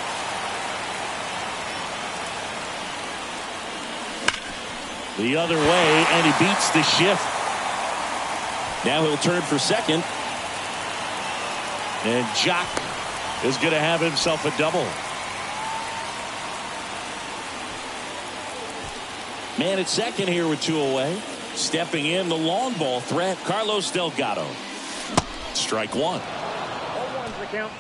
The other way, and he beats the shift. Now he'll turn for second. And Jock is going to have himself a double. Man at second here with 2 away. Stepping in the long ball threat, Carlos Delgado. Strike one. 0-1's the count.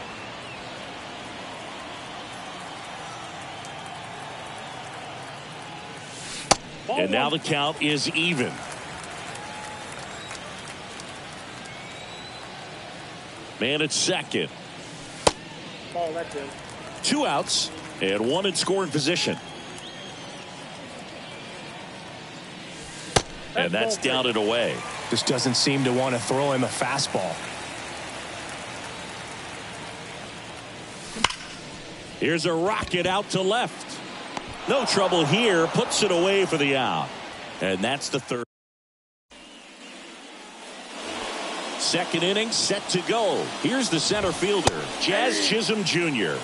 And now the count is even. Man at second. Ball, that's it. 2 outs and 1 in scoring position. And that's down and away. Just doesn't seem to want to throw him a fastball. Here's a rocket out to left. No trouble here. Puts it away for the out. And that's the third. Second inning set to go. Here's the center fielder, Jazz Chisholm Jr.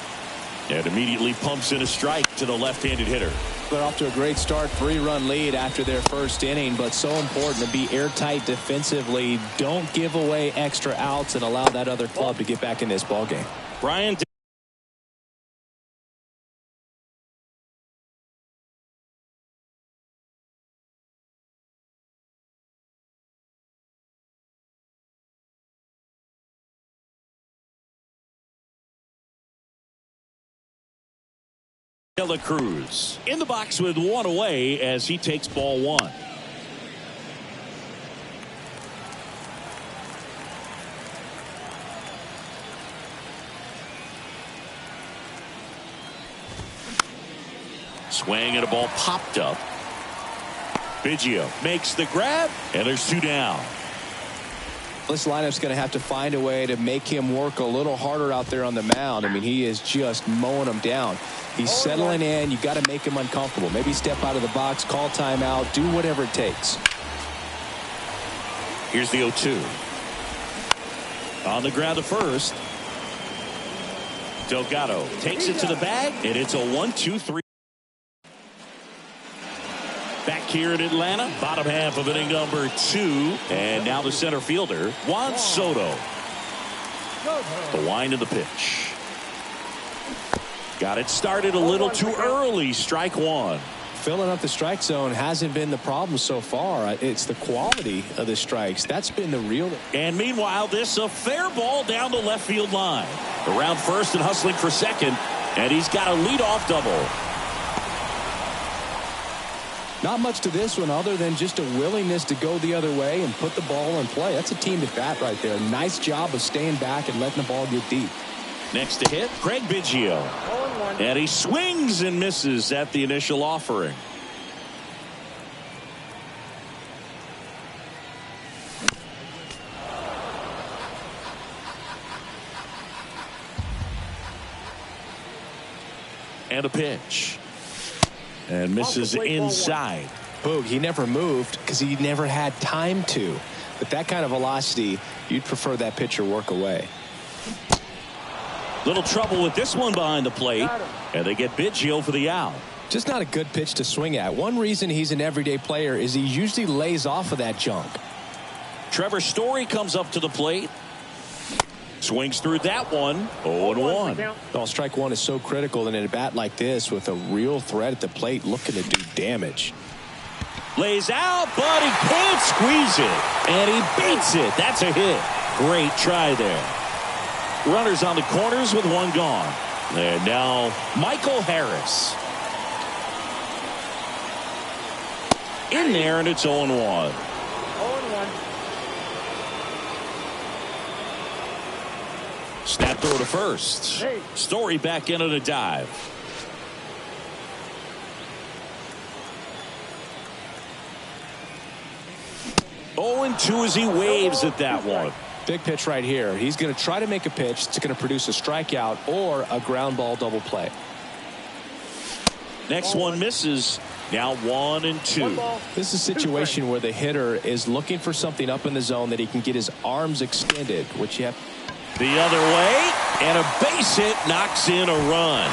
And immediately pumps in a strike to the left-handed hitter. They're off to a great start, 3-run lead after their first inning, but so important to be airtight defensively. Don't give away extra outs and allow that other club to get back in this ballgame. Brian De La Cruz in the box with 1 away as he takes ball 1. Swing and a ball popped up. Biggio makes the grab and there's 2 down. This lineup's going to have to find a way to make him work a little harder out there on the mound. I mean, he is just mowing them down. He's settling in. You got to make him uncomfortable. Maybe step out of the box, call timeout, do whatever it takes. Here's the 0-2. On the ground to first. Delgado takes it to the bag, and it's a 1-2-3. Back here in Atlanta, bottom half of inning number 2, and now the center fielder, Juan Soto. The wind of the pitch. Got it started a little too early. Strike 1. Filling up the strike zone hasn't been the problem so far. It's the quality of the strikes. That's been the real. And meanwhile, this a fair ball down the left field line. Around first and hustling for second, and he's got a leadoff double. Not much to this one other than just a willingness to go the other way and put the ball in play. That's a team at bat right there. Nice job of staying back and letting the ball get deep. Next to hit, Craig Biggio. And he swings and misses at the initial offering. And a pitch. And misses inside. Boog, he never moved because he never had time to. With that kind of velocity, you'd prefer that pitcher work away. Little trouble with this one behind the plate. And they get Biggio for the out. Just not a good pitch to swing at. One reason he's an everyday player is he usually lays off of that junk. Trevor Story comes up to the plate. Swings through that one. 0-1. Well, strike 1 is so critical in a bat like this with a real threat at the plate looking to do damage. Lays out, but he can't squeeze it. And he beats it. That's a hit. Great try there. Runners on the corners with 1 gone. And now Michael Harris. In there, and it's 0-1. 0-1. Snap throw to first. Story back in on a dive. Oh, and 2 as he waves at that one. Big pitch right here. He's going to try to make a pitch that's going to produce a strikeout or a ground ball double play. Next one misses. Now 1-2. This is a situation where the hitter is looking for something up in the zone that he can get his arms extended, which you have. The other way, and a base hit knocks in a run.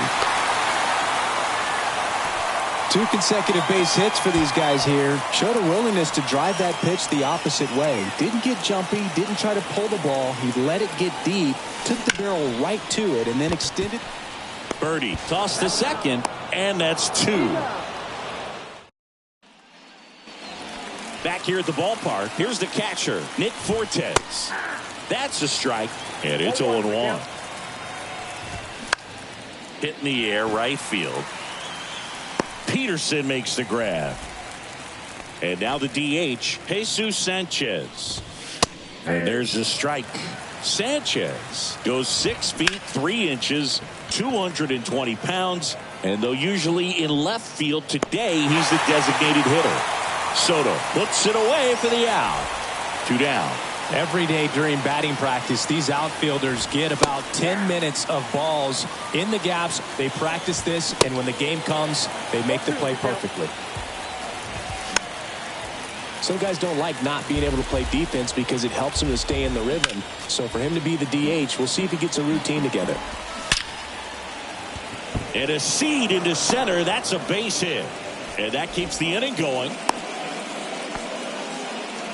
2 consecutive base hits for these guys here. Showed a willingness to drive that pitch the opposite way. Didn't get jumpy, didn't try to pull the ball. He let it get deep, took the barrel right to it, and then extended. Birdie tossed to second, and that's 2. Back here at the ballpark, here's the catcher, Nick Fortes. That's a strike, and it's 0-1. Hit in the air, right field. Peterson makes the grab. And now the DH, Jesus Sanchez. And there's a strike. Sanchez goes 6 feet 3 inches, 220 pounds, and though usually in left field, today he's the designated hitter. Soto puts it away for the out. 2 down. Every day during batting practice, these outfielders get about 10 minutes of balls in the gaps. They practice this, and when the game comes, they make the play perfectly. Some guys don't like not being able to play defense because it helps them to stay in the rhythm. So for him to be the DH, we'll see if he gets a routine together. And a seed into center. That's a base hit. And that keeps the inning going.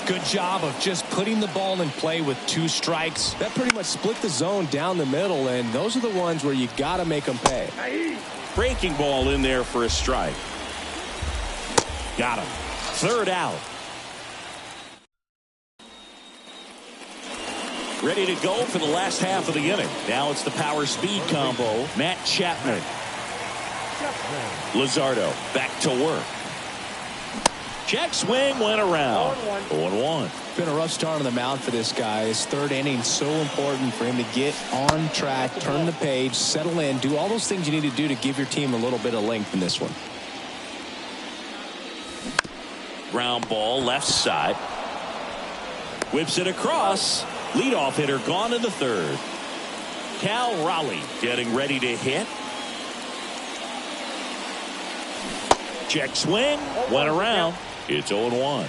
Good job of just putting the ball in play with 2 strikes. That pretty much split the zone down the middle, and those are the ones where you got to make them pay. Breaking ball in there for a strike. Got him. 3rd out. Ready to go for the last half of the inning. Now it's the power speed combo. Matt Chapman. Luzardo back to work. Check swing went around. 0-1. Been a rough start on the mound for this guy. His 3rd inning so important for him to get on track, turn the page, settle in, do all those things you need to do to give your team a little bit of length in this one. Ground ball left side. Whips it across. Leadoff hitter gone in the 3rd. Cal Raleigh getting ready to hit. Check swing went around. It's 0-1.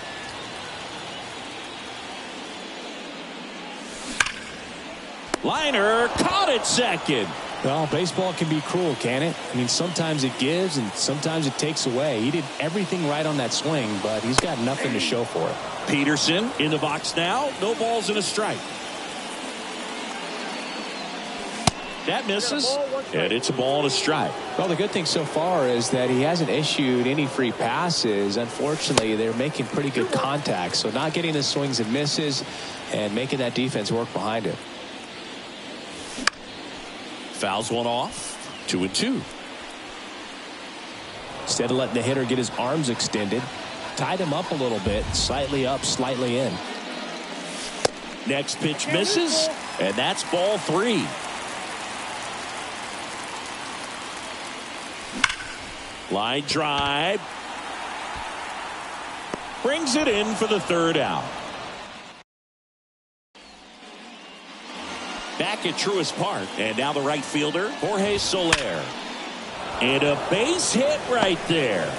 Liner caught at second. Well, baseball can be cruel, can it? I mean, sometimes it gives and sometimes it takes away. He did everything right on that swing, but he's got nothing to show for it. Peterson in the box now. No balls and a strike. That misses, and it's a ball and a strike. Well, the good thing so far is that he hasn't issued any free passes. Unfortunately, they're making pretty good contact, so not getting the swings and misses and making that defense work behind him. Fouls one off. 2-2. Instead of letting the hitter get his arms extended, tied him up a little bit, slightly up, slightly in. Next pitch misses, and that's ball 3. Line drive. Brings it in for the 3rd out. Back at Truist Park. And now the right fielder, Jorge Soler. And a base hit right there.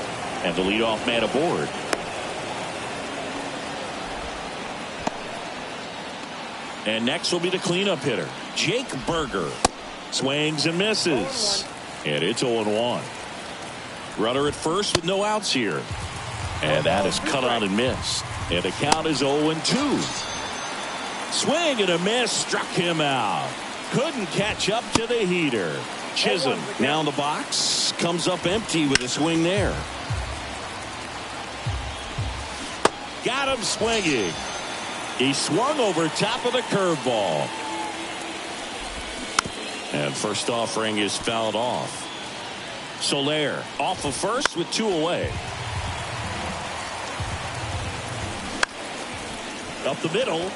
And the leadoff man aboard. And next will be the cleanup hitter, Jake Burger. Swings and misses. And it's 0-1. Runner at first with no outs here. And that is cut on and missed. And the count is 0-2. Swing and a miss struck him out. Couldn't catch up to the heater. Chisholm now in the box. Comes up empty with a swing there. Got him swinging. He swung over top of the curveball. And first offering is fouled off. Soler off of first with 2 away. Up the middle.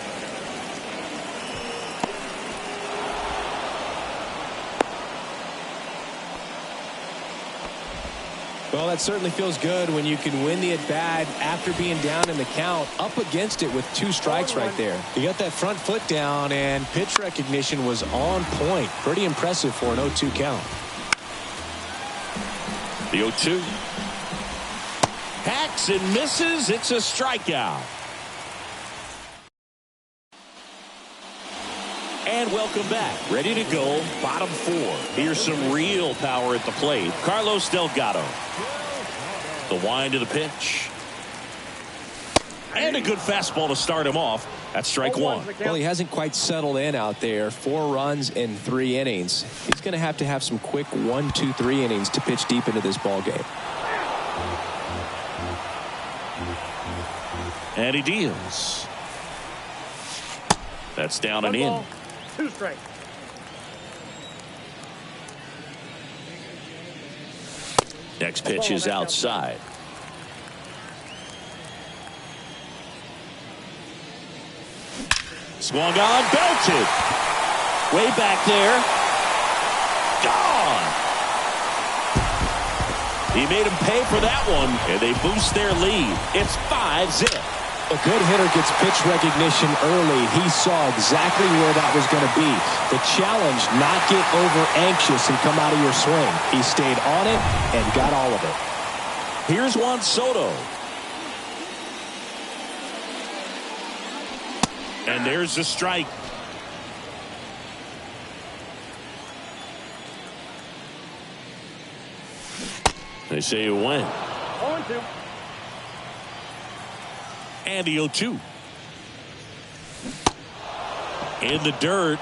Well, that certainly feels good when you can win the at-bat after being down in the count, up against it with 2 strikes right there. You got that front foot down, and pitch recognition was on point. Pretty impressive for an 0-2 count. The 0-2. Hacks and misses. It's a strikeout. And welcome back. Ready to go. Bottom 4. Here's some real power at the plate. Carlos Delgado. The wind of the pitch. And a good fastball to start him off. That's strike 1. Well, he hasn't quite settled in out there. 4 runs in 3 innings. He's going to have some quick 1, 2, 3 innings to pitch deep into this ball game. And he deals. That's down and in. 2 strikes. Next pitch is outside. Swung on, belted. Way back there. Gone. He made him pay for that one, and they boost their lead. It's 5-zip. A good hitter gets pitch recognition early. He saw exactly where that was going to be. The challenge, not get over anxious and come out of your swing. He stayed on it and got all of it. Here's Juan Soto. And there's the strike. They say it went. 0-2. And the 0-2. In the dirt.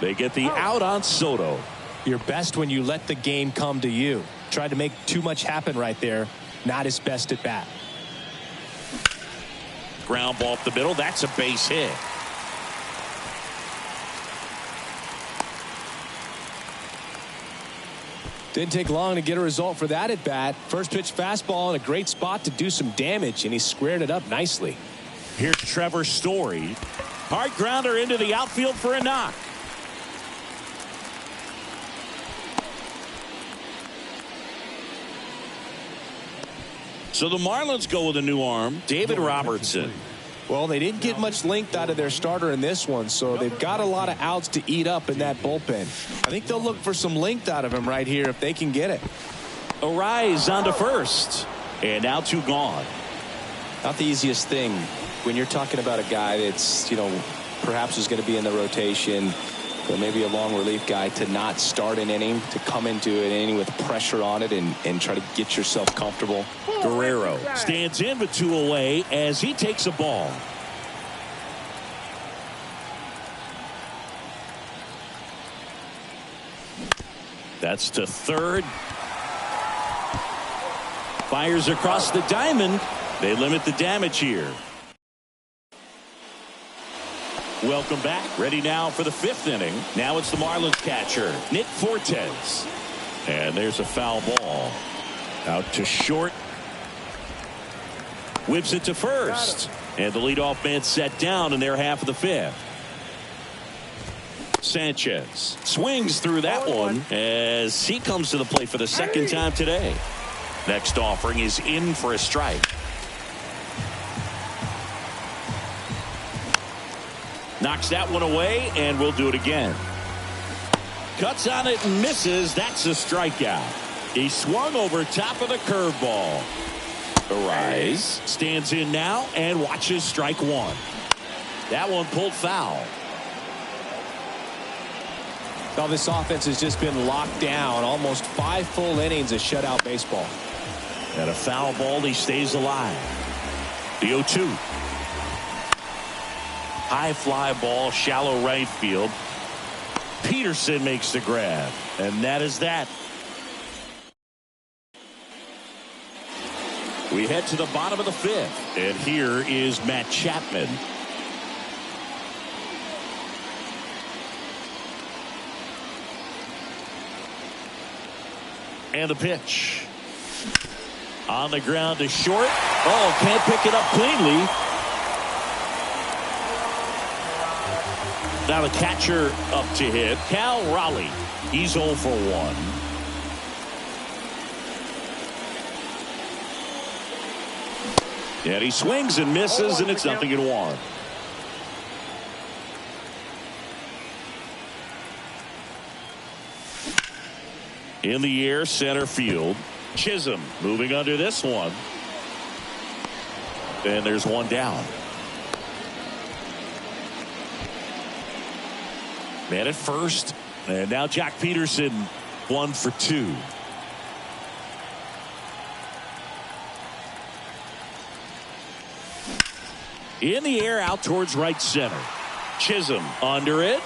They get the out on Soto. You're best when you let the game come to you. Tried to make too much happen right there. Not his best at bat. Ground ball up the middle. That's a base hit. Didn't take long to get a result for that at bat. First pitch fastball in a great spot to do some damage, and he squared it up nicely. Here's Trevor Story. Hard grounder into the outfield for a knock. So the Marlins go with a new arm, David Robertson. Well, they didn't get much length out of their starter in this one, so they've got a lot of outs to eat up in that bullpen. I think they'll look for some length out of him right here if they can get it. Arise on to first. And now 2 gone. Not the easiest thing when you're talking about a guy that's, perhaps is going to be in the rotation, or maybe a long relief guy, to not start an inning, to come into an inning with pressure on it and try to get yourself comfortable. Guerrero stands in with 2 away as he takes a ball. That's to third. Fires across the diamond. They limit the damage here. Welcome back. Ready now for the 5th inning. Now it's the Marlins catcher, Nick Fortes. And there's a foul ball. Out to short. Whips it to first. And the leadoff man set down in their half of the 5th. Sanchez swings through that one as he comes to the plate for the 2nd time today. Next offering is in for a strike. Knocks that one away, and we'll do it again. Cuts on it and misses. That's a strikeout. He swung over top of the curveball. Arise stands in now and watches strike 1. That one pulled foul. Well, this offense has just been locked down. Almost 5 full innings of shutout baseball. And a foul ball. He stays alive. The 0-2. High fly ball, shallow right field. Peterson makes the grab. And that is that. We head to the bottom of the 5th. And here is Matt Chapman. And the pitch. On the ground to short. Oh, can't pick it up cleanly. Now the catcher up to hit. Cal Raleigh. He's 0 for 1. And he swings and misses, and it's 0-1. In the air, center field. Chisholm moving under this one. And there's one down. Man at first. And now Jack Peterson 1 for 2. In the air out towards right center. Chisholm under it.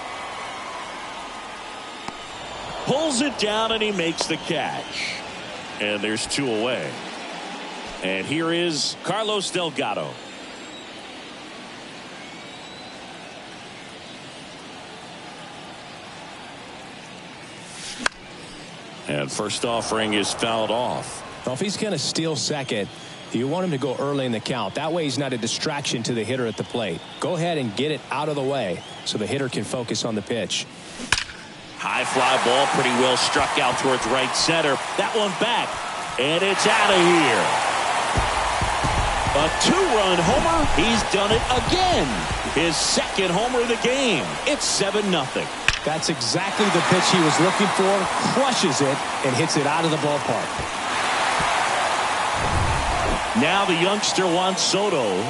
Pulls it down and he makes the catch. And there's 2 away. And here is Carlos Delgado. And first offering is fouled off. Well, if he's going to steal second, You want him to go early in the count. That way he's not a distraction to the hitter at the plate. Go ahead and get it out of the way so the hitter can focus on the pitch. High fly ball, pretty well struck out towards right center. That one back, and it's out of here. A two-run homer. He's done it again. His second homer of the game. It's 7-0. That's exactly the pitch he was looking for. Crushes it and hits it out of the ballpark. Now the youngster Juan Soto.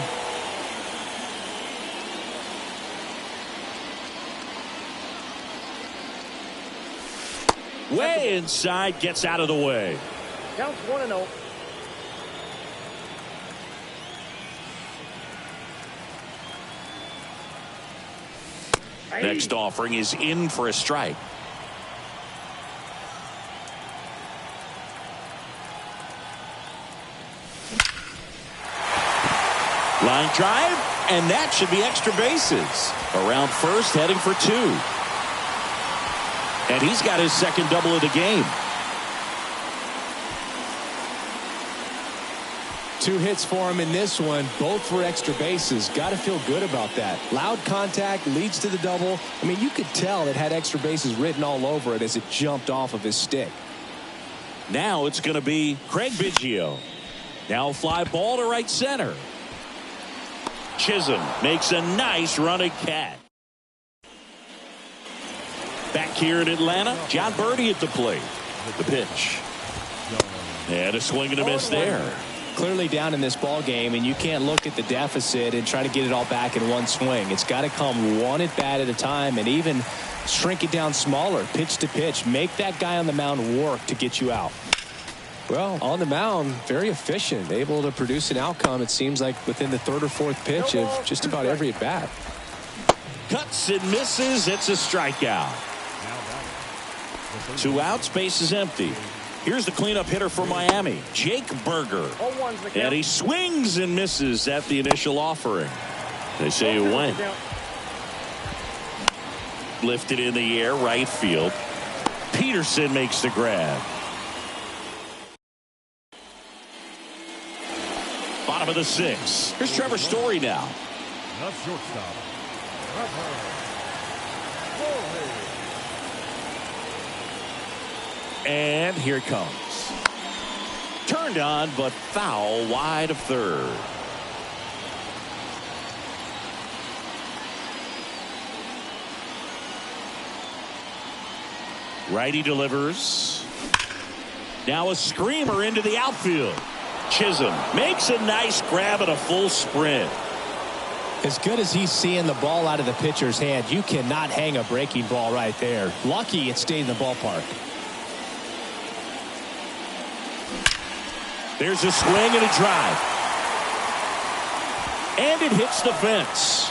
Way inside, gets out of the way. Counts 1-0. Next offering is in for a strike. Line drive, and that should be extra bases. Around first, heading for two. And he's got his second double of the game. 2 hits for him in this one, both for extra bases. Got to feel good about that. Loud contact leads to the double. I mean, you could tell it had extra bases written all over it as it jumped off of his stick. Now it's going to be Craig Biggio. Now a fly ball to right center. Chisholm makes a nice running catch. Back here in Atlanta, John Birdie at the plate. The pitch. And a swing and a miss there. Clearly down in this ball game, and you can't look at the deficit and try to get it all back in one swing. It's got to come one at bat at a time, and even shrink it down smaller, pitch to pitch. Make that guy on the mound work to get you out. Well, on the mound, very efficient, able to produce an outcome, it seems like, within the third or fourth pitch of just about every at bat. Cuts and misses. It's a strikeout. 2 outs, base is empty. Here's the cleanup hitter for Miami, Jake Burger. And he swings and misses at the initial offering. They say it went. Lifted in the air, right field. Peterson makes the grab. Bottom of the 6th. Here's Trevor Story now. The shortstop, And here it comes. Turned on, but foul wide of third. Righty delivers. Now a screamer into the outfield. Chisholm makes a nice grab at a full sprint. As good as he's seeing the ball out of the pitcher's hand, you cannot hang a breaking ball right there. Lucky it stayed in the ballpark. There's a swing and a drive. And it hits the fence.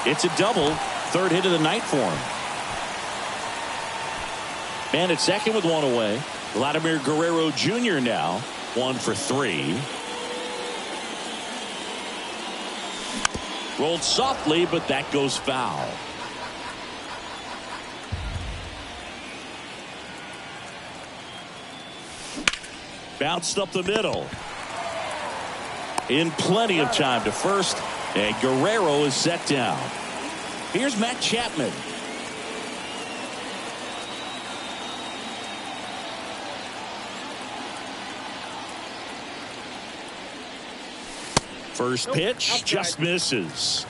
It's a double. Third hit of the night for him. Man at second with 1 away. Vladimir Guerrero Jr. now 1 for 3. Rolled softly, but that goes foul. Bounced up the middle. In plenty of time to first, and Guerrero is set down. Here's Matt Chapman. First pitch just misses.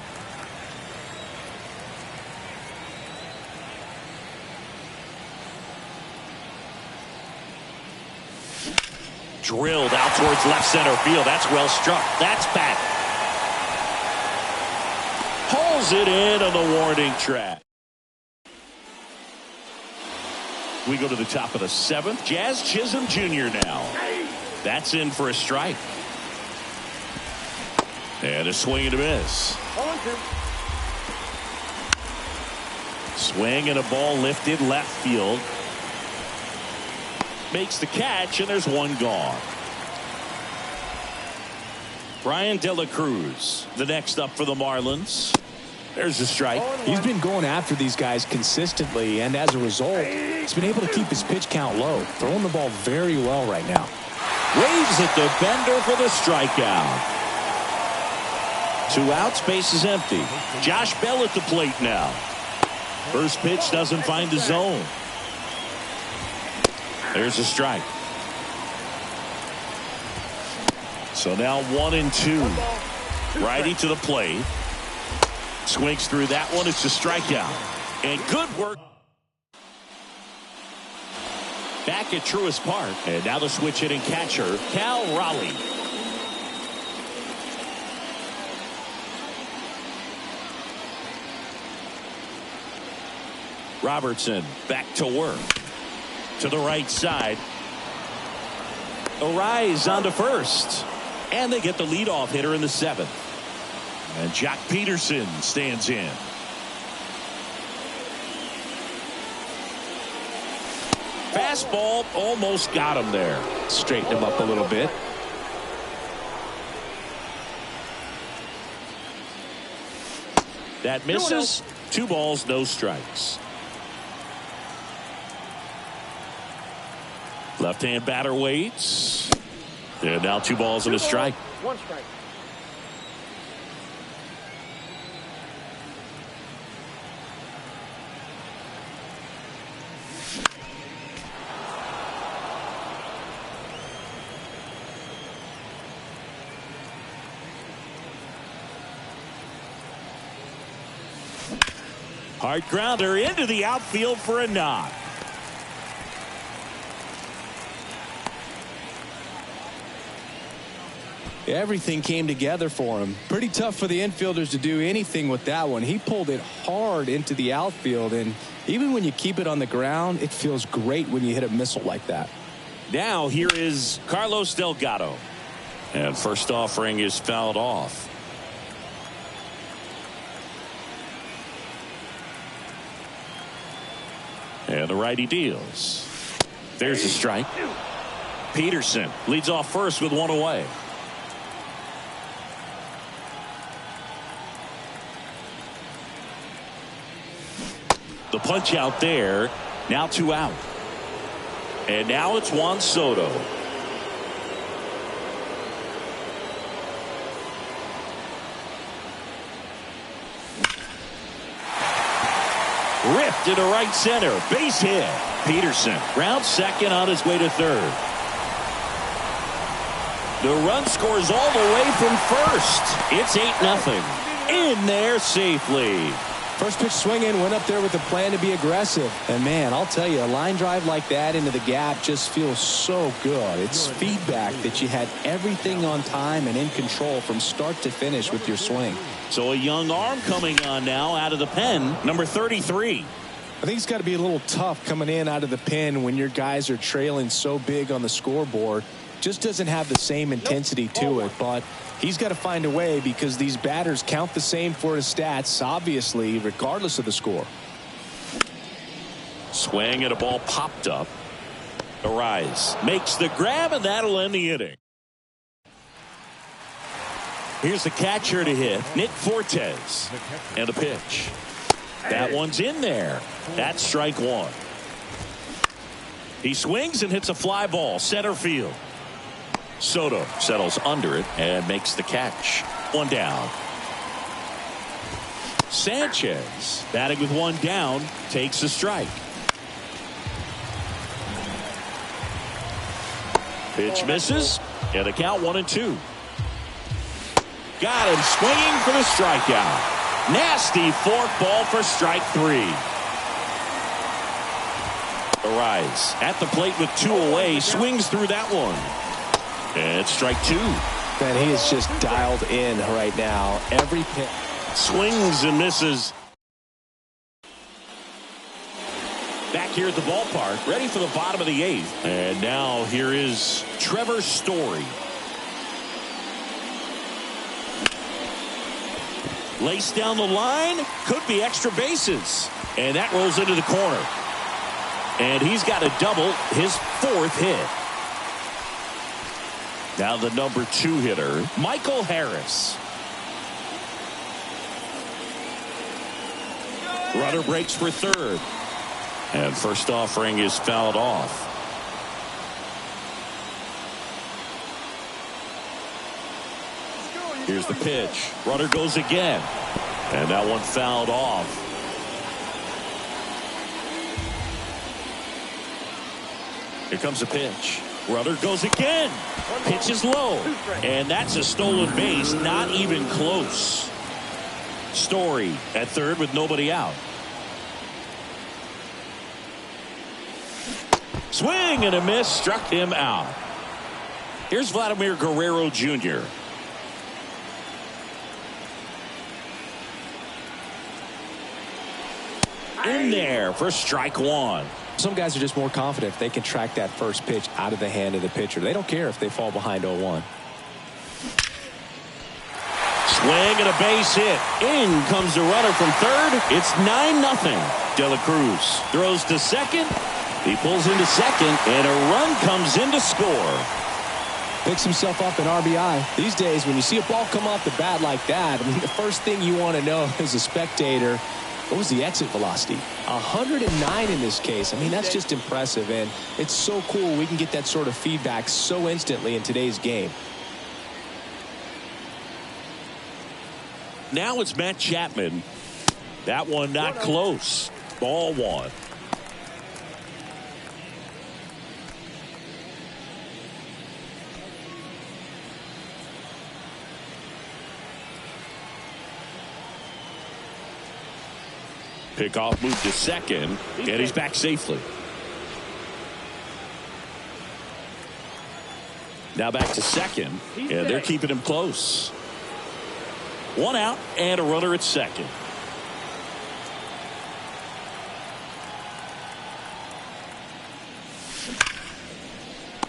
Drilled out towards left center field. That's well struck. That's back. Pulls it in on the warning track. We go to the top of the 7th. Jazz Chisholm Jr. now. That's in for a strike. And a swing and a miss. Swing and a ball lifted left field. Makes the catch, and there's one gone. Brian De La Cruz, the next up for the Marlins. There's a strike. He's been going after these guys consistently, and as a result, he's been able to keep his pitch count low. Throwing the ball very well right now. Waves at the bender for the strikeout. 2 outs, base is empty. Josh Bell at the plate now. First pitch doesn't find the zone. There's a strike. So now 1-2. Righty to the plate. Swings through that one. It's a strikeout. And good work. Back at Truist Park. And now the switch hitting catcher, Cal Raleigh. Robertson back to work. To the right side. Arise on to first. And they get the leadoff hitter in the 7th. And Jock Peterson stands in. Fastball almost got him there. Straighten him up a little bit. That misses. 2 balls, no strikes. Left-hand batter waits. And now 2 balls and a strike. 1 strike. Hard grounder into the outfield for a knock. Everything came together for him. Pretty tough for the infielders to do anything with that one. He pulled it hard into the outfield, and even when you keep it on the ground, it feels great when you hit a missile like that. Now here is Carlos Delgado. And first offering is fouled off. And the righty deals. There's a strike. Peterson leads off first with 1 away. The punch out there. Now 2 out. And now it's Juan Soto. Ripped into right center. Base hit. Peterson rounds second on his way to third. The run scores all the way from first. It's 8-0. In there safely. First pitch swinging, went up there with a plan to be aggressive. And man, I'll tell you, a line drive like that into the gap just feels so good. It's feedback that you had everything on time and in control from start to finish with your swing. So a young arm coming on now out of the pen, number 33. I think it's got to be a little tough coming in out of the pen when your guys are trailing so big on the scoreboard. Just doesn't have the same intensity to it, but he's got to find a way because these batters count the same for his stats, obviously, regardless of the score. Swing and a ball popped up. Arise makes the grab, and that'll end the inning. Here's the catcher to hit, Nick Fortes. And the pitch. That one's in there. That's strike 1. He swings and hits a fly ball, center field. Soto settles under it and makes the catch. 1 down. Sanchez batting with 1 down takes a strike. Pitch misses and the count 1-2. Got him swinging for the strikeout. Nasty fork ball for strike 3. Arise at the plate with 2 away, swings through that one. And strike 2. Man, he is just dialed in right now. Every pitch. Swings and misses. Back here at the ballpark, ready for the bottom of the 8th. And now here is Trevor Story. Laced down the line, could be extra bases. And that rolls into the corner. And he's got a double, his 4th hit. Now the number 2 hitter, Michael Harris. Runner breaks for third. And first offering is fouled off. Here's the pitch. Runner goes again. And that one fouled off. Here comes a pitch. Runner goes again. Pitch is low. And that's a stolen base. Not even close. Story at third with nobody out. Swing and a miss. Struck him out. Here's Vladimir Guerrero Jr. In there for strike one. Some guys are just more confident if they can track that first pitch out of the hand of the pitcher. They don't care if they fall behind 0-1. Swing and a base hit. In comes the runner from third. It's 9-0. De La Cruz throws to second. He pulls into second, and a run comes in to score. Picks himself up an RBI. These days, when you see a ball come off the bat like that, I mean, the first thing you want to know as a spectator, what was the exit velocity? 109 in this case. I mean, that's just impressive, and it's so cool we can get that sort of feedback so instantly in today's game. Now it's Matt Chapman. That one not close. Ball one. Pickoff moved to second, and he's back safely. Now back to second, and they're keeping him close. One out and a runner at second.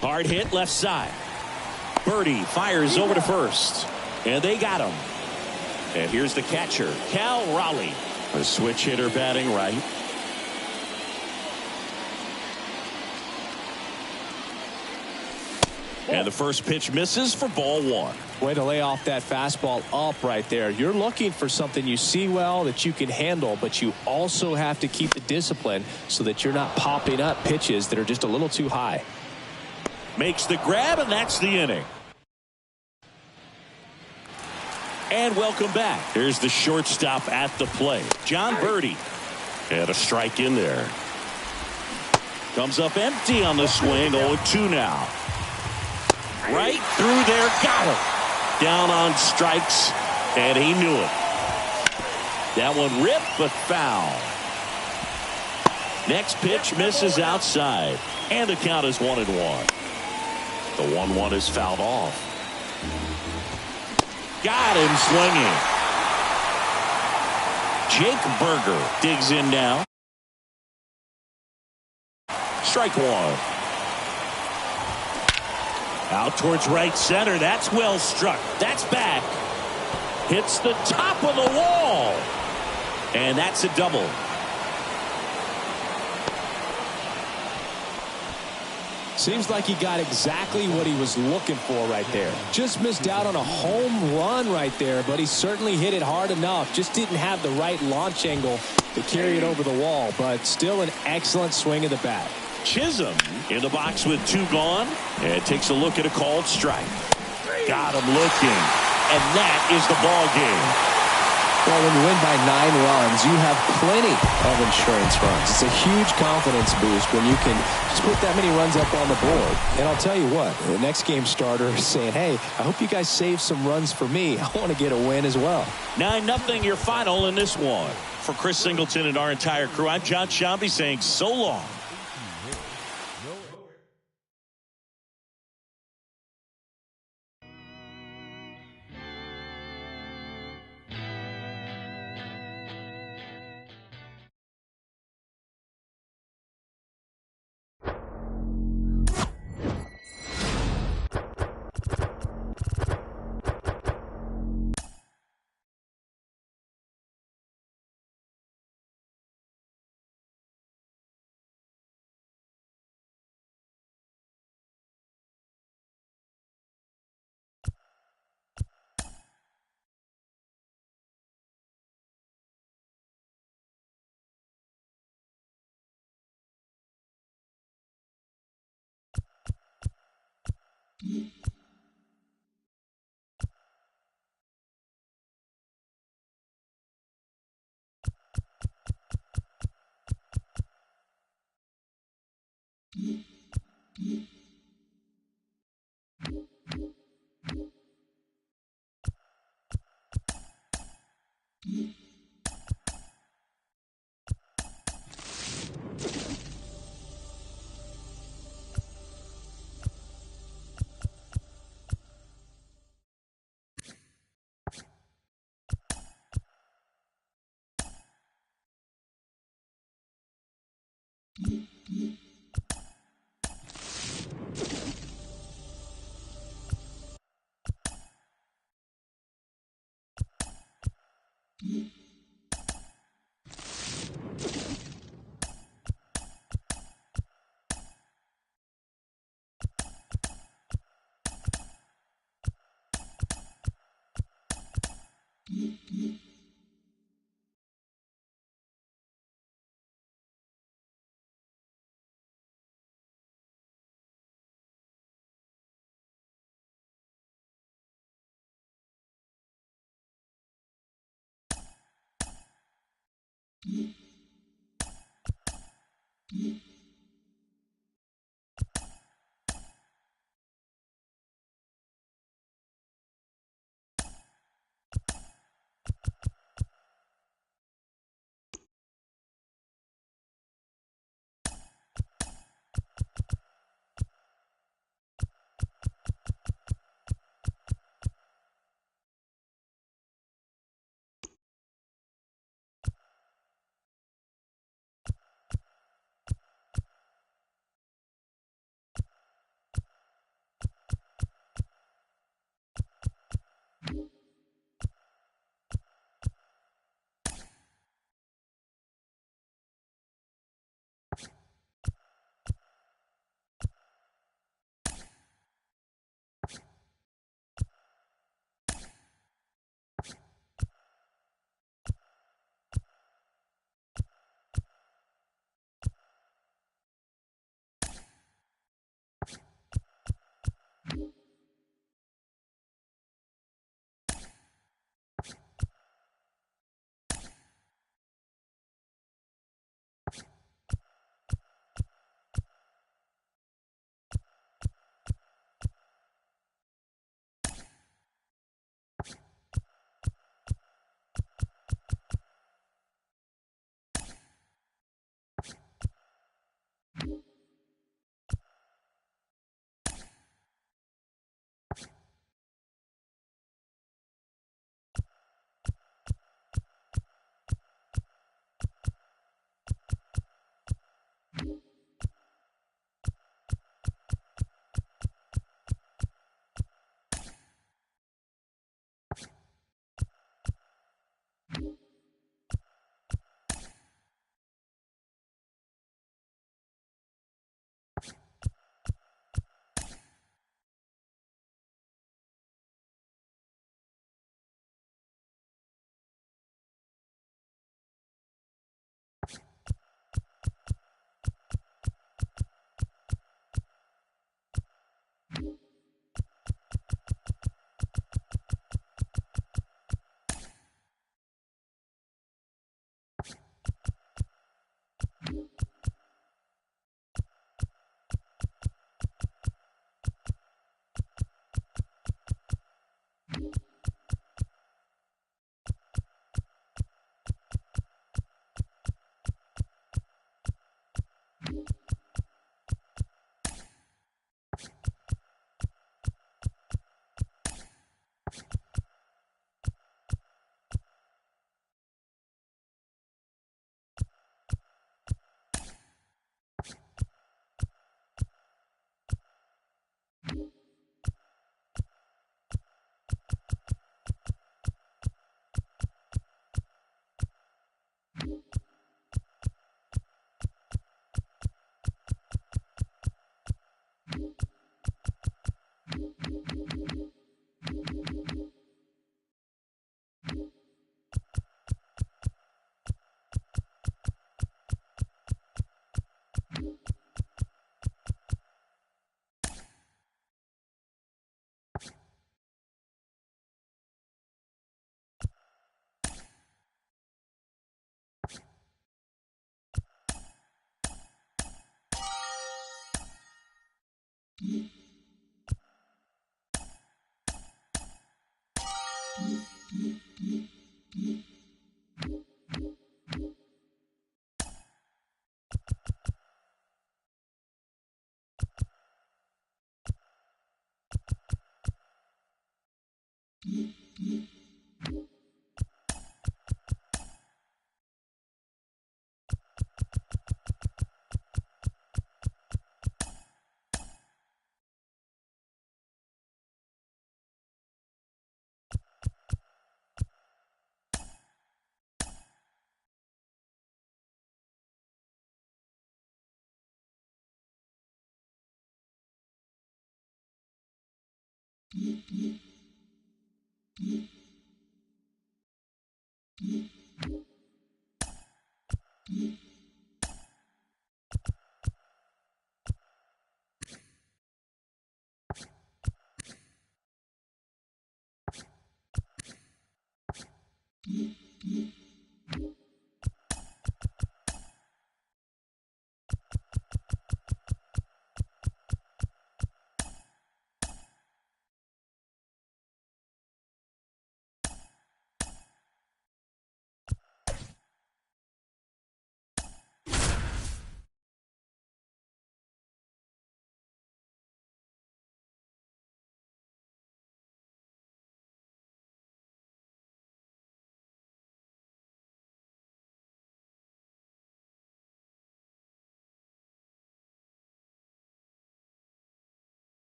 Hard hit left side. Birdie fires over to first, and they got him. And here's the catcher, Cal Raleigh. A switch hitter batting right. And the first pitch misses for ball one. Way to lay off that fastball up right there. You're looking for something you see well that you can handle, but you also have to keep the discipline so that you're not popping up pitches that are just a little too high. Makes the grab, and that's the inning. And welcome back. Here's the shortstop at the plate, John Birdie. And a strike in there. Comes up empty on the swing. 0-2 now. Right through there. Got him. Down on strikes. And he knew it. That one ripped but foul. Next pitch misses outside. And the count is 1-1. The 1-1 is fouled off. Got him swinging. Jake Burger digs in now. Strike one. Out towards right center. That's well struck. That's back. Hits the top of the wall. And that's a double. Seems like he got exactly what he was looking for right there. Just missed out on a home run right there, but he certainly hit it hard enough. Just didn't have the right launch angle to carry it over the wall, but still an excellent swing of the bat. Chisholm in the box with 2 gone, and takes a look at a called strike. Got him looking, and that is the ball game. Well, when you win by 9 runs, you have plenty of insurance runs. It's a huge confidence boost when you can just put that many runs up on the board. And I'll tell you what, the next game starter is saying, hey, I hope you guys save some runs for me. I want to get a win as well. 9-0 your final in this one. For Chris Singleton and our entire crew, I'm John Sciambi saying so long.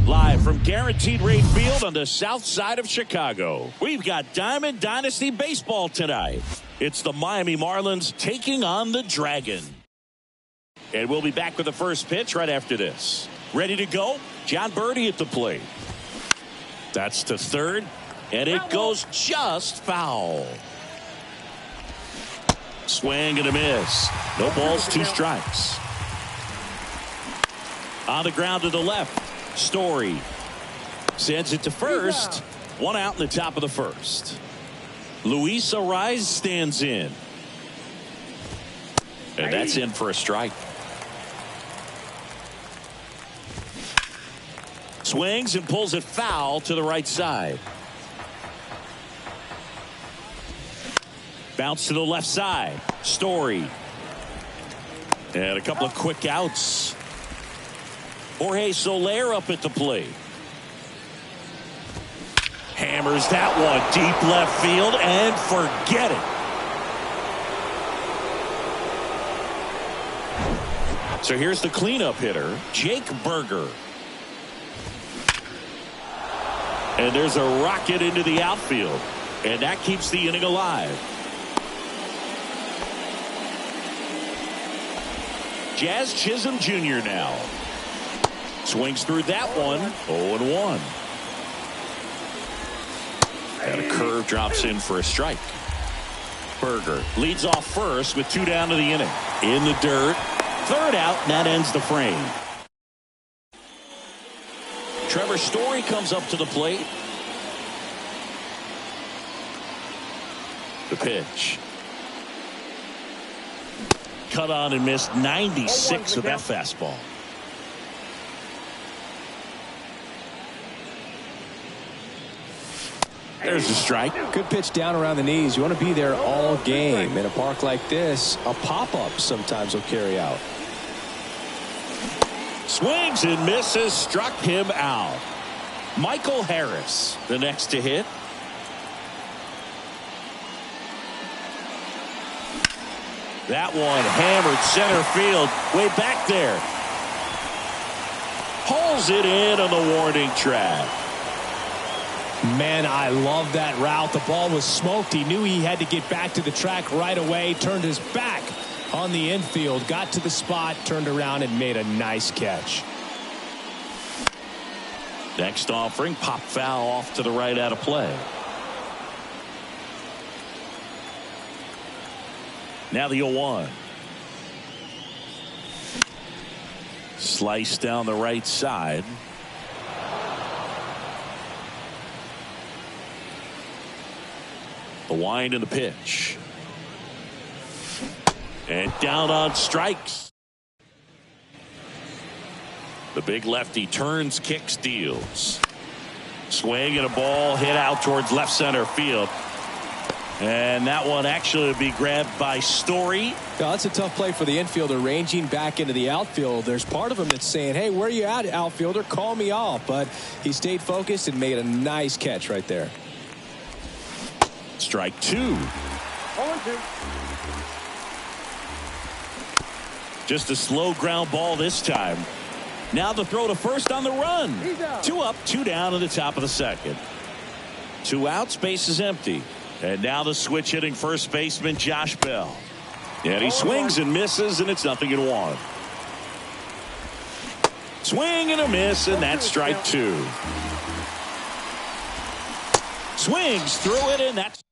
Live from Guaranteed Rate Field on the south side of Chicago, we've got Diamond Dynasty Baseball tonight. It's the Miami Marlins taking on the Dragon. And we'll be back with the first pitch right after this. Ready to go? John Birdie at the plate. That's to third, and it goes just foul. Swing and a miss. No balls, 2 strikes. On the ground to the left. Story sends it to first. 1 out in the top of the first. Luis Arraez stands in. And that's in for a strike. Swings and pulls it foul to the right side. Bounce to the left side. Story. And a couple of quick outs. Jorge Soler up at the plate. Hammers that one deep left field and forget it. So here's the cleanup hitter, Jake Burger. And there's a rocket into the outfield. And that keeps the inning alive. Jazz Chisholm Jr. now. Swings through that one. 0-1. And a curve drops in for a strike. Burger leads off first with 2 down to the inning. In the dirt. 3rd out, and that ends the frame. Trevor Story comes up to the plate. The pitch. Cut on and missed 96 of that fastball. There's the strike. Good pitch down around the knees. You want to be there all game. In a park like this, a pop-up sometimes will carry out. Swings and misses, struck him out. Michael Harris, the next to hit. That one hammered center field, way back there. Pulls it in on the warning track. Man, I love that route. The ball was smoked. He knew he had to get back to the track right away. Turned his back on the infield. Got to the spot, turned around, and made a nice catch. Next offering, pop foul off to the right out of play. Now the 0-1. Slice down the right side. The wind and the pitch. And down on strikes. The big lefty turns, kicks, deals. Swing and a ball hit out towards left center field. And that one actually would be grabbed by Story. Yeah, that's a tough play for the infielder, ranging back into the outfield. There's part of him that's saying, hey, where are you at, outfielder? Call me off. But he stayed focused and made a nice catch right there. Strike 2. 0-2. Just a slow ground ball this time. Now the throw to first on the run. 2 up, 2 down in the top of the second. 2 outs, base is empty. And now the switch hitting first baseman Josh Bell. And he swings and misses, and it's 0-1. Swing and a miss, and that's strike 2. Swings through it, and that's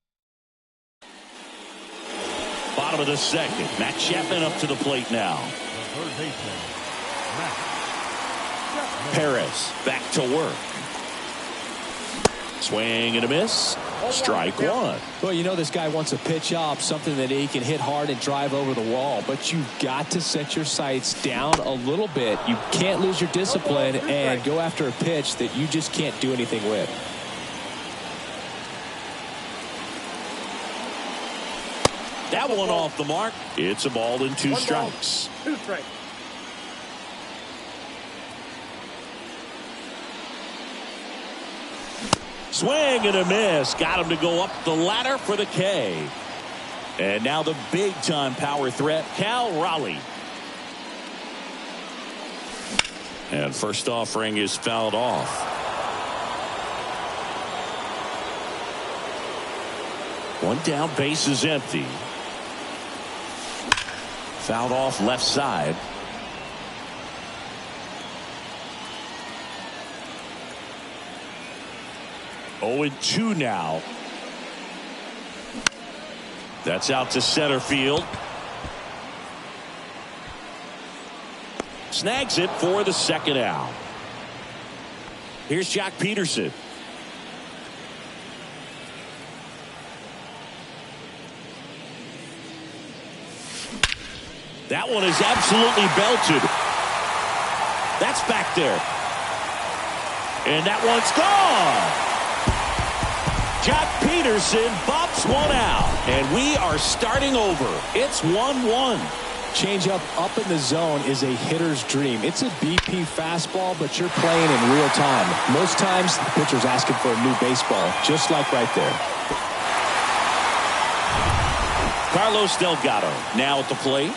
bottom of the second. Matt Chapman up to the plate now. The third baseman, Matt. Perez back to work. Swing and a miss. Strike 1. Well, you know this guy wants a pitch up, something that he can hit hard and drive over the wall. But you've got to set your sights down a little bit. You can't lose your discipline and go after a pitch that you just can't do anything with. That one off the mark. It's a ball and 2 strikes. 2 strikes. Swing and a miss. Got him to go up the ladder for the K. And now the big-time power threat, Cal Raleigh. And first offering is fouled off. One down, base is empty. Fouled off left side. Oh, and 2 now. That's out to center field. Snags it for the second out. Here's Jock Peterson. That one is absolutely belted. That's back there. And that one's gone. Jock Peterson bops one out. And we are starting over. It's 1-1. Changeup up in the zone is a hitter's dream. It's a BP fastball, but you're playing in real time. Most times, the pitcher's asking for a new baseball, just like right there. Carlos Delgado now at the plate.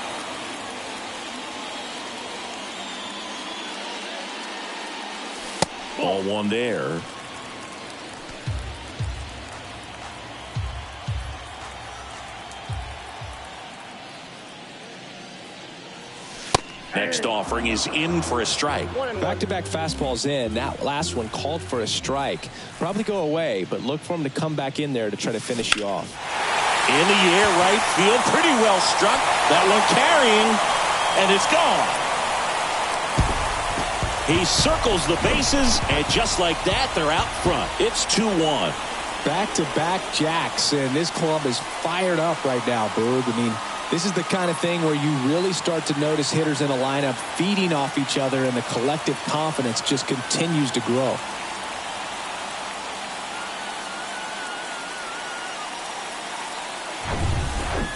Ball 1 there. Next offering is in for a strike. Back-to-back fastballs in. That last one called for a strike. Probably go away, but look for him to come back in there to try to finish you off. In the air, right field, pretty well struck. That one carrying, and it's gone. He circles the bases, and just like that, they're out front. It's 2-1. Back-to-back jacks, and this club is fired up right now, Boog. I mean, this is the kind of thing where you really start to notice hitters in a lineup feeding off each other, and the collective confidence just continues to grow.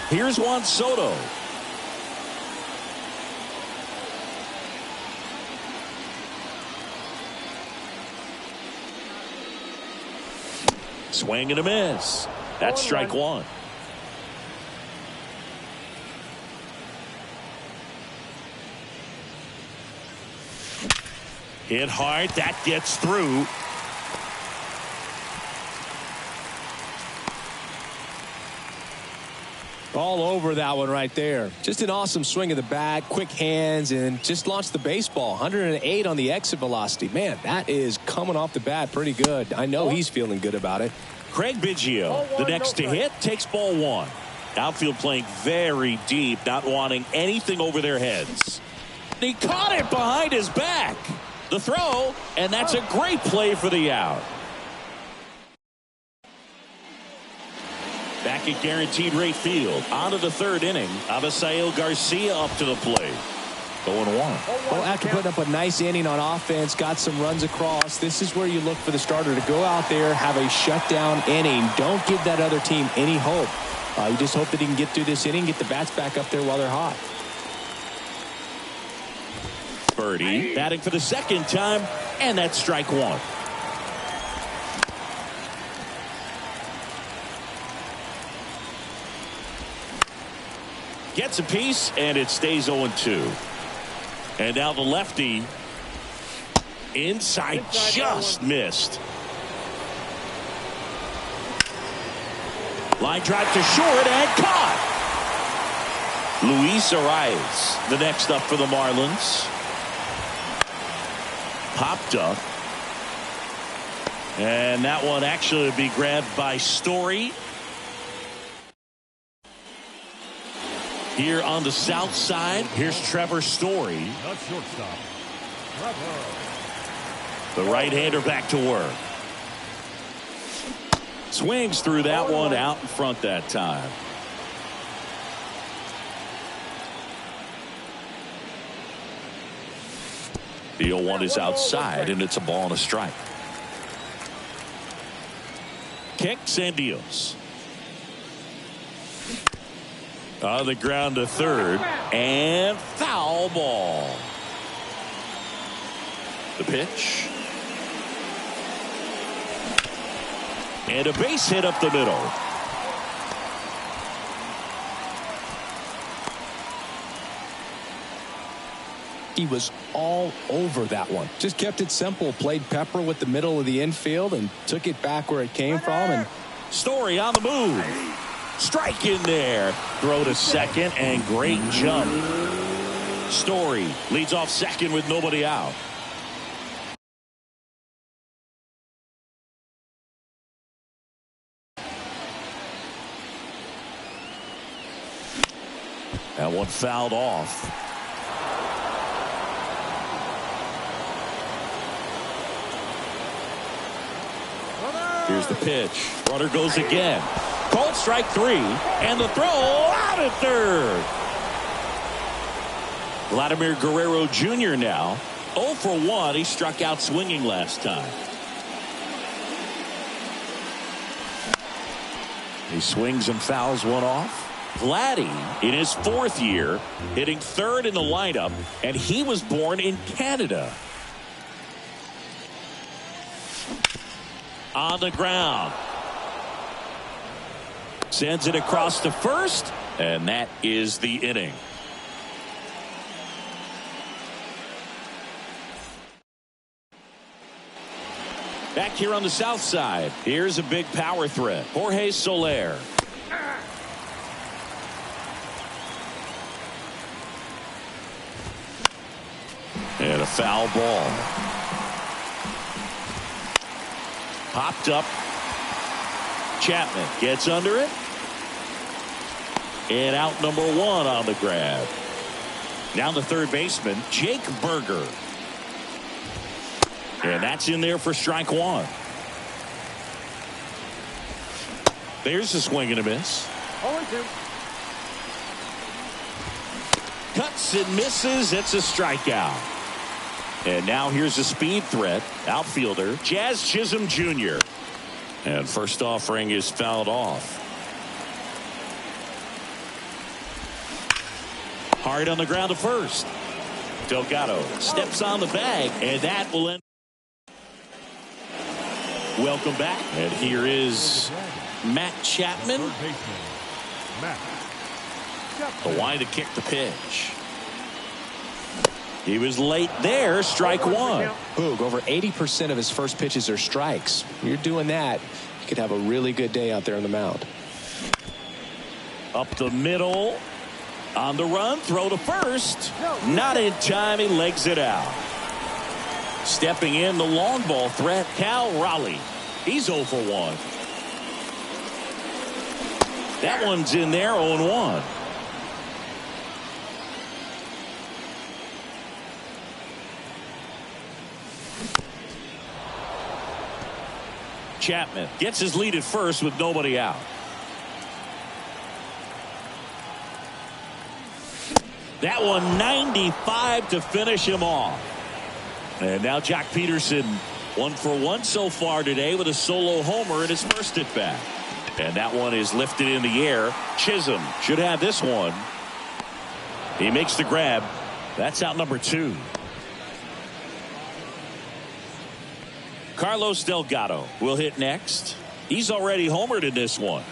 Here's Juan Soto. Swing and a miss. That's strike 1. Hit hard. That gets through. All over that one right there. Just an awesome swing of the bat, quick hands, and just launched the baseball. 108 on the exit velocity. Man, that is coming off the bat pretty good. I know he's feeling good about it. Craig Biggio, the next to hit, takes ball 1. Outfield playing very deep, not wanting anything over their heads. He caught it behind his back. The throw, and that's a great play for the out. Back at Guaranteed Rate Field, on to the 3rd inning. Avisail Garcia up to the plate. 0-1. Well, after putting up a nice inning on offense, got some runs across, this is where you look for the starter to go out there, have a shutdown inning. Don't give that other team any hope. You just hope that he can get through this inning, get the bats back up there while they're hot. Birdie batting for the 2nd time, and that's strike 1. Gets a piece, and it stays 0-2. And now the lefty Inside just missed. Line drive to short and caught. Luis Arias, the next up for the Marlins. Popped up. And that one actually would be grabbed by Story. Here on the south side, here's Trevor Story. Not shortstop. Trevor. The right-hander back to work. Swings through that one out in front that time. The 0-1 is outside, and it's a ball and a strike. Kicks and deals. On the ground to third, and foul ball. The pitch. And a base hit up the middle. He was all over that one. Just kept it simple. Played pepper with the middle of the infield and took it back where it came from. And Story on the move. Strike in there. Throw to second and great jump. Story leads off second with nobody out. That one fouled off. Here's the pitch. Runner goes again. Called strike three. And the throw out at third. Vladimir Guerrero Jr. now 0 for 1. He struck out swinging last time. He swings and fouls one off. Vladdy in his fourth year hitting third in the lineup, and he was born in Canada. On the ground. Sends it across to first, and that is the inning. Back here on the south side, here's a big power threat. Jorge Soler. And a foul ball. Popped up. Chapman gets under it. And out number one on the grab. Down the third baseman, Jake Burger. And that's in there for strike one. There's a swing and a miss. 0-2. Cuts and misses. It's a strikeout. And now here's a speed threat. Outfielder Jazz Chisholm Jr. And first offering is fouled off. Hard on the ground to first. Delgado steps on the bag, and that will end. Welcome back. And here is Matt Chapman. Third baseman, Matt Chapman. The line to kick the pitch. He was late there. Strike one. Boog, over 80% of his first pitches are strikes. You're doing that, you could have a really good day out there on the mound. Up the middle. On the run. Throw to first. Not in time. He legs it out. Stepping in, the long ball threat, Cal Raleigh. He's 0 for 1. That one's in there, 0-1. Chapman gets his lead at first with nobody out. That one 95 to finish him off. And now Jack Peterson 1 for 1 so far today with a solo homer in his first at bat. And that one is lifted in the air. Chisholm should have this one. He makes the grab. That's out number 2. Carlos Delgado will hit next. He's already homered in this one.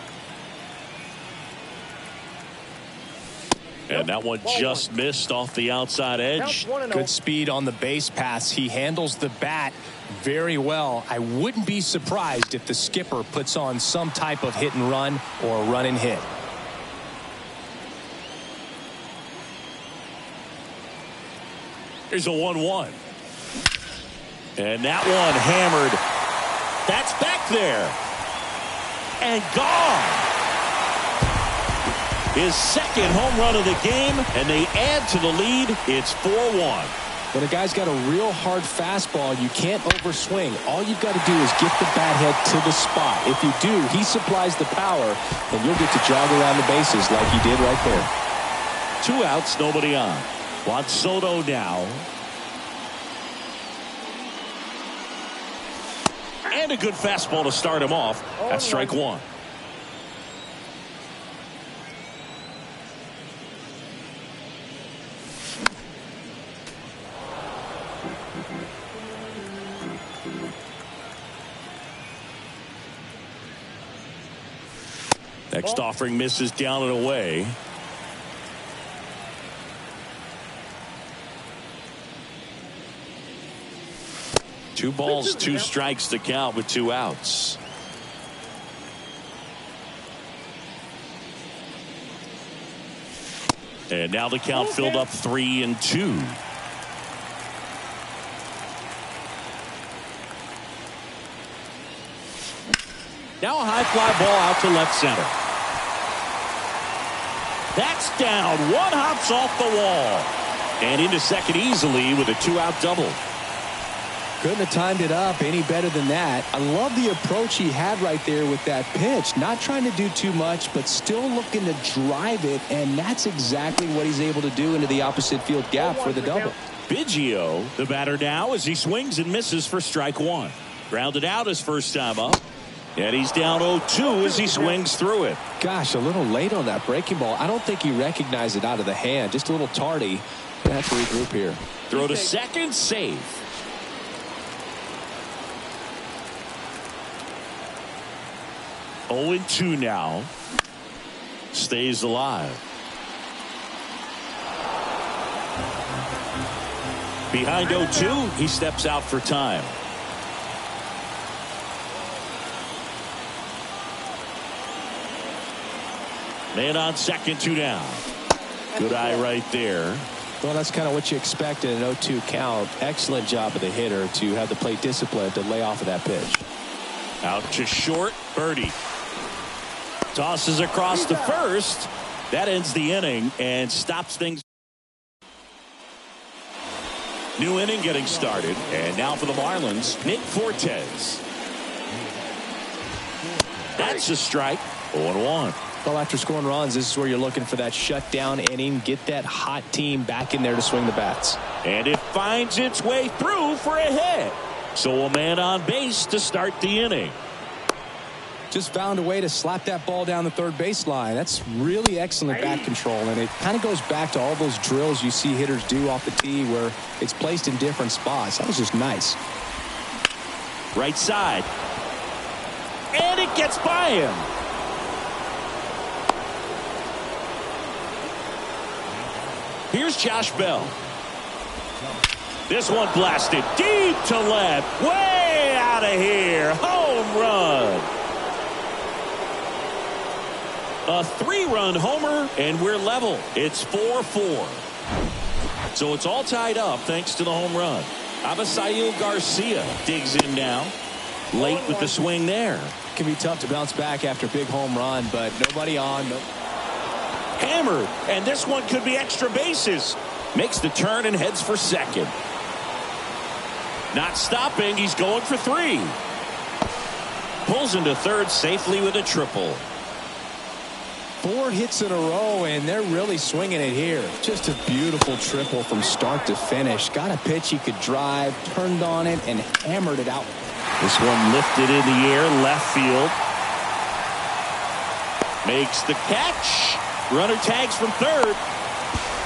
And that one just missed off the outside edge. Good speed on the base pass. He handles the bat very well. I wouldn't be surprised if the skipper puts on some type of hit and run or run and hit. Here's a 1-1. And that one hammered. That's back there. And gone. His second home run of the game, and they add to the lead. It's 4-1. When a guy's got a real hard fastball, you can't overswing. All you've got to do is get the bat head to the spot. If you do, he supplies the power, and you'll get to jog around the bases like he did right there. 2 outs, nobody on. Juan Soto now. And a good fastball to start him off. That's strike 1. Next offering misses down and away. Two balls, 2 strikes to count with 2 outs. And now the count filled up 3-2. Now a high fly ball out to left center. That's down. 1 hops off the wall. And into second easily with a 2-out double. Couldn't have timed it up any better than that. I love the approach he had right there with that pitch. Not trying to do too much, but still looking to drive it, and that's exactly what he's able to do into the opposite field gap for the double. Biggio, the batter now, as he swings and misses for strike 1. Grounded out his first time up. And he's down 0-2 as he swings through it. Gosh, a little late on that breaking ball. I don't think he recognized it out of the hand. Just a little tardy. Gonna have to regroup here. Throw to second, safe. Oh, 2 now. Stays alive. Behind 0-2, he steps out for time. Man on second, 2 down. Good eye right there. Well, that's kind of what you expect in an 0-2 count. Excellent job of the hitter to have the plate discipline to lay off of that pitch. Out to short, Birdie. Tosses across to first. That ends the inning and stops things. New inning getting started. And now for the Marlins, Nick Fortes. That's a strike. 0-1. Well, after scoring runs, this is where you're looking for that shutdown inning. Get that hot team back in there to swing the bats. And it finds its way through for a hit. So a man on base to start the inning. Just found a way to slap that ball down the third baseline. That's really excellent bat control, and it kind of goes back to all those drills you see hitters do off the tee where it's placed in different spots. That was just nice. Right side. And it gets by him. Here's Josh Bell. This one blasted deep to left. Way out of here. Home run. A 3-run homer, and we're level. It's 4-4. So it's all tied up thanks to the home run. Avisail Garcia digs in now. Late with the swing there. It can be tough to bounce back after a big home run, but nobody on. Hammered, and this one could be extra bases. Makes the turn and heads for second. Not stopping, he's going for 3. Pulls into third safely with a triple. 4 hits in a row, and they're really swinging it here. Just a beautiful triple from start to finish. Got a pitch he could drive, turned on it, and hammered it out. This one lifted in the air, left field. Makes the catch. Runner tags from third.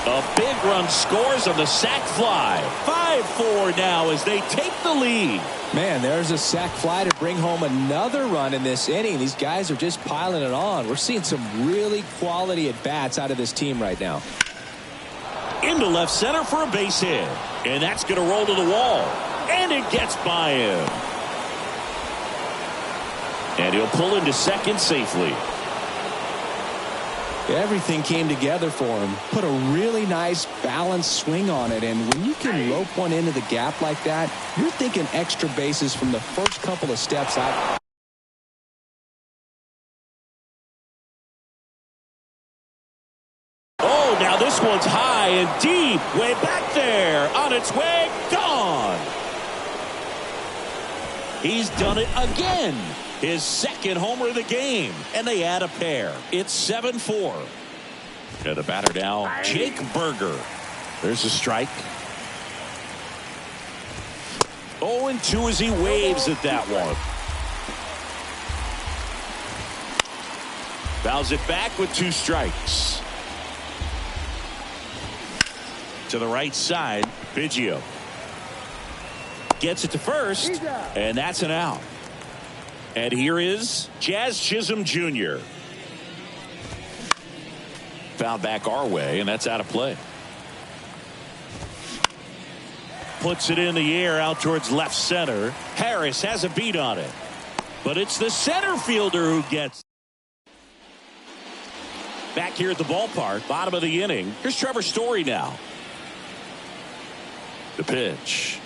A big run scores on the sac fly. 5-4 now as they take the lead. Man, there's a sac fly to bring home another run in this inning. These guys are just piling it on. We're seeing some really quality at-bats out of this team right now. into left center for a base hit. And that's going to roll to the wall. And it gets by him. And he'll pull into second safely. Everything came together for him. Put a really nice balanced swing on it. And when you can rope one into the gap like that, you're thinking extra bases from the first couple of steps out. Oh, now this one's high and deep. Way back there. On its way. Gone. He's done it again. His second homer of the game. And they add a pair. It's 7-4. And the batter now, Jake Burger. There's a strike. 0-2 as he waves at that one. Fouls it back with 2 strikes. To the right side, Biggio. Gets it to first, and that's an out. And here is Jazz Chisholm Jr. Foul back our way, and that's out of play. Puts it in the air out towards left center. Harris has a beat on it. But it's the center fielder who gets it. Back here at the ballpark, bottom of the inning. Here's Trevor Story now. The pitch.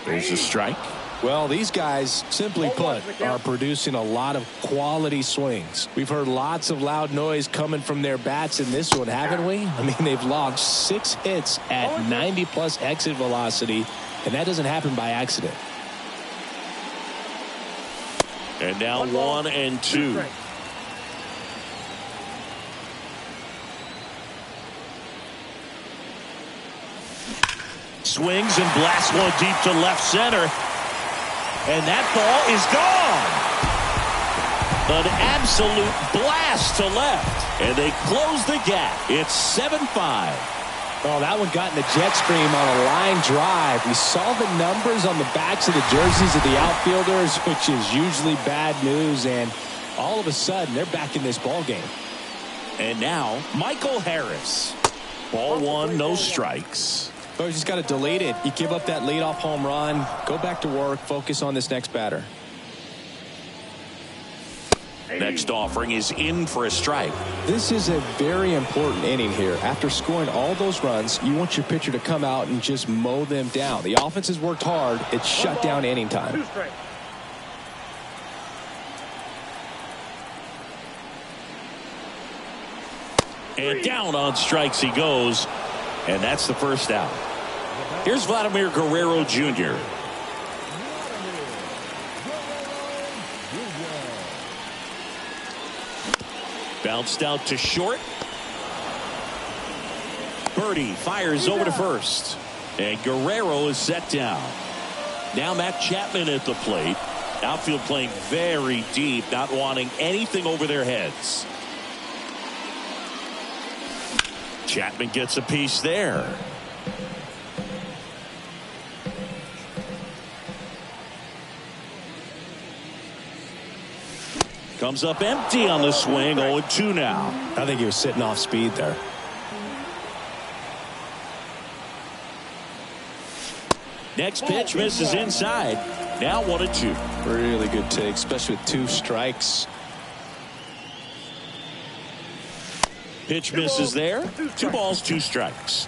There's a strike. Well, these guys, simply put, are producing a lot of quality swings. We've heard lots of loud noise coming from their bats in this one, haven't we? I mean, they've logged 6 hits at 90+ exit velocity, and that doesn't happen by accident. And now 1-2. Swings and blasts one deep to left center. And that ball is gone. An absolute blast to left. And they close the gap. It's 7-5. Oh, that one got in the jet stream on a line drive. We saw the numbers on the backs of the jerseys of the outfielders, which is usually bad news. And all of a sudden, they're back in this ball game. And now, Michael Harris. Ball 1, no strikes. Oh, you just got to delete it. You give up that leadoff home run. Go back to work. Focus on this next batter. Next offering is in for a strike. This is a very important inning here. After scoring all those runs, you want your pitcher to come out and just mow them down. The offense has worked hard. It's shut down inning time. And down on strikes he goes. And that's the first out. Here's Vladimir Guerrero Jr. Bounced out to short. Birdie fires over to first. And Guerrero is set down. Now Matt Chapman at the plate. Outfield playing very deep, not wanting anything over their heads. Chapman gets a piece there. Comes up empty on the swing. 0-2 now. I think he was sitting off speed there. Next pitch misses inside. Now 1-2. Really good take, especially with 2 strikes. Pitch misses there. 2 balls, 2 strikes.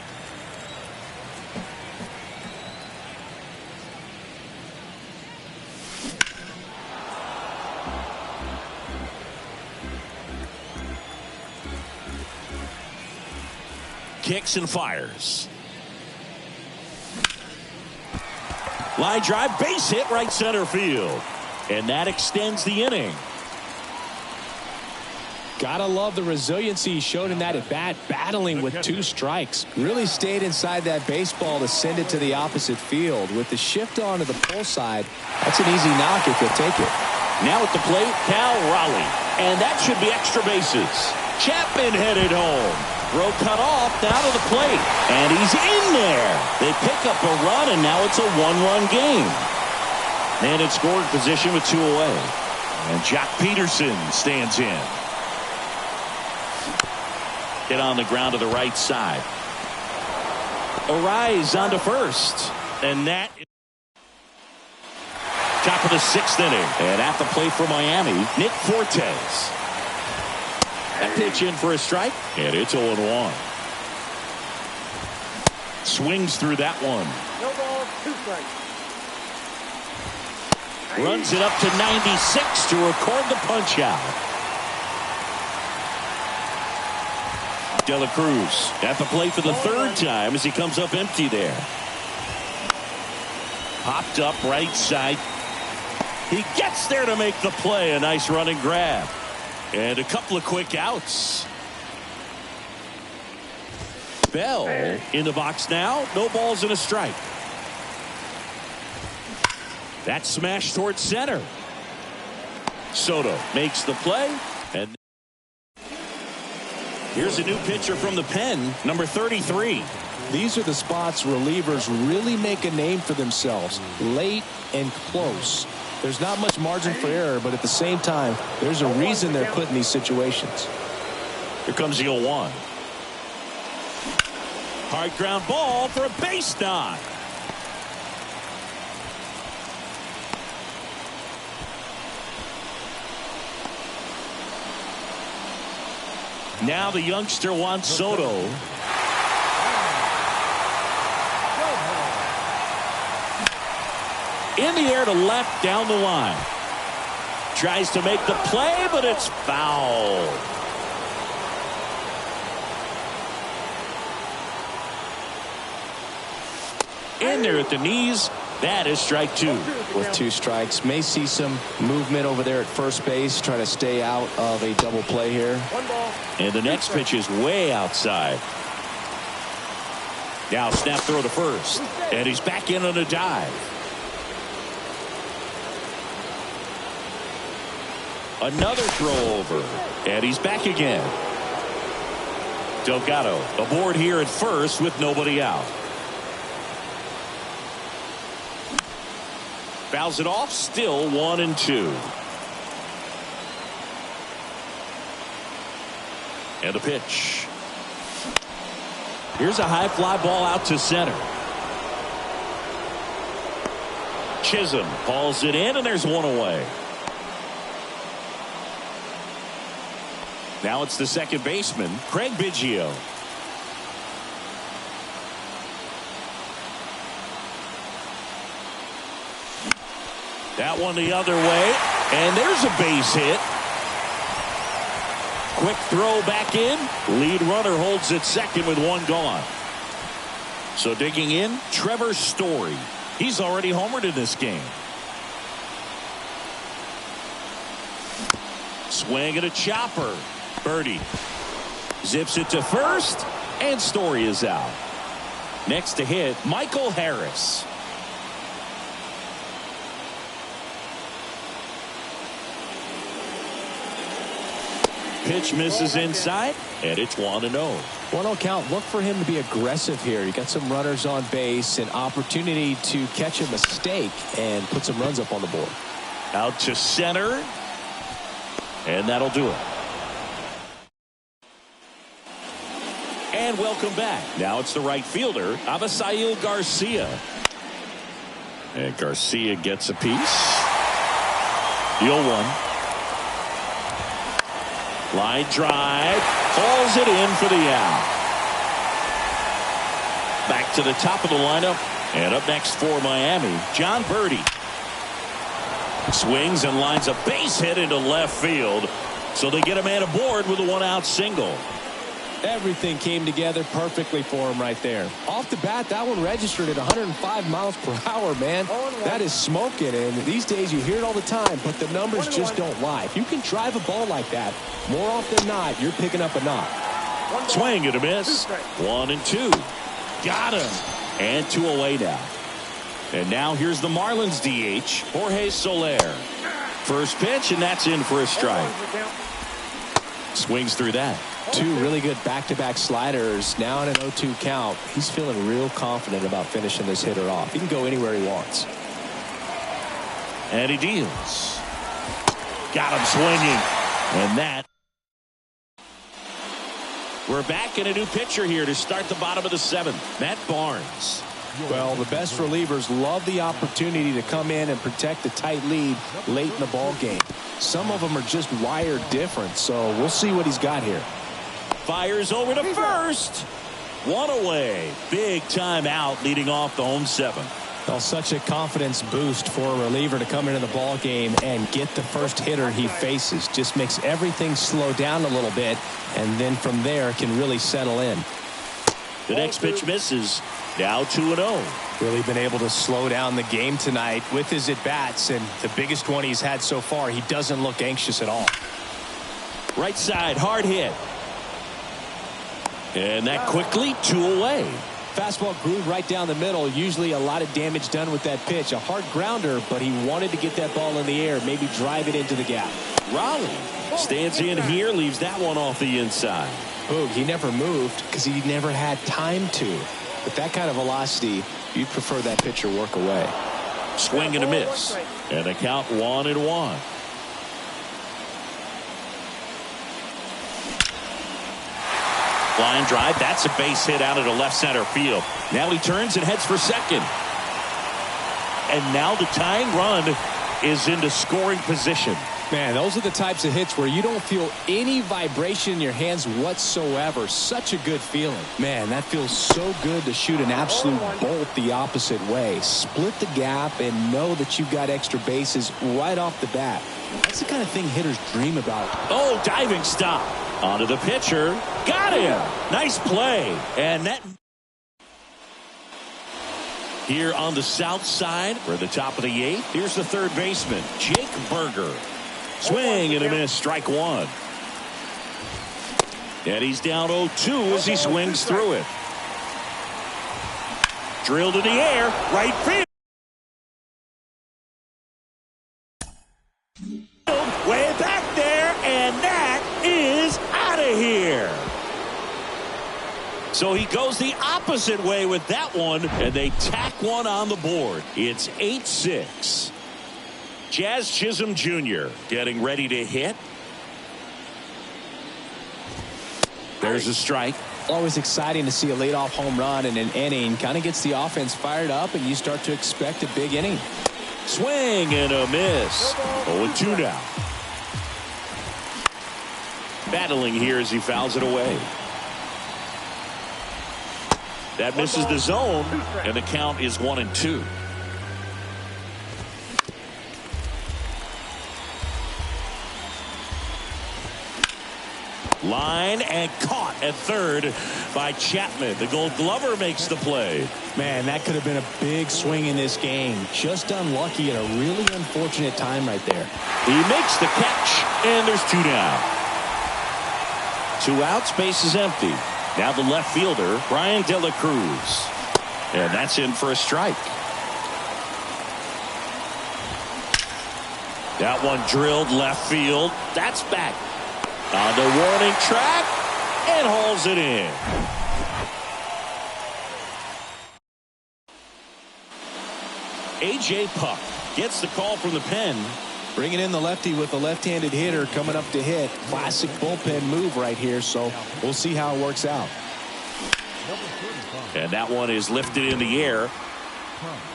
Kicks and fires. Line drive, base hit, right center field. And that extends the inning. Gotta love the resiliency he showed in that at bat, battling with 2 strikes. Really stayed inside that baseball to send it to the opposite field. With the shift onto the pull side, that's an easy knock if you'll take it. Now at the plate, Cal Raleigh. And that should be extra bases. Chapman headed home. Throw cut off, now to the plate. And he's in there. They pick up a run, and now it's a 1-run game. And in scoring position with 2 away. And Jock Peterson stands in. Hit on the ground to the right side. Arise onto first. And that top of the 6th inning. And at the plate for Miami, Nick Fortes. That pitch in for a strike. And it's 0-1. Swings through that one. No balls, 2 strikes. Runs it up to 96 to record the punch out. De La Cruz at the plate for the 3rd time as he comes up empty there. Popped up right side. He gets there to make the play. A nice running grab. And a couple of quick outs. Bell in the box now. No balls and a strike. That smash towards center. Soto makes the play. And here's a new pitcher from the pen, number 33. These are the spots relievers really make a name for themselves. Late and close. There's not much margin for error, but at the same time, there's a reason they're put in these situations. Here comes the 0-1. Hard ground ball for a base knock. Now the youngster Juan Soto. In the air to left down the line. Tries to make the play, but it's foul. In there at the knees. That is strike 2. With 2 strikes. May see some movement over there at first base. Try to stay out of a double play here. 1 ball. And the next pitch is way outside. Now snap throw to first. And he's back in on a dive. Another throw over. And he's back again. Delgado aboard here at first with nobody out. Fouls it off. Still 1-2. And a pitch. Here's a high fly ball out to center. Chisholm hauls it in, and there's 1 away. Now it's the second baseman, Craig Biggio. That one the other way, and there's a base hit. Quick throw back in. Lead runner holds at second with 1 gone. So digging in, Trevor Story. He's already homered in this game. Swing at a chopper. Birdie zips it to first, and Story is out. Next to hit, Michael Harris. Pitch misses inside, and it's 1-0. 1-0 count. Look for him to be aggressive here. You got some runners on base, an opportunity to catch a mistake and put some runs up on the board. Out to center, and that'll do it. And welcome back. Now it's the right fielder, Avisail Garcia. And Garcia gets a piece. The 0-1. Line drive, hauls it in for the out. Back to the top of the lineup, and up next for Miami, Jon Berti. Swings and lines a base hit into left field, so they get a man aboard with a 1-out single. Everything came together perfectly for him right there. Off the bat, that one registered at 105 miles per hour, man. That is smoking, and these days you hear it all the time, but the numbers just don't lie. If you can drive a ball like that, more often than not, you're picking up a knock. Swing and a miss. 1-2. Got him. And 2 away now. And now here's the Marlins DH, Jorge Soler. First pitch, and that's in for a strike. Swings through that. 2 really good back-to-back sliders. Now in an 0-2 count. He's feeling real confident about finishing this hitter off. He can go anywhere he wants. And he deals. Got him swinging. And that We're back in a new pitcher here to start the bottom of the seventh. Matt Barnes. Well, the best relievers love the opportunity to come in and protect a tight lead late in the ball game. Some of them are just wired different, so we'll see what he's got here. Fires over to first. One away. Big time out leading off the home seventh. Well, such a confidence boost for a reliever to come into the ball game and get the first hitter he faces. Just makes everything slow down a little bit, and then from there can really settle in. The next pitch misses. Now 2-0. Really been able to slow down the game tonight with his at-bats, and the biggest one he's had so far, he doesn't look anxious at all. Right side, hard hit. And that quickly 2 away. Fastball grooved right down the middle. Usually a lot of damage done with that pitch. A hard grounder, but he wanted to get that ball in the air, maybe drive it into the gap. Raleigh stands in here, leaves that one off the inside. Boog, he never moved because he never had time to. With that kind of velocity, you'd prefer that pitcher work away. Swing and a miss. And a count 1-1. Line drive. That's a base hit out into left center field. Now he turns and heads for second. And now the tying run is into scoring position. Man, those are the types of hits where you don't feel any vibration in your hands whatsoever. Such a good feeling. Man, that feels so good to shoot an absolute bolt the opposite way. Split the gap and know that you've got extra bases right off the bat. That's the kind of thing hitters dream about. Oh, diving stop. Onto the pitcher. Got him. Nice play. And that here on the south side for the top of the eighth. Here's the third baseman, Jake Burger. Swing and a miss, strike one. And he's down 0-2 as he swings through it. Drilled in the air, right field. Way back there, and that is out of here. So he goes the opposite way with that one, and they tack one on the board. It's 8-6. Jazz Chisholm Jr. getting ready to hit. There's a strike. Always exciting to see a leadoff home run in an inning. Kind of gets the offense fired up, and you start to expect a big inning. Swing and a miss. 0-2 now. Battling here as he fouls it away. That misses the zone, and the count is 1-2. Line and caught at third by Chapman. The Gold Glover makes the play. Man, that could have been a big swing in this game. Just unlucky at a really unfortunate time right there. He makes the catch, and there's 2 down. 2 outs, base is empty. Now the left fielder, Brian De La Cruz. And that's in for a strike. That one drilled left field. That's back. On the warning track and hauls it in. A.J. Puck gets the call from the pen. Bringing in the lefty with the left-handed hitter coming up to hit. Classic bullpen move right here, so we'll see how it works out. And that one is lifted in the air.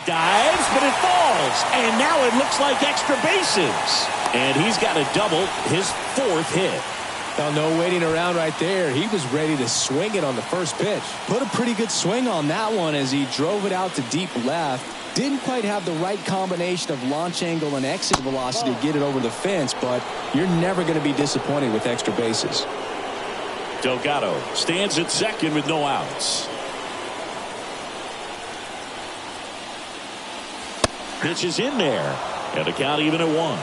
Dives, but it falls. And now it looks like extra bases. And he's got a double, his 4th hit. Now, no waiting around right there. He was ready to swing it on the first pitch. Put a pretty good swing on that one as he drove it out to deep left. Didn't quite have the right combination of launch angle and exit velocity to get it over the fence, but you're never going to be disappointed with extra bases. Delgado stands at second with no outs. Pitch is in there, and the count even at 1.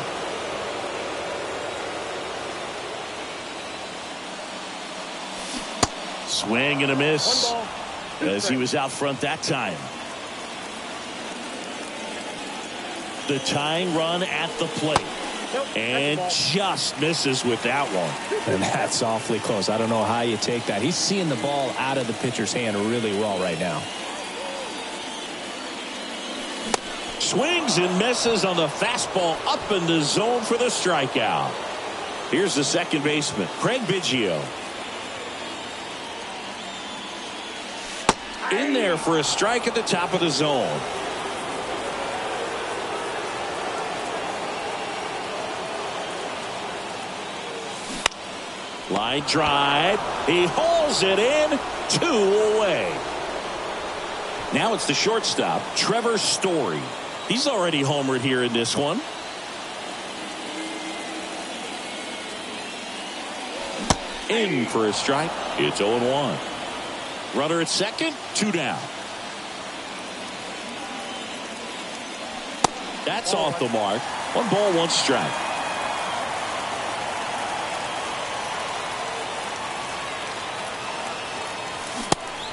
Swing and a miss as he was out front that time. The tying run at the plate. And just misses with that one. And that's awfully close. I don't know how you take that. He's seeing the ball out of the pitcher's hand really well right now. Swings and misses on the fastball up in the zone for the strikeout. Here's the second baseman, Craig Biggio. In there for a strike at the top of the zone. Line drive. He hauls it in. 2 away. Now it's the shortstop, Trevor Story. He's already homered here in this one. In for a strike. It's 0-1. Runner at second, 2 down. That's off the mark. 1 ball, 1 strike.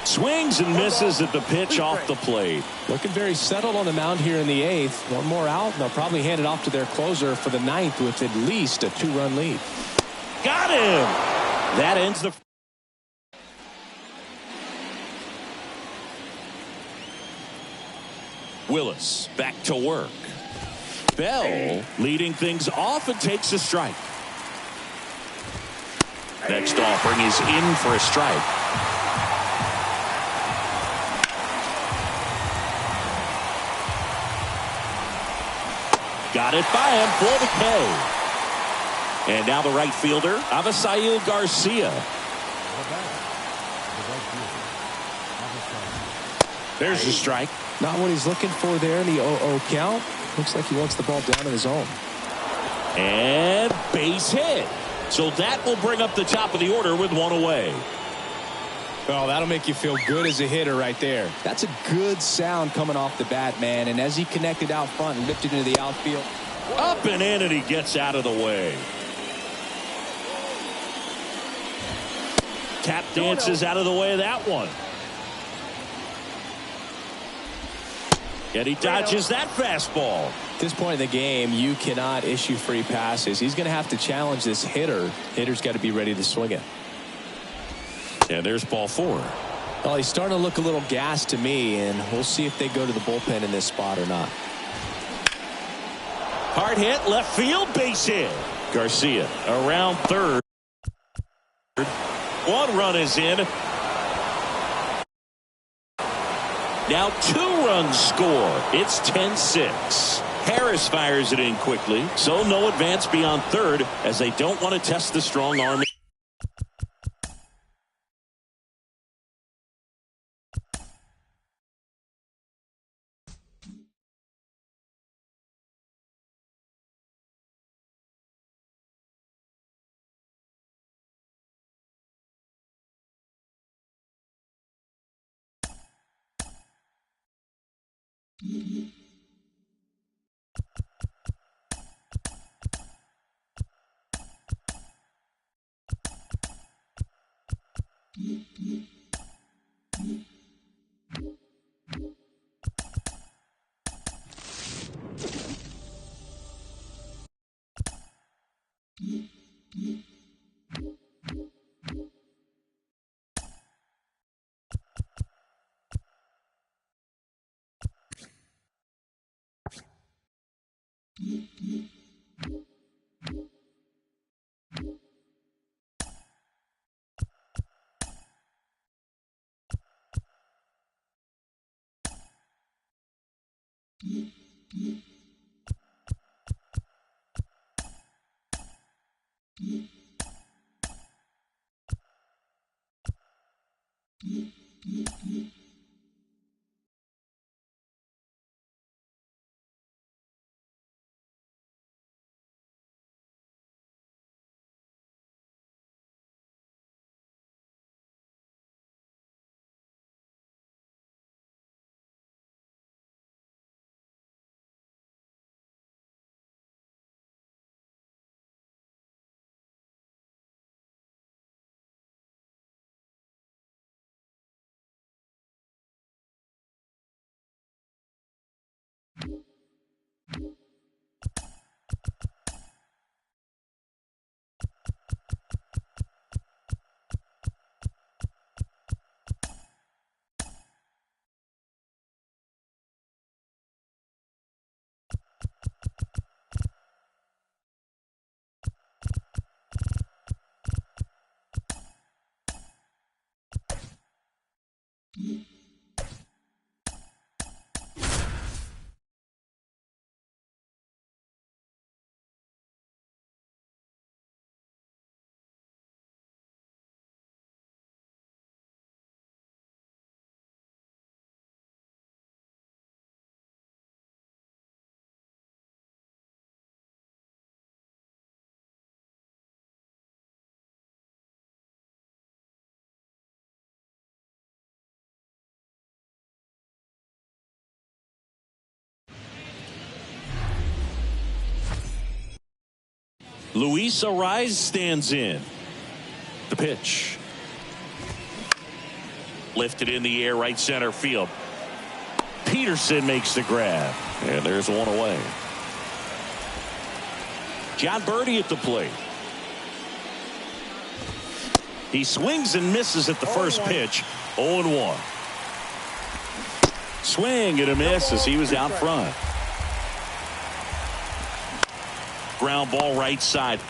Swings and misses at the pitch off the plate. Looking very settled on the mound here in the 8th. 1 more out, and they'll probably hand it off to their closer for the 9th with at least a 2-run lead. Got him. That ends the. Willis back to work. Bell leading things off and takes a strike. Next offering is in for a strike. Got it by him for the K. And now the right fielder, Avisail Garcia. There's the strike. Not what he's looking for there in the 0-0 count. Looks like he wants the ball down in his zone. And base hit. So that will bring up the top of the order with 1 away. Well, that'll make you feel good as a hitter right there. That's a good sound coming off the bat, man. And as he connected out front and lifted into the outfield. Up and in, and he gets out of the way. Tap dances out of the way of that one. And he dodges that fastball. At this point in the game, you cannot issue free passes. He's going to have to challenge this hitter. Hitter's got to be ready to swing it. And there's ball 4. Well, he's starting to look a little gassed to me, and we'll see if they go to the bullpen in this spot or not. Hard hit, left field, base hit. Garcia around third. 1 run is in. Now 2 runs score. It's 10-6. Harris fires it in quickly, so no advance beyond third as they don't want to test the strong arm. Luis Arraez stands in. The pitch. Lifted in the air, right center field. Peterson makes the grab. And there's one away. John Birdie at the plate. He swings and misses at the first pitch. 0-1. Swing and a miss as he was out front. Ground ball right side.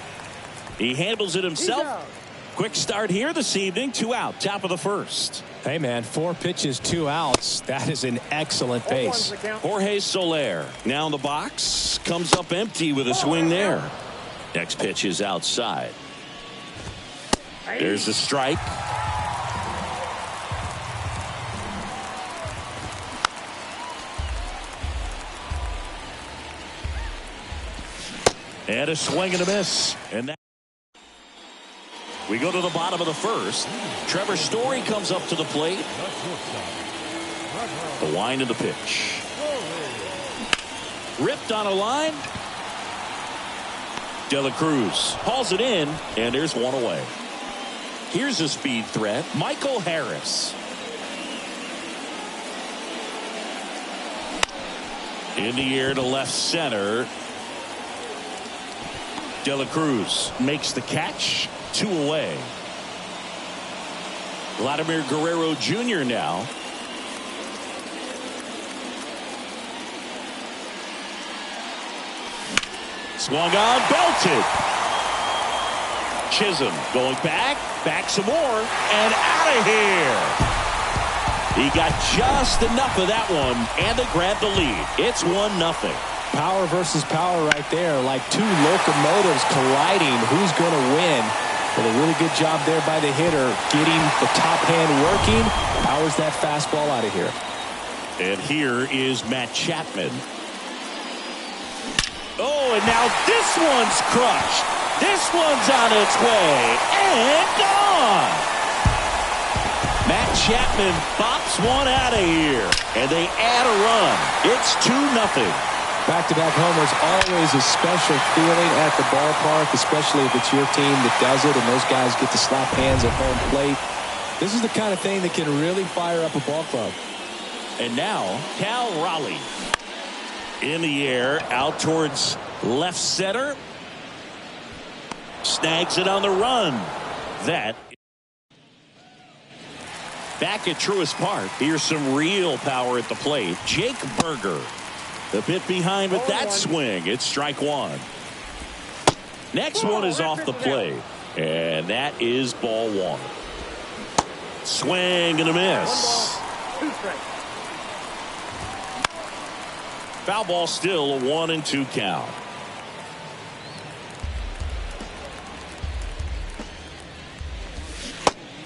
He handles it himself. Quick start here this evening. 2 out. Top of the first. Hey, man, 4 pitches, 2 outs. That is an excellent pace. Jorge Soler now in the box. Comes up empty with a swing there. Next pitch is outside. There's the strike. And a swing and a miss. And that we go to the bottom of the first. Trevor Story comes up to the plate. The wind of the pitch. Ripped on a line. De La Cruz hauls it in, and there's one away. Here's a speed threat. Michael Harris. In the air to left center. De La Cruz makes the catch. 2 away. Vladimir Guerrero Jr. now. Swung on, belted. Chisholm going back some more, and out of here. He got just enough of that one, and they grab the lead. It's 1-0. Power versus power right there, like 2 locomotives colliding. Who's going to win? But a really good job there by the hitter, getting the top hand working. Powers that fastball out of here. And here is Matt Chapman. Oh, and now this one's crushed. This one's on its way and gone. Matt Chapman bops one out of here, and they add a run. It's 2-0. Back-to-back homers, always a special feeling at the ballpark, especially if it's your team that does it and those guys get to slap hands at home plate. This is the kind of thing that can really fire up a ball club. And now, Cal Raleigh. In the air, out towards left center. Snags it on the run. That. Back at Truist Park, here's some real power at the plate. Jake Burger. The bit behind with that swing. It's strike 1. Next one is off the plate. And that is ball 1. Swing and a miss. Foul ball, still a 1-2 count.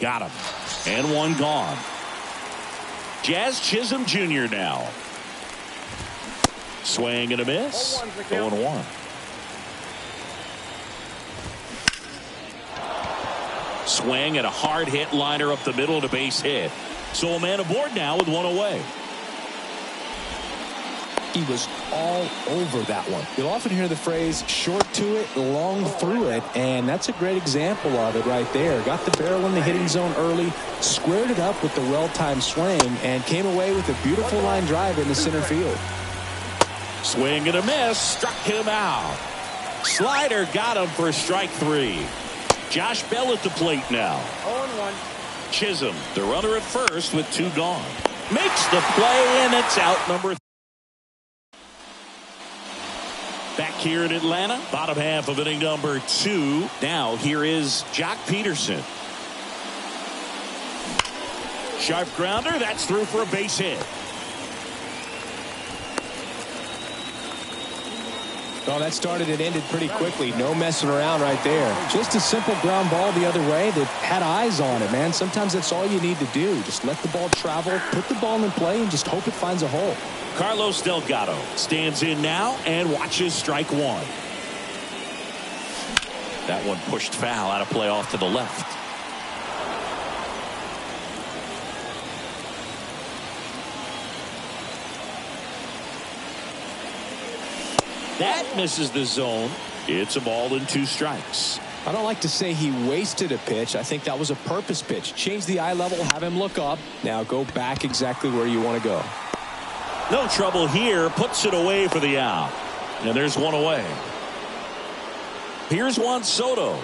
Got him. And one gone. Jazz Chisholm Jr. now. Swing and a miss. 0-1. Swing and a hard hit liner up the middle and a base hit. So a man aboard now with one away. He was all over that one. You'll often hear the phrase short to it, long through it, and that's a great example of it right there. Got the barrel in the hitting zone early, squared it up with the well-timed swing, and came away with a beautiful line drive in the center field. Swing and a miss, struck him out. Slider got him for strike 3. Josh Bell at the plate now. 0-1. Chisholm, the runner at first with 2 gone. Makes the play, and it's out number 3. Back here in Atlanta, bottom half of inning number 2. Now here is Jock Peterson. Sharp grounder, that's through for a base hit. Well, that started and ended pretty quickly. No messing around right there. Just a simple ground ball the other way that had eyes on it, man. Sometimes that's all you need to do. Just let the ball travel, put the ball in play, and just hope it finds a hole. Carlos Delgado stands in now and watches strike 1. That one pushed foul, out of play off to the left. That misses the zone. It's a ball and 2 strikes. I don't like to say he wasted a pitch. I think that was a purpose pitch. Change the eye level, have him look up. Now go back exactly where you want to go. No trouble here. Puts it away for the out. And there's one away. Here's Juan Soto.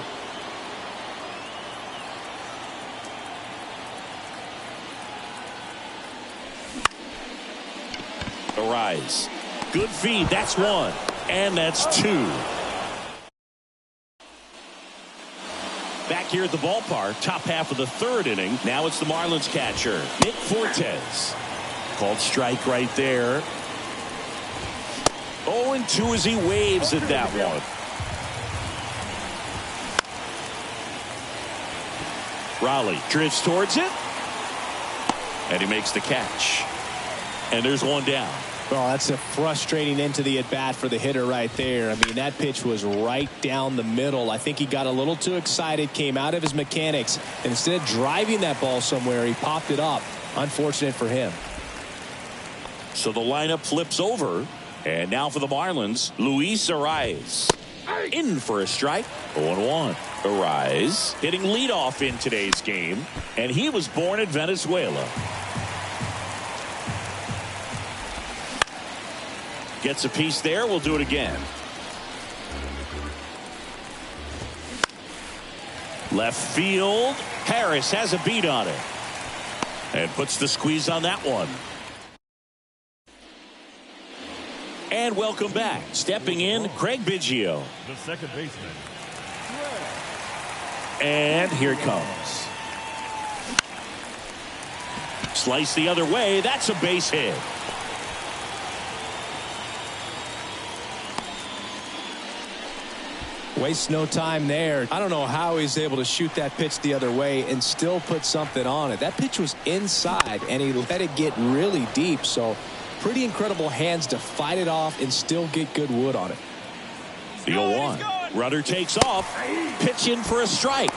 Arise. Good feed. That's 1. And that's 2. Back here at the ballpark, top half of the 3rd inning. Now it's the Marlins catcher, Nick Fortes. Called strike right there. 0-2 as he waves at that one. Raleigh drifts towards it. And he makes the catch. And there's one down. Well, that's a frustrating end to the at-bat for the hitter right there. I mean, that pitch was right down the middle. I think he got a little too excited, came out of his mechanics. And instead of driving that ball somewhere, he popped it up. Unfortunate for him. So the lineup flips over. And now for the Marlins, Luis Arise. In for a strike. 0-1. Arise hitting leadoff in today's game. And he was born in Venezuela. Gets a piece there. We'll do it again. Left field. Harris has a beat on it. And puts the squeeze on that one. And welcome back. Stepping in, Craig Biggio. The second baseman. And here it comes. Slice the other way. That's a base hit. Wastes no time there. I don't know how he's able to shoot that pitch the other way and still put something on it. That pitch was inside, and he let it get really deep. So pretty incredible hands to fight it off and still get good wood on it. The 0-1. Runner takes off. Pitch in for a strike.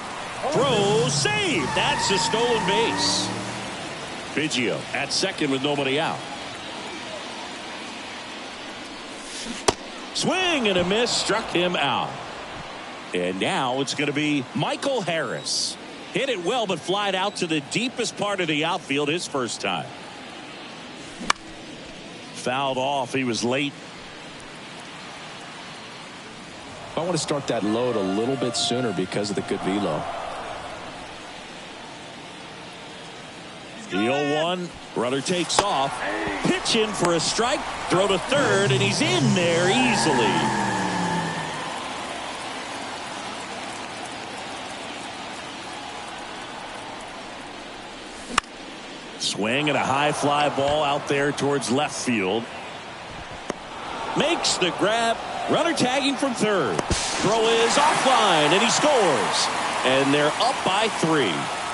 Throw, save. That's a stolen base. Biggio at second with nobody out. Swing and a miss. Struck him out. And now it's going to be Michael Harris. Hit it well, but flied out to the deepest part of the outfield his first time. Fouled off. He was late. I want to start that load a little bit sooner because of the good velo. The 0-1. Runner takes off. Pitch in for a strike. Throw to third, and he's in there easily. Swing and a high fly ball out there towards left field. Makes the grab. Runner tagging from third. Throw is offline, and he scores. And they're up by 3.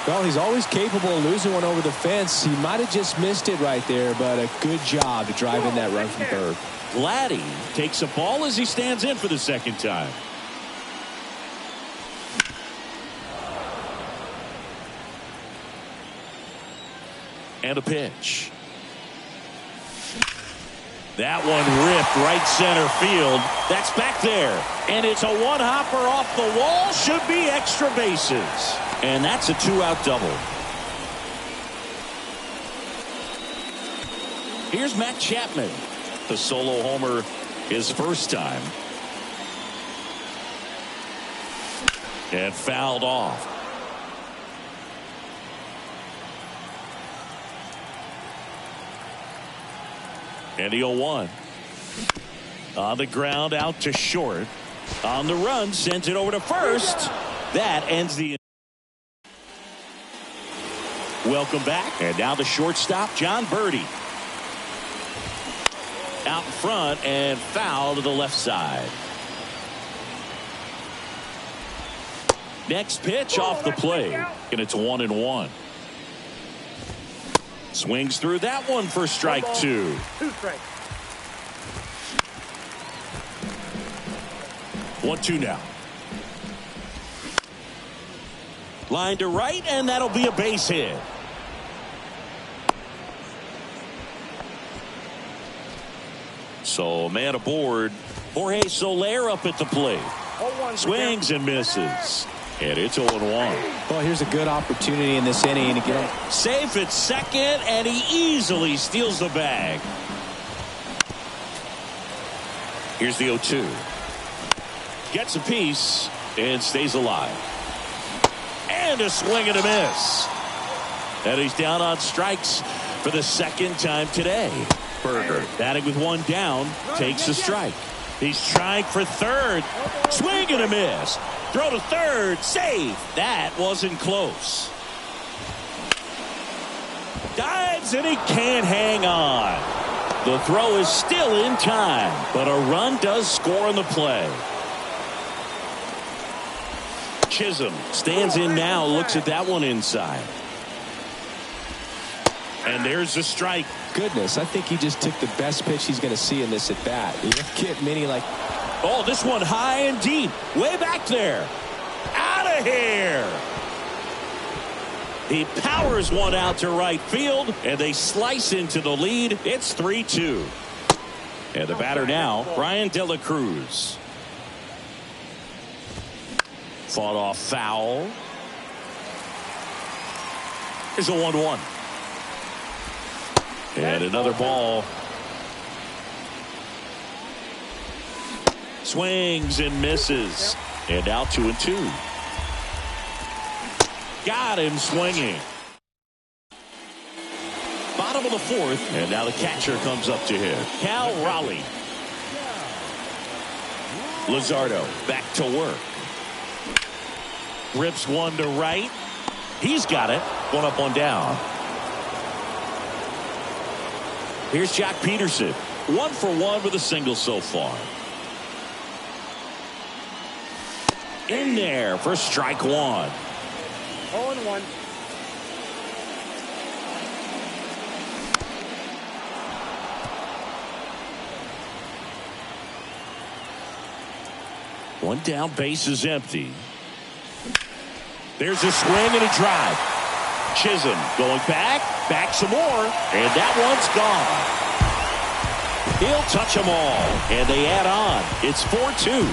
Well, he's always capable of losing one over the fence. He might have just missed it right there, but a good job to drive in that run from third. Vladdy takes a ball as he stands in for the second time. And a pitch. That one ripped right center field. That's back there. And it's a one-hopper off the wall. Should be extra bases. And that's a 2-out double. Here's Matt Chapman. The solo homer his first time. And fouled off. And the 0-1. On the ground out to short. On the run, sends it over to first. That ends the. Welcome back. And now the shortstop, John Birdie. Out in front and foul to the left side. Next pitch off the plate. And it's 1-1. Swings through that one for strike 2. 2 strikes. 1-2 now. Line to right, and that'll be a base hit. So man aboard Jorge Soler up at the plate. 0-1. Swings and misses. And it's 0-1. Well, here's a good opportunity in this inning to get him. Safe at second, and he easily steals the bag. Here's the 0-2. Gets a piece and stays alive. And a swing and a miss. And he's down on strikes for the second time today. Berger batting with one down, takes a strike. He's trying for third. Swing and a miss. Throw to third. Save. That wasn't close. Dives and he can't hang on. The throw is still in time, but a run does score on the play. Chisholm stands in now, looks at that one inside. And there's the strike. Goodness, I think he just took the best pitch he's going to see in this at bat. You get many like. Oh, this one high and deep. Way back there. Out of here. He powers one out to right field, and they slice into the lead. It's 3-2. And the batter now, Ryan De La Cruz. Fought off foul. Here's a 1-1. And another ball. Swings and misses. And out 2-2. Got him swinging. Bottom of the fourth. And now the catcher comes up to hit. Cal Raleigh. Luzardo back to work. Rips one to right. He's got it. One up, one down. Here's Jack Peterson. 1 for 1 with a single so far. In there for strike one. 0-1. One down, base is empty. There's a swing and a drive. Chisholm going back some more, and that one's gone. He'll touch them all, and they add on. It's 4-2.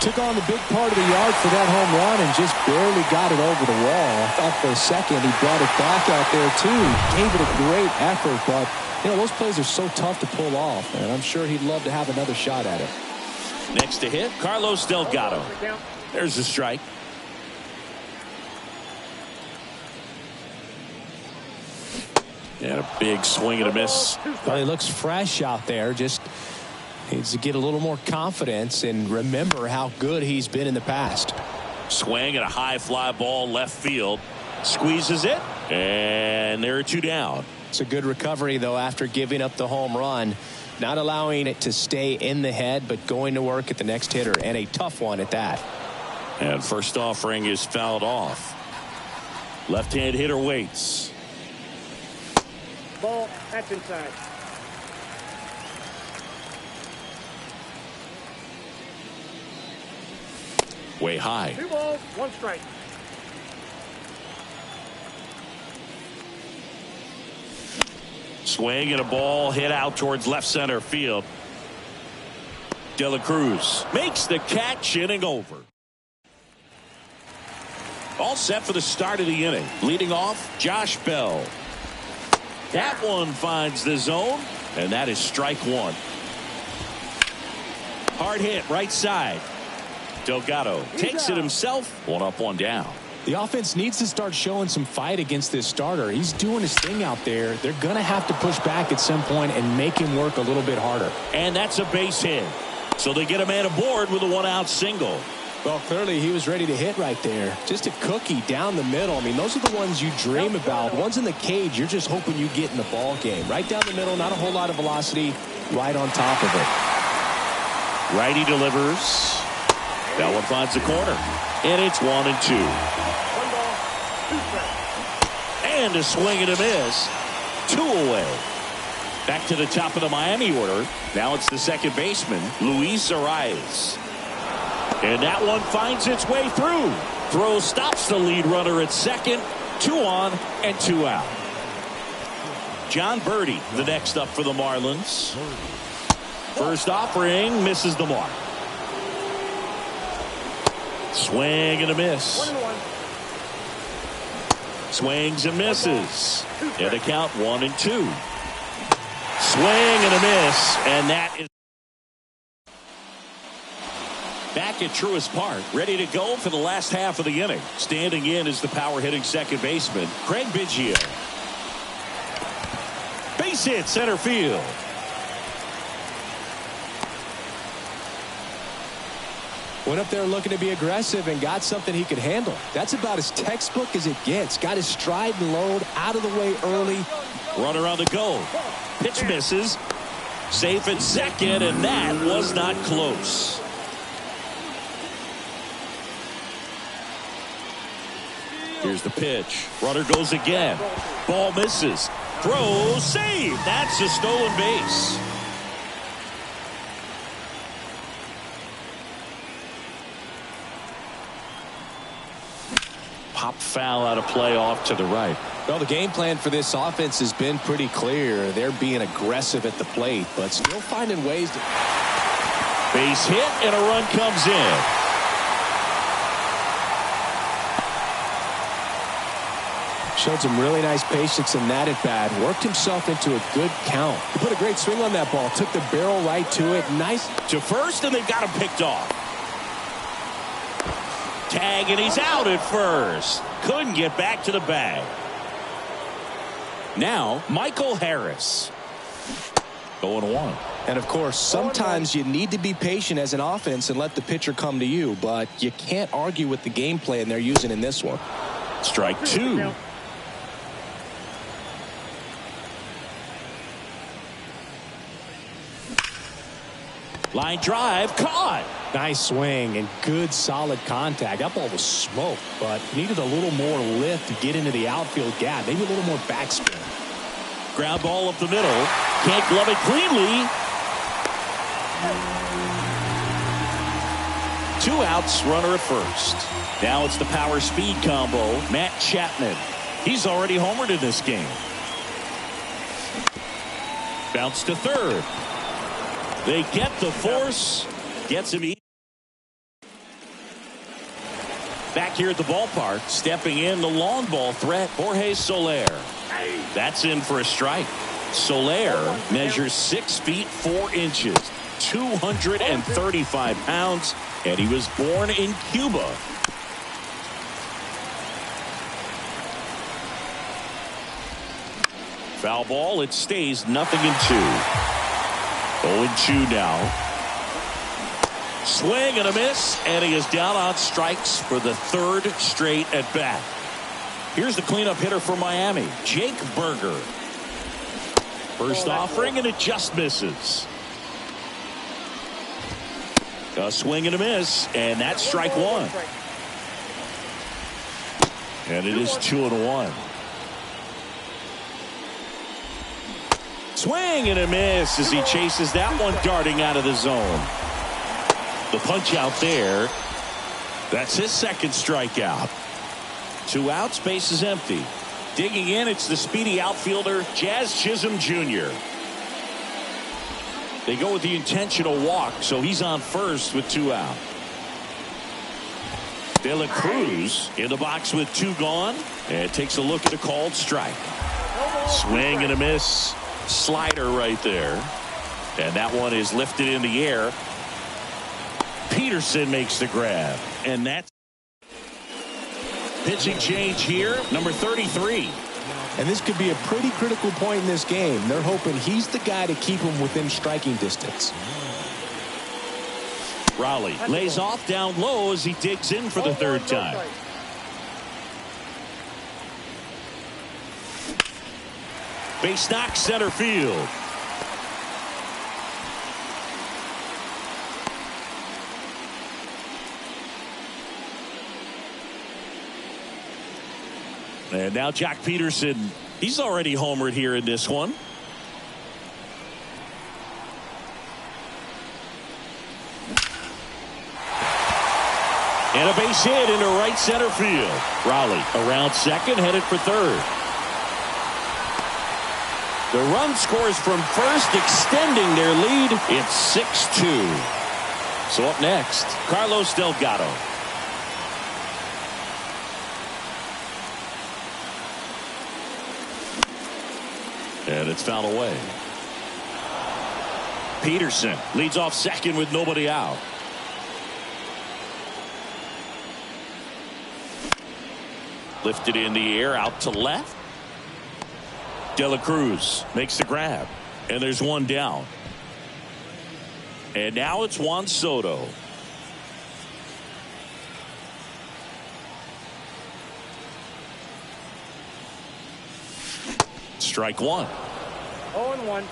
Took on the big part of the yard for that home run and just barely got it over the wall. I thought for a second he brought it back out there too. Gave it a great effort, but you know those plays are so tough to pull off, and I'm sure he'd love to have another shot at it. Next to hit, Carlos Delgado. There's the strike. And a big swing and a miss. Well, he looks fresh out there. Just needs to get a little more confidence and remember how good he's been in the past. Swing and a high fly ball left field. Squeezes it. And there are two down. It's a good recovery, though, after giving up the home run. Not allowing it to stay in the head, but going to work at the next hitter. And a tough one at that. And first offering is fouled off. Left-hand hitter waits. Ball. That's inside. Way high. 2 balls, 1 strike. Swing and a ball hit out towards left center field. De La Cruz makes the catch, inning over. All set for the start of the inning. Leading off, Josh Bell. That one finds the zone, and that is strike one. Hard hit right side. Delgado takes it himself. One up, one down. The offense needs to start showing some fight against this starter. He's doing his thing out there. They're going to have to push back at some point and make him work a little bit harder. And that's a base hit. So they get a man aboard with a one-out single. Well, clearly he was ready to hit right there. Just a cookie down the middle. I mean, those are the ones you dream about. Ones in the cage, you're just hoping you get in the ball game. Right down the middle, not a whole lot of velocity, right on top of it. Righty delivers. That one finds the corner. And it's 1-2. 1 ball, 2 strikes. And a swing and a miss. 2 away. Back to the top of the Miami order. Now it's the second baseman, Luis Arraez. And that one finds its way through. Throw stops the lead runner at second. 2 on and 2 out. John Birdie, the next up for the Marlins. First offering misses the mark. Swing and a miss. 1-1. Swings and misses. And the count 1-2. Swing and a miss, and that is back at Truist Park, ready to go for the last half of the inning. Standing in is the power hitting second baseman, Craig Biggio. Base hit center field. Went up there looking to be aggressive and got something he could handle. That's about as textbook as it gets. Got his stride and load out of the way early. Runner on the go. Pitch misses. Safe at second, and that was not close. Here's the pitch. Runner goes again. Ball misses. Throw, save. That's a stolen base. Pop foul out of play off to the right. Well, the game plan for this offense has been pretty clear. They're being aggressive at the plate, but still finding ways to. Base hit, and a run comes in. Showed some really nice patience in that at bat. Worked himself into a good count. He put a great swing on that ball. Took the barrel right to it. Nice. To first, and they've got him picked off. Tag, and he's out at first. Couldn't get back to the bag. Now, Michael Harris. 0-1. And of course, sometimes you need to be patient as an offense and let the pitcher come to you, but you can't argue with the game plan they're using in this one. Strike two. Line drive, caught. Nice swing and good solid contact. That ball was smoked, but needed a little more lift to get into the outfield gap. Maybe a little more backspin. Ground ball up the middle. Can't glove it cleanly. 2 outs, runner at first. Now it's the power speed combo. Matt Chapman. He's already homered in this game. Bounce to third. They get the force. Gets him. Back here at the ballpark, stepping in the long ball threat, Jorge Soler. That's in for a strike. Soler measures 6 feet 4 inches, 235 pounds, and he was born in Cuba. Foul ball, it stays 0-2. 0-2 now. Swing and a miss, and he is down on strikes for the 3rd straight at bat. Here's the cleanup hitter for Miami, Jake Burger. First offering, and it just misses. A swing and a miss, and that's strike one. And it is 2-1. Swing and a miss as he chases that one darting out of the zone. The punch out there. That's his 2nd strikeout. 2 outs, base is empty. Digging in, it's the speedy outfielder, Jazz Chisholm Jr. They go with the intentional walk, so he's on first with 2 out. De La Cruz in the box with 2 gone, and takes a look at a called strike. Swing and a miss. Slider right there. And that one is lifted in the air. Peterson makes the grab, and that's pitching change here, number 33. And this could be a pretty critical point in this game. They're hoping he's the guy to keep him within striking distance. Raleigh lays off down low as he digs in for the 3rd time. Base knock center field. And now Jack Peterson, he's already homered here in this one. And a base hit into right center field. Raleigh around second, headed for third. The run scores from first, extending their lead. It's 6-2. So up next, Carlos Delgado. And it's fouled away. Peterson leads off second with nobody out. Lifted in the air out to left. De La Cruz makes the grab. And there's one down. And now it's Juan Soto. Strike one. 0-1.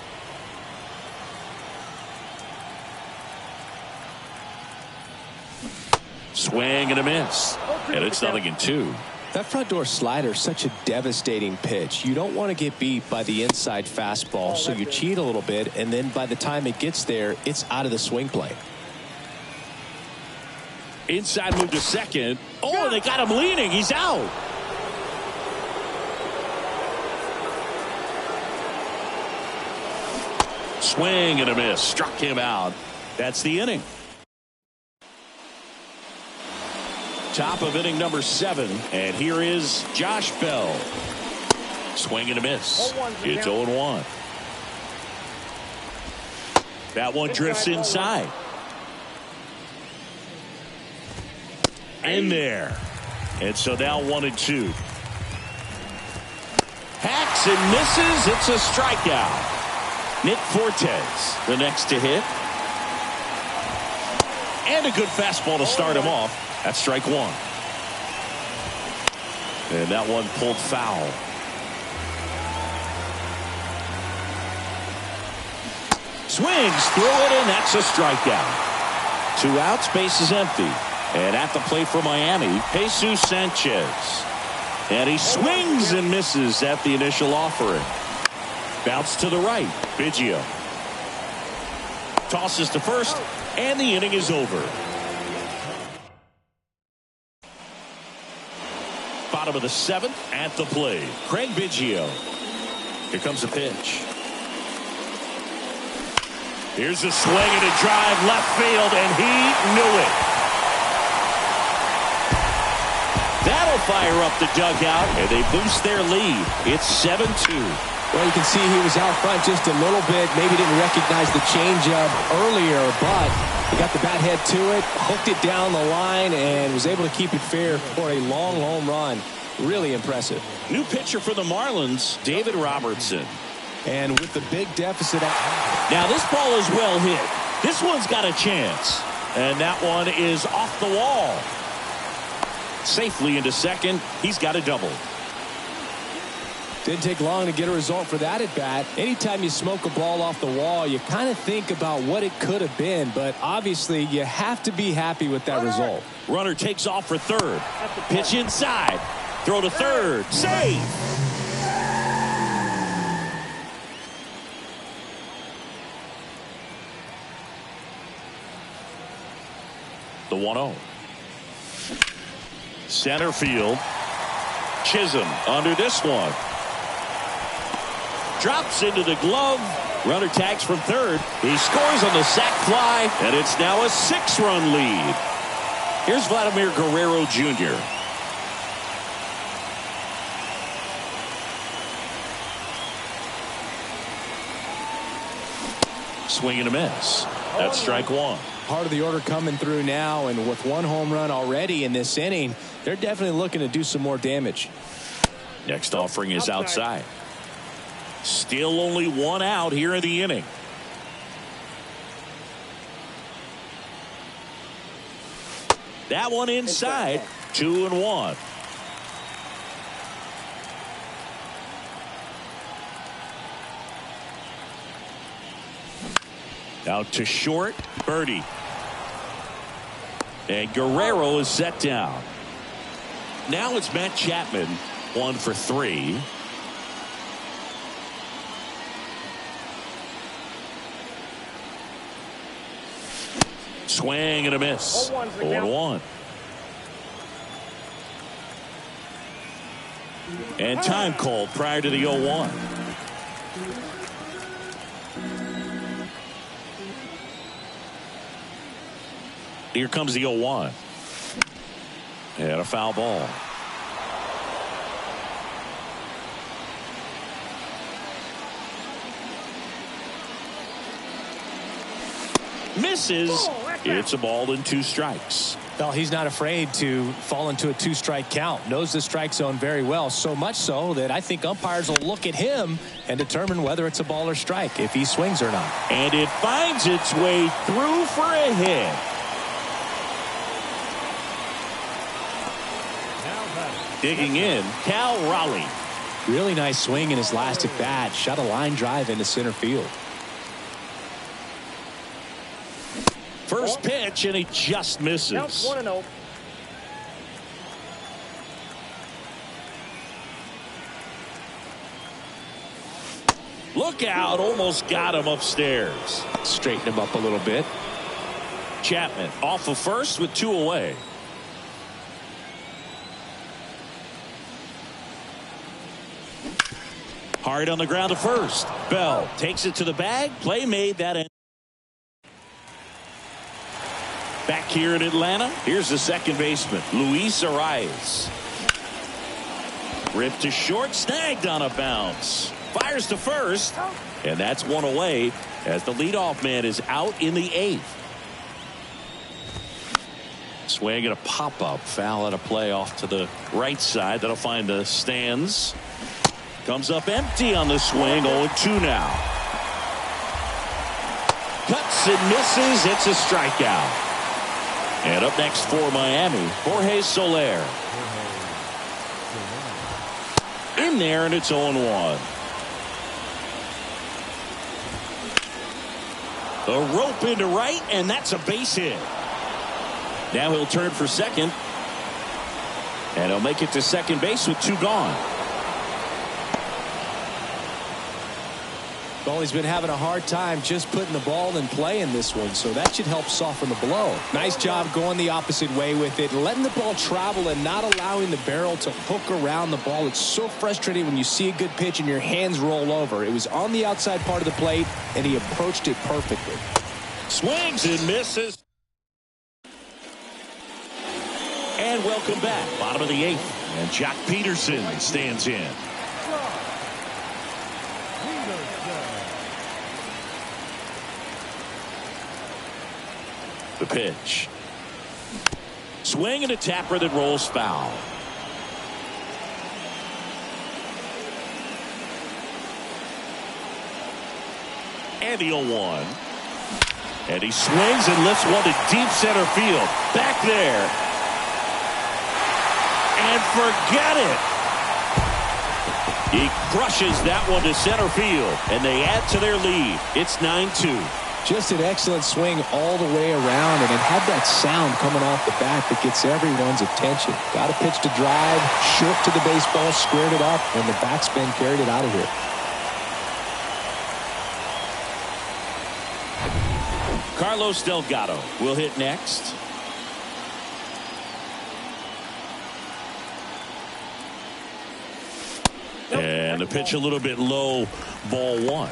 Swing and a miss. And it's 0-2. That front door slider is such a devastating pitch. You don't want to get beat by the inside fastball, so you cheat a little bit, and then by the time it gets there, it's out of the swing plane. Inside move to second. Oh, they got him leaning. He's out. Swing and a miss. Struck him out. That's the inning. Top of inning number 7. And here is Josh Bell. Swing and a miss. It's 0-1. That one drifts inside. In there. And so now 1-2. Hacks and misses. It's a strikeout. Nick Fortes, the next to hit. And a good fastball to start him off. That's strike one. And that one pulled foul. Swings through it, and that's a strikeout. 2 outs, base is empty. And at the plate for Miami, Jesus Sanchez. And he swings and misses at the initial offering. Bounce to the right. Biggio tosses to first, and the inning is over. Bottom of the 7th at the plate. Craig Biggio. Here comes the pitch. Here's a swing and a drive left field, and he knew it. That'll fire up the dugout, and they boost their lead. It's 7-2. Well, you can see he was out front just a little bit. Maybe didn't recognize the changeup earlier, but he got the bat head to it, hooked it down the line, and was able to keep it fair for a long home run. Really impressive. New pitcher for the Marlins, David Robertson. And with the big deficit. Now this ball is well hit. This one's got a chance. And that one is off the wall. Safely into second. He's got a double. Didn't take long to get a result for that at bat. Anytime you smoke a ball off the wall, you kind of think about what it could have been, but obviously you have to be happy with that result. Runner takes off for third. Pitch inside. Throw to third. Save. The 1-0. Center field. Chisholm under this one. Drops into the glove. Runner tags from third. He scores on the sac fly, and it's now a 6-run lead. Here's Vladimir Guerrero Jr. Swing and a miss. That's strike one. Part of the order coming through now, and with 1 home run already in this inning, they're definitely looking to do some more damage. Next offering is outside. Still only 1 out here in the inning. That one inside. 2-1. Out to short. Birdie. And Guerrero is set down. Now it's Matt Chapman. 1 for 3. Swing and a miss. 0-1. And time called prior to the 0-1. Here comes the 0-1. And a foul ball. Misses. It's a ball and 2 strikes. Well, he's not afraid to fall into a 2-strike count. Knows the strike zone very well. So much so that I think umpires will look at him and determine whether it's a ball or strike, if he swings or not. And it finds its way through for a hit. Digging in, Cal Raleigh. Really nice swing in his last at bat. Shot a line drive into center field. First pitch, and he just misses. Counts 1-0. Look out, almost got him upstairs. Straighten him up a little bit. Chapman off of first with 2 away. Hard on the ground to first. Bell takes it to the bag. Play made. That end. Back here in Atlanta, here's the second baseman, Luis Arias. Ripped to short, snagged on a bounce. Fires to first, and that's 1 away as the leadoff man is out in the 8th. Swing and a pop-up. Foul at a play off to the right side. That'll find the stands. Comes up empty on the swing. 0-2 now. Cuts and misses. It's a strikeout. And up next for Miami, Jorge Soler. In there, and it's 0-1. A rope into right, and that's a base hit. Now he'll turn for second. And he'll make it to second base with 2 gone. Well, he's been having a hard time just putting the ball in play in this one, so that should help soften the blow. Nice job going the opposite way with it, letting the ball travel and not allowing the barrel to hook around the ball. It's so frustrating when you see a good pitch and your hands roll over. It was on the outside part of the plate, and he approached it perfectly. Swings and misses. And welcome back. Bottom of the 8th. And Jock Peterson stands in. The pitch. Swing and a tapper that rolls foul. And the 0-1. And he swings and lifts one to deep center field. Back there. And forget it. He crushes that one to center field. And they add to their lead. It's 9-2. Just an excellent swing all the way around, and it had that sound coming off the bat that gets everyone's attention. Got a pitch to drive, short to the baseball, squared it up, and the backspin carried it out of here. Carlos Delgado will hit next. And the pitch a little bit low, ball 1.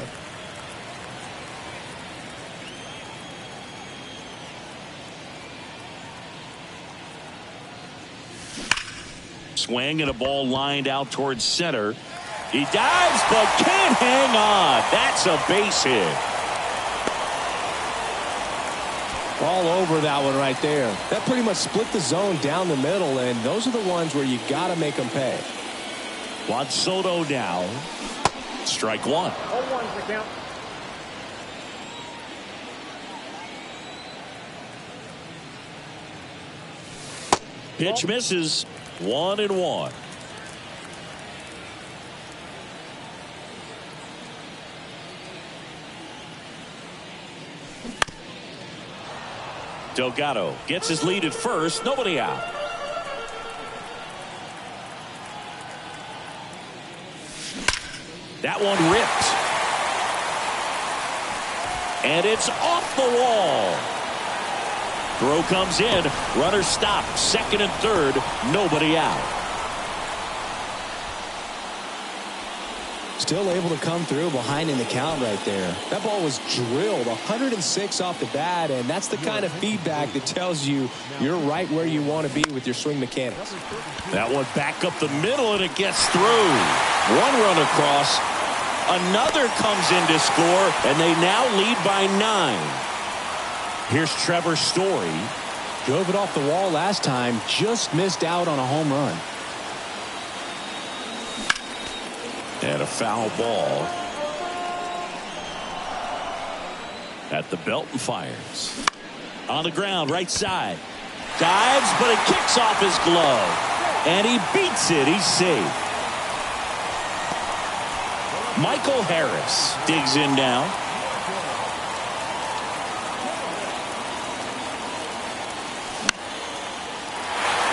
Swing and a ball lined out towards center. He dives but can't hang on. That's a base hit. All over that one right there. That pretty much split the zone down the middle, and those are the ones where you got to make them pay. Juan Soto now. Strike 1. 0-1's the count. Pitch misses. 1-1. Delgado gets his lead at first. Nobody out. That one ripped. And it's off the wall. Throw comes in. Runner stopped. Second and third. Nobody out. still able to come through behind in the count right there. That ball was drilled 106 off the bat, and that's the kind of feedback that tells you you're right where you want to be with your swing mechanics. That one back up the middle, and it gets through. One run across. Another comes in to score, and they now lead by 9. Here's Trevor Story. Drove it off the wall last time, just missed out on a home run. And a foul ball at the belt and fires. On the ground, right side. Dives, but it kicks off his glove. And he beats it. He's safe. Michael Harris digs in now.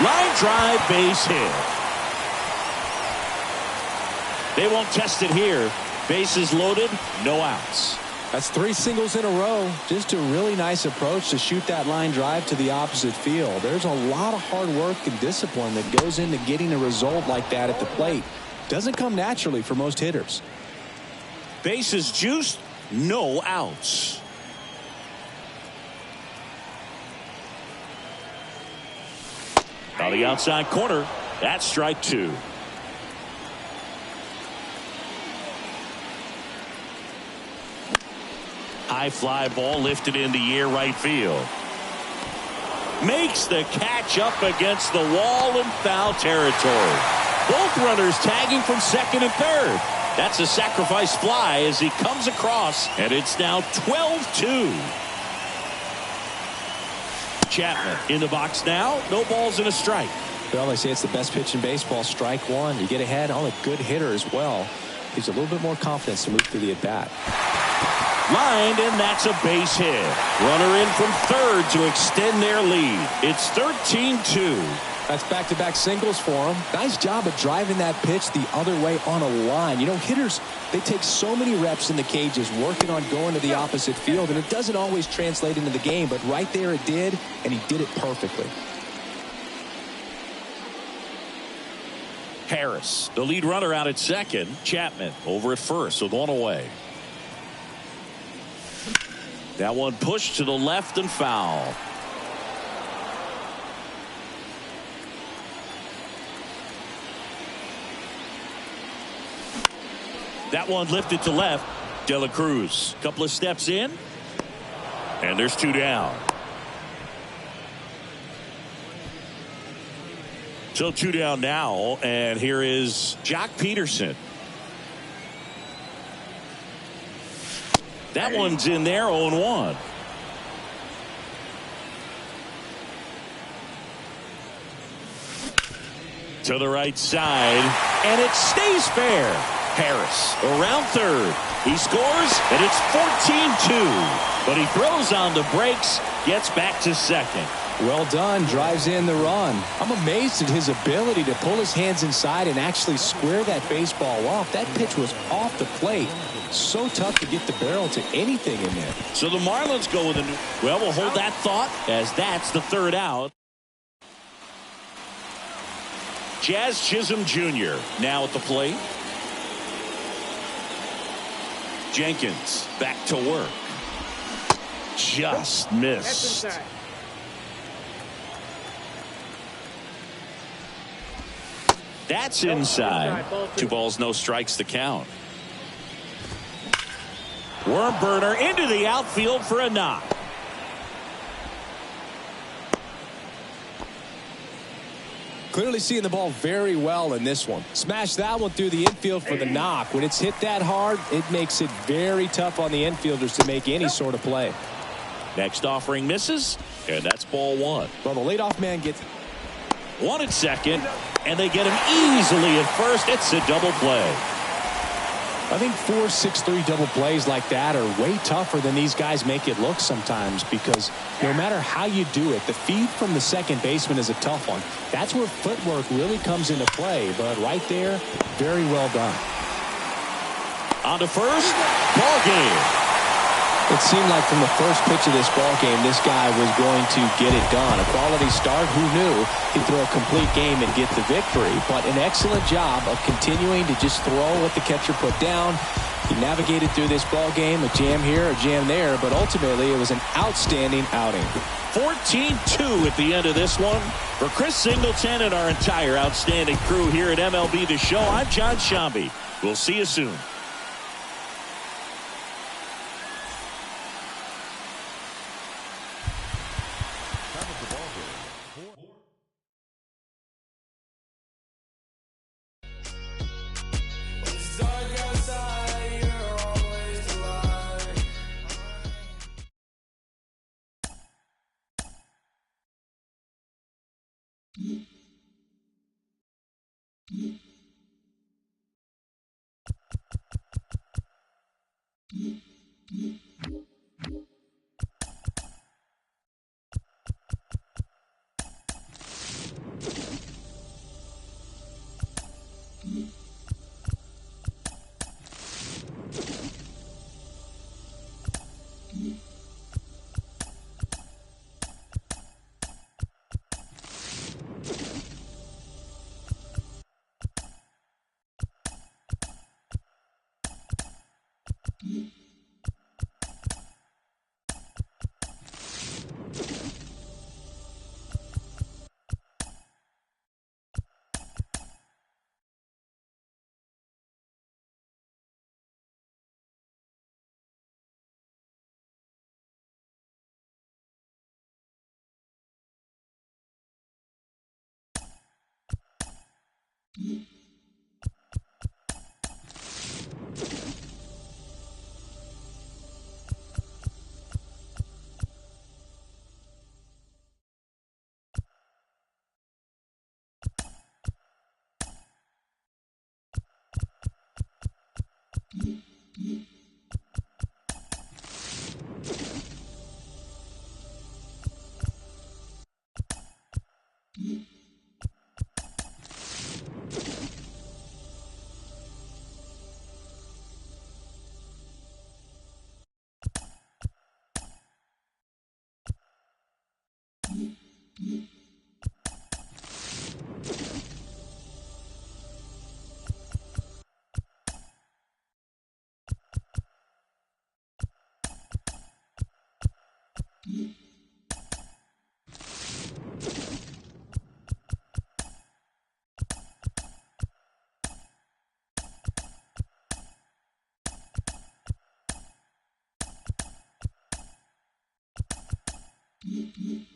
Line drive, base hit. They won't test it here. Bases loaded, no outs. That's 3 singles in a row. Just a really nice approach to shoot that line drive to the opposite field. There's a lot of hard work and discipline that goes into getting a result like that at the plate. Doesn't come naturally for most hitters. Bases juiced, no outs. On the outside corner, that's strike 2. High fly ball lifted in the air right field. Makes the catch up against the wall in foul territory. Both runners tagging from second and third. That's a sacrifice fly as he comes across, and it's now 12-2. Chapman in the box now. No balls and a strike. Well, they say it's the best pitch in baseball. Strike one. You get ahead on a good hitter as well. Gives a little bit more confidence to move through the at-bat. Lined, and that's a base hit. Runner in from third to extend their lead. It's 13-2. That's back-to-back singles for him. Nice job of driving that pitch the other way on a line. You know, hitters, they take so many reps in the cages working on going to the opposite field, and it doesn't always translate into the game, but right there it did, and he did it perfectly. Harris, the lead runner, out at second. Chapman over at first with one away. That one pushed to the left and foul. That one lifted to left. De La Cruz, couple of steps in, and there's 2 down. So 2 down now, and here is Jock Peterson. That one's in there, 0-1. To the right side, and it stays fair. Harris around third. He scores, and it's 14-2. But he throws on the brakes, gets back to second. Well done. Drives in the run. I'm amazed at his ability to pull his hands inside and actually square that baseball off. That pitch was off the plate. So tough to get the barrel to anything in there. So the Marlins go with a new. Well, we'll hold that thought as that's the third out. Jazz Chisholm Jr. now at the plate. Jenkins back to work. Just missed. That's inside. That's inside. 2 balls, no strikes to count. Worm burner into the outfield for a knock. Clearly seeing the ball very well in this one. Smashed that one through the infield for the knock. When it's hit that hard, it makes it very tough on the infielders to make any sort of play. Next offering misses, and that's ball 1. Well, the leadoff man gets 1 at second, and they get him easily at first. It's a double play. I think 4-6-3 double plays like that are way tougher than these guys make it look sometimes, because no matter how you do it, the feed from the second baseman is a tough one. That's where footwork really comes into play, but right there, very well done. On to first, ball game. It seemed like from the first pitch of this ball game, this guy was going to get it done. A quality start, who knew he'd throw a complete game and get the victory. But an excellent job of continuing to just throw what the catcher put down. He navigated through this ball game, a jam here, a jam there, but ultimately it was an outstanding outing. 14-2 at the end of this one. For Chris Singleton and our entire outstanding crew here at MLB The Show, I'm John Shambi. We'll see you soon. Mm-hmm.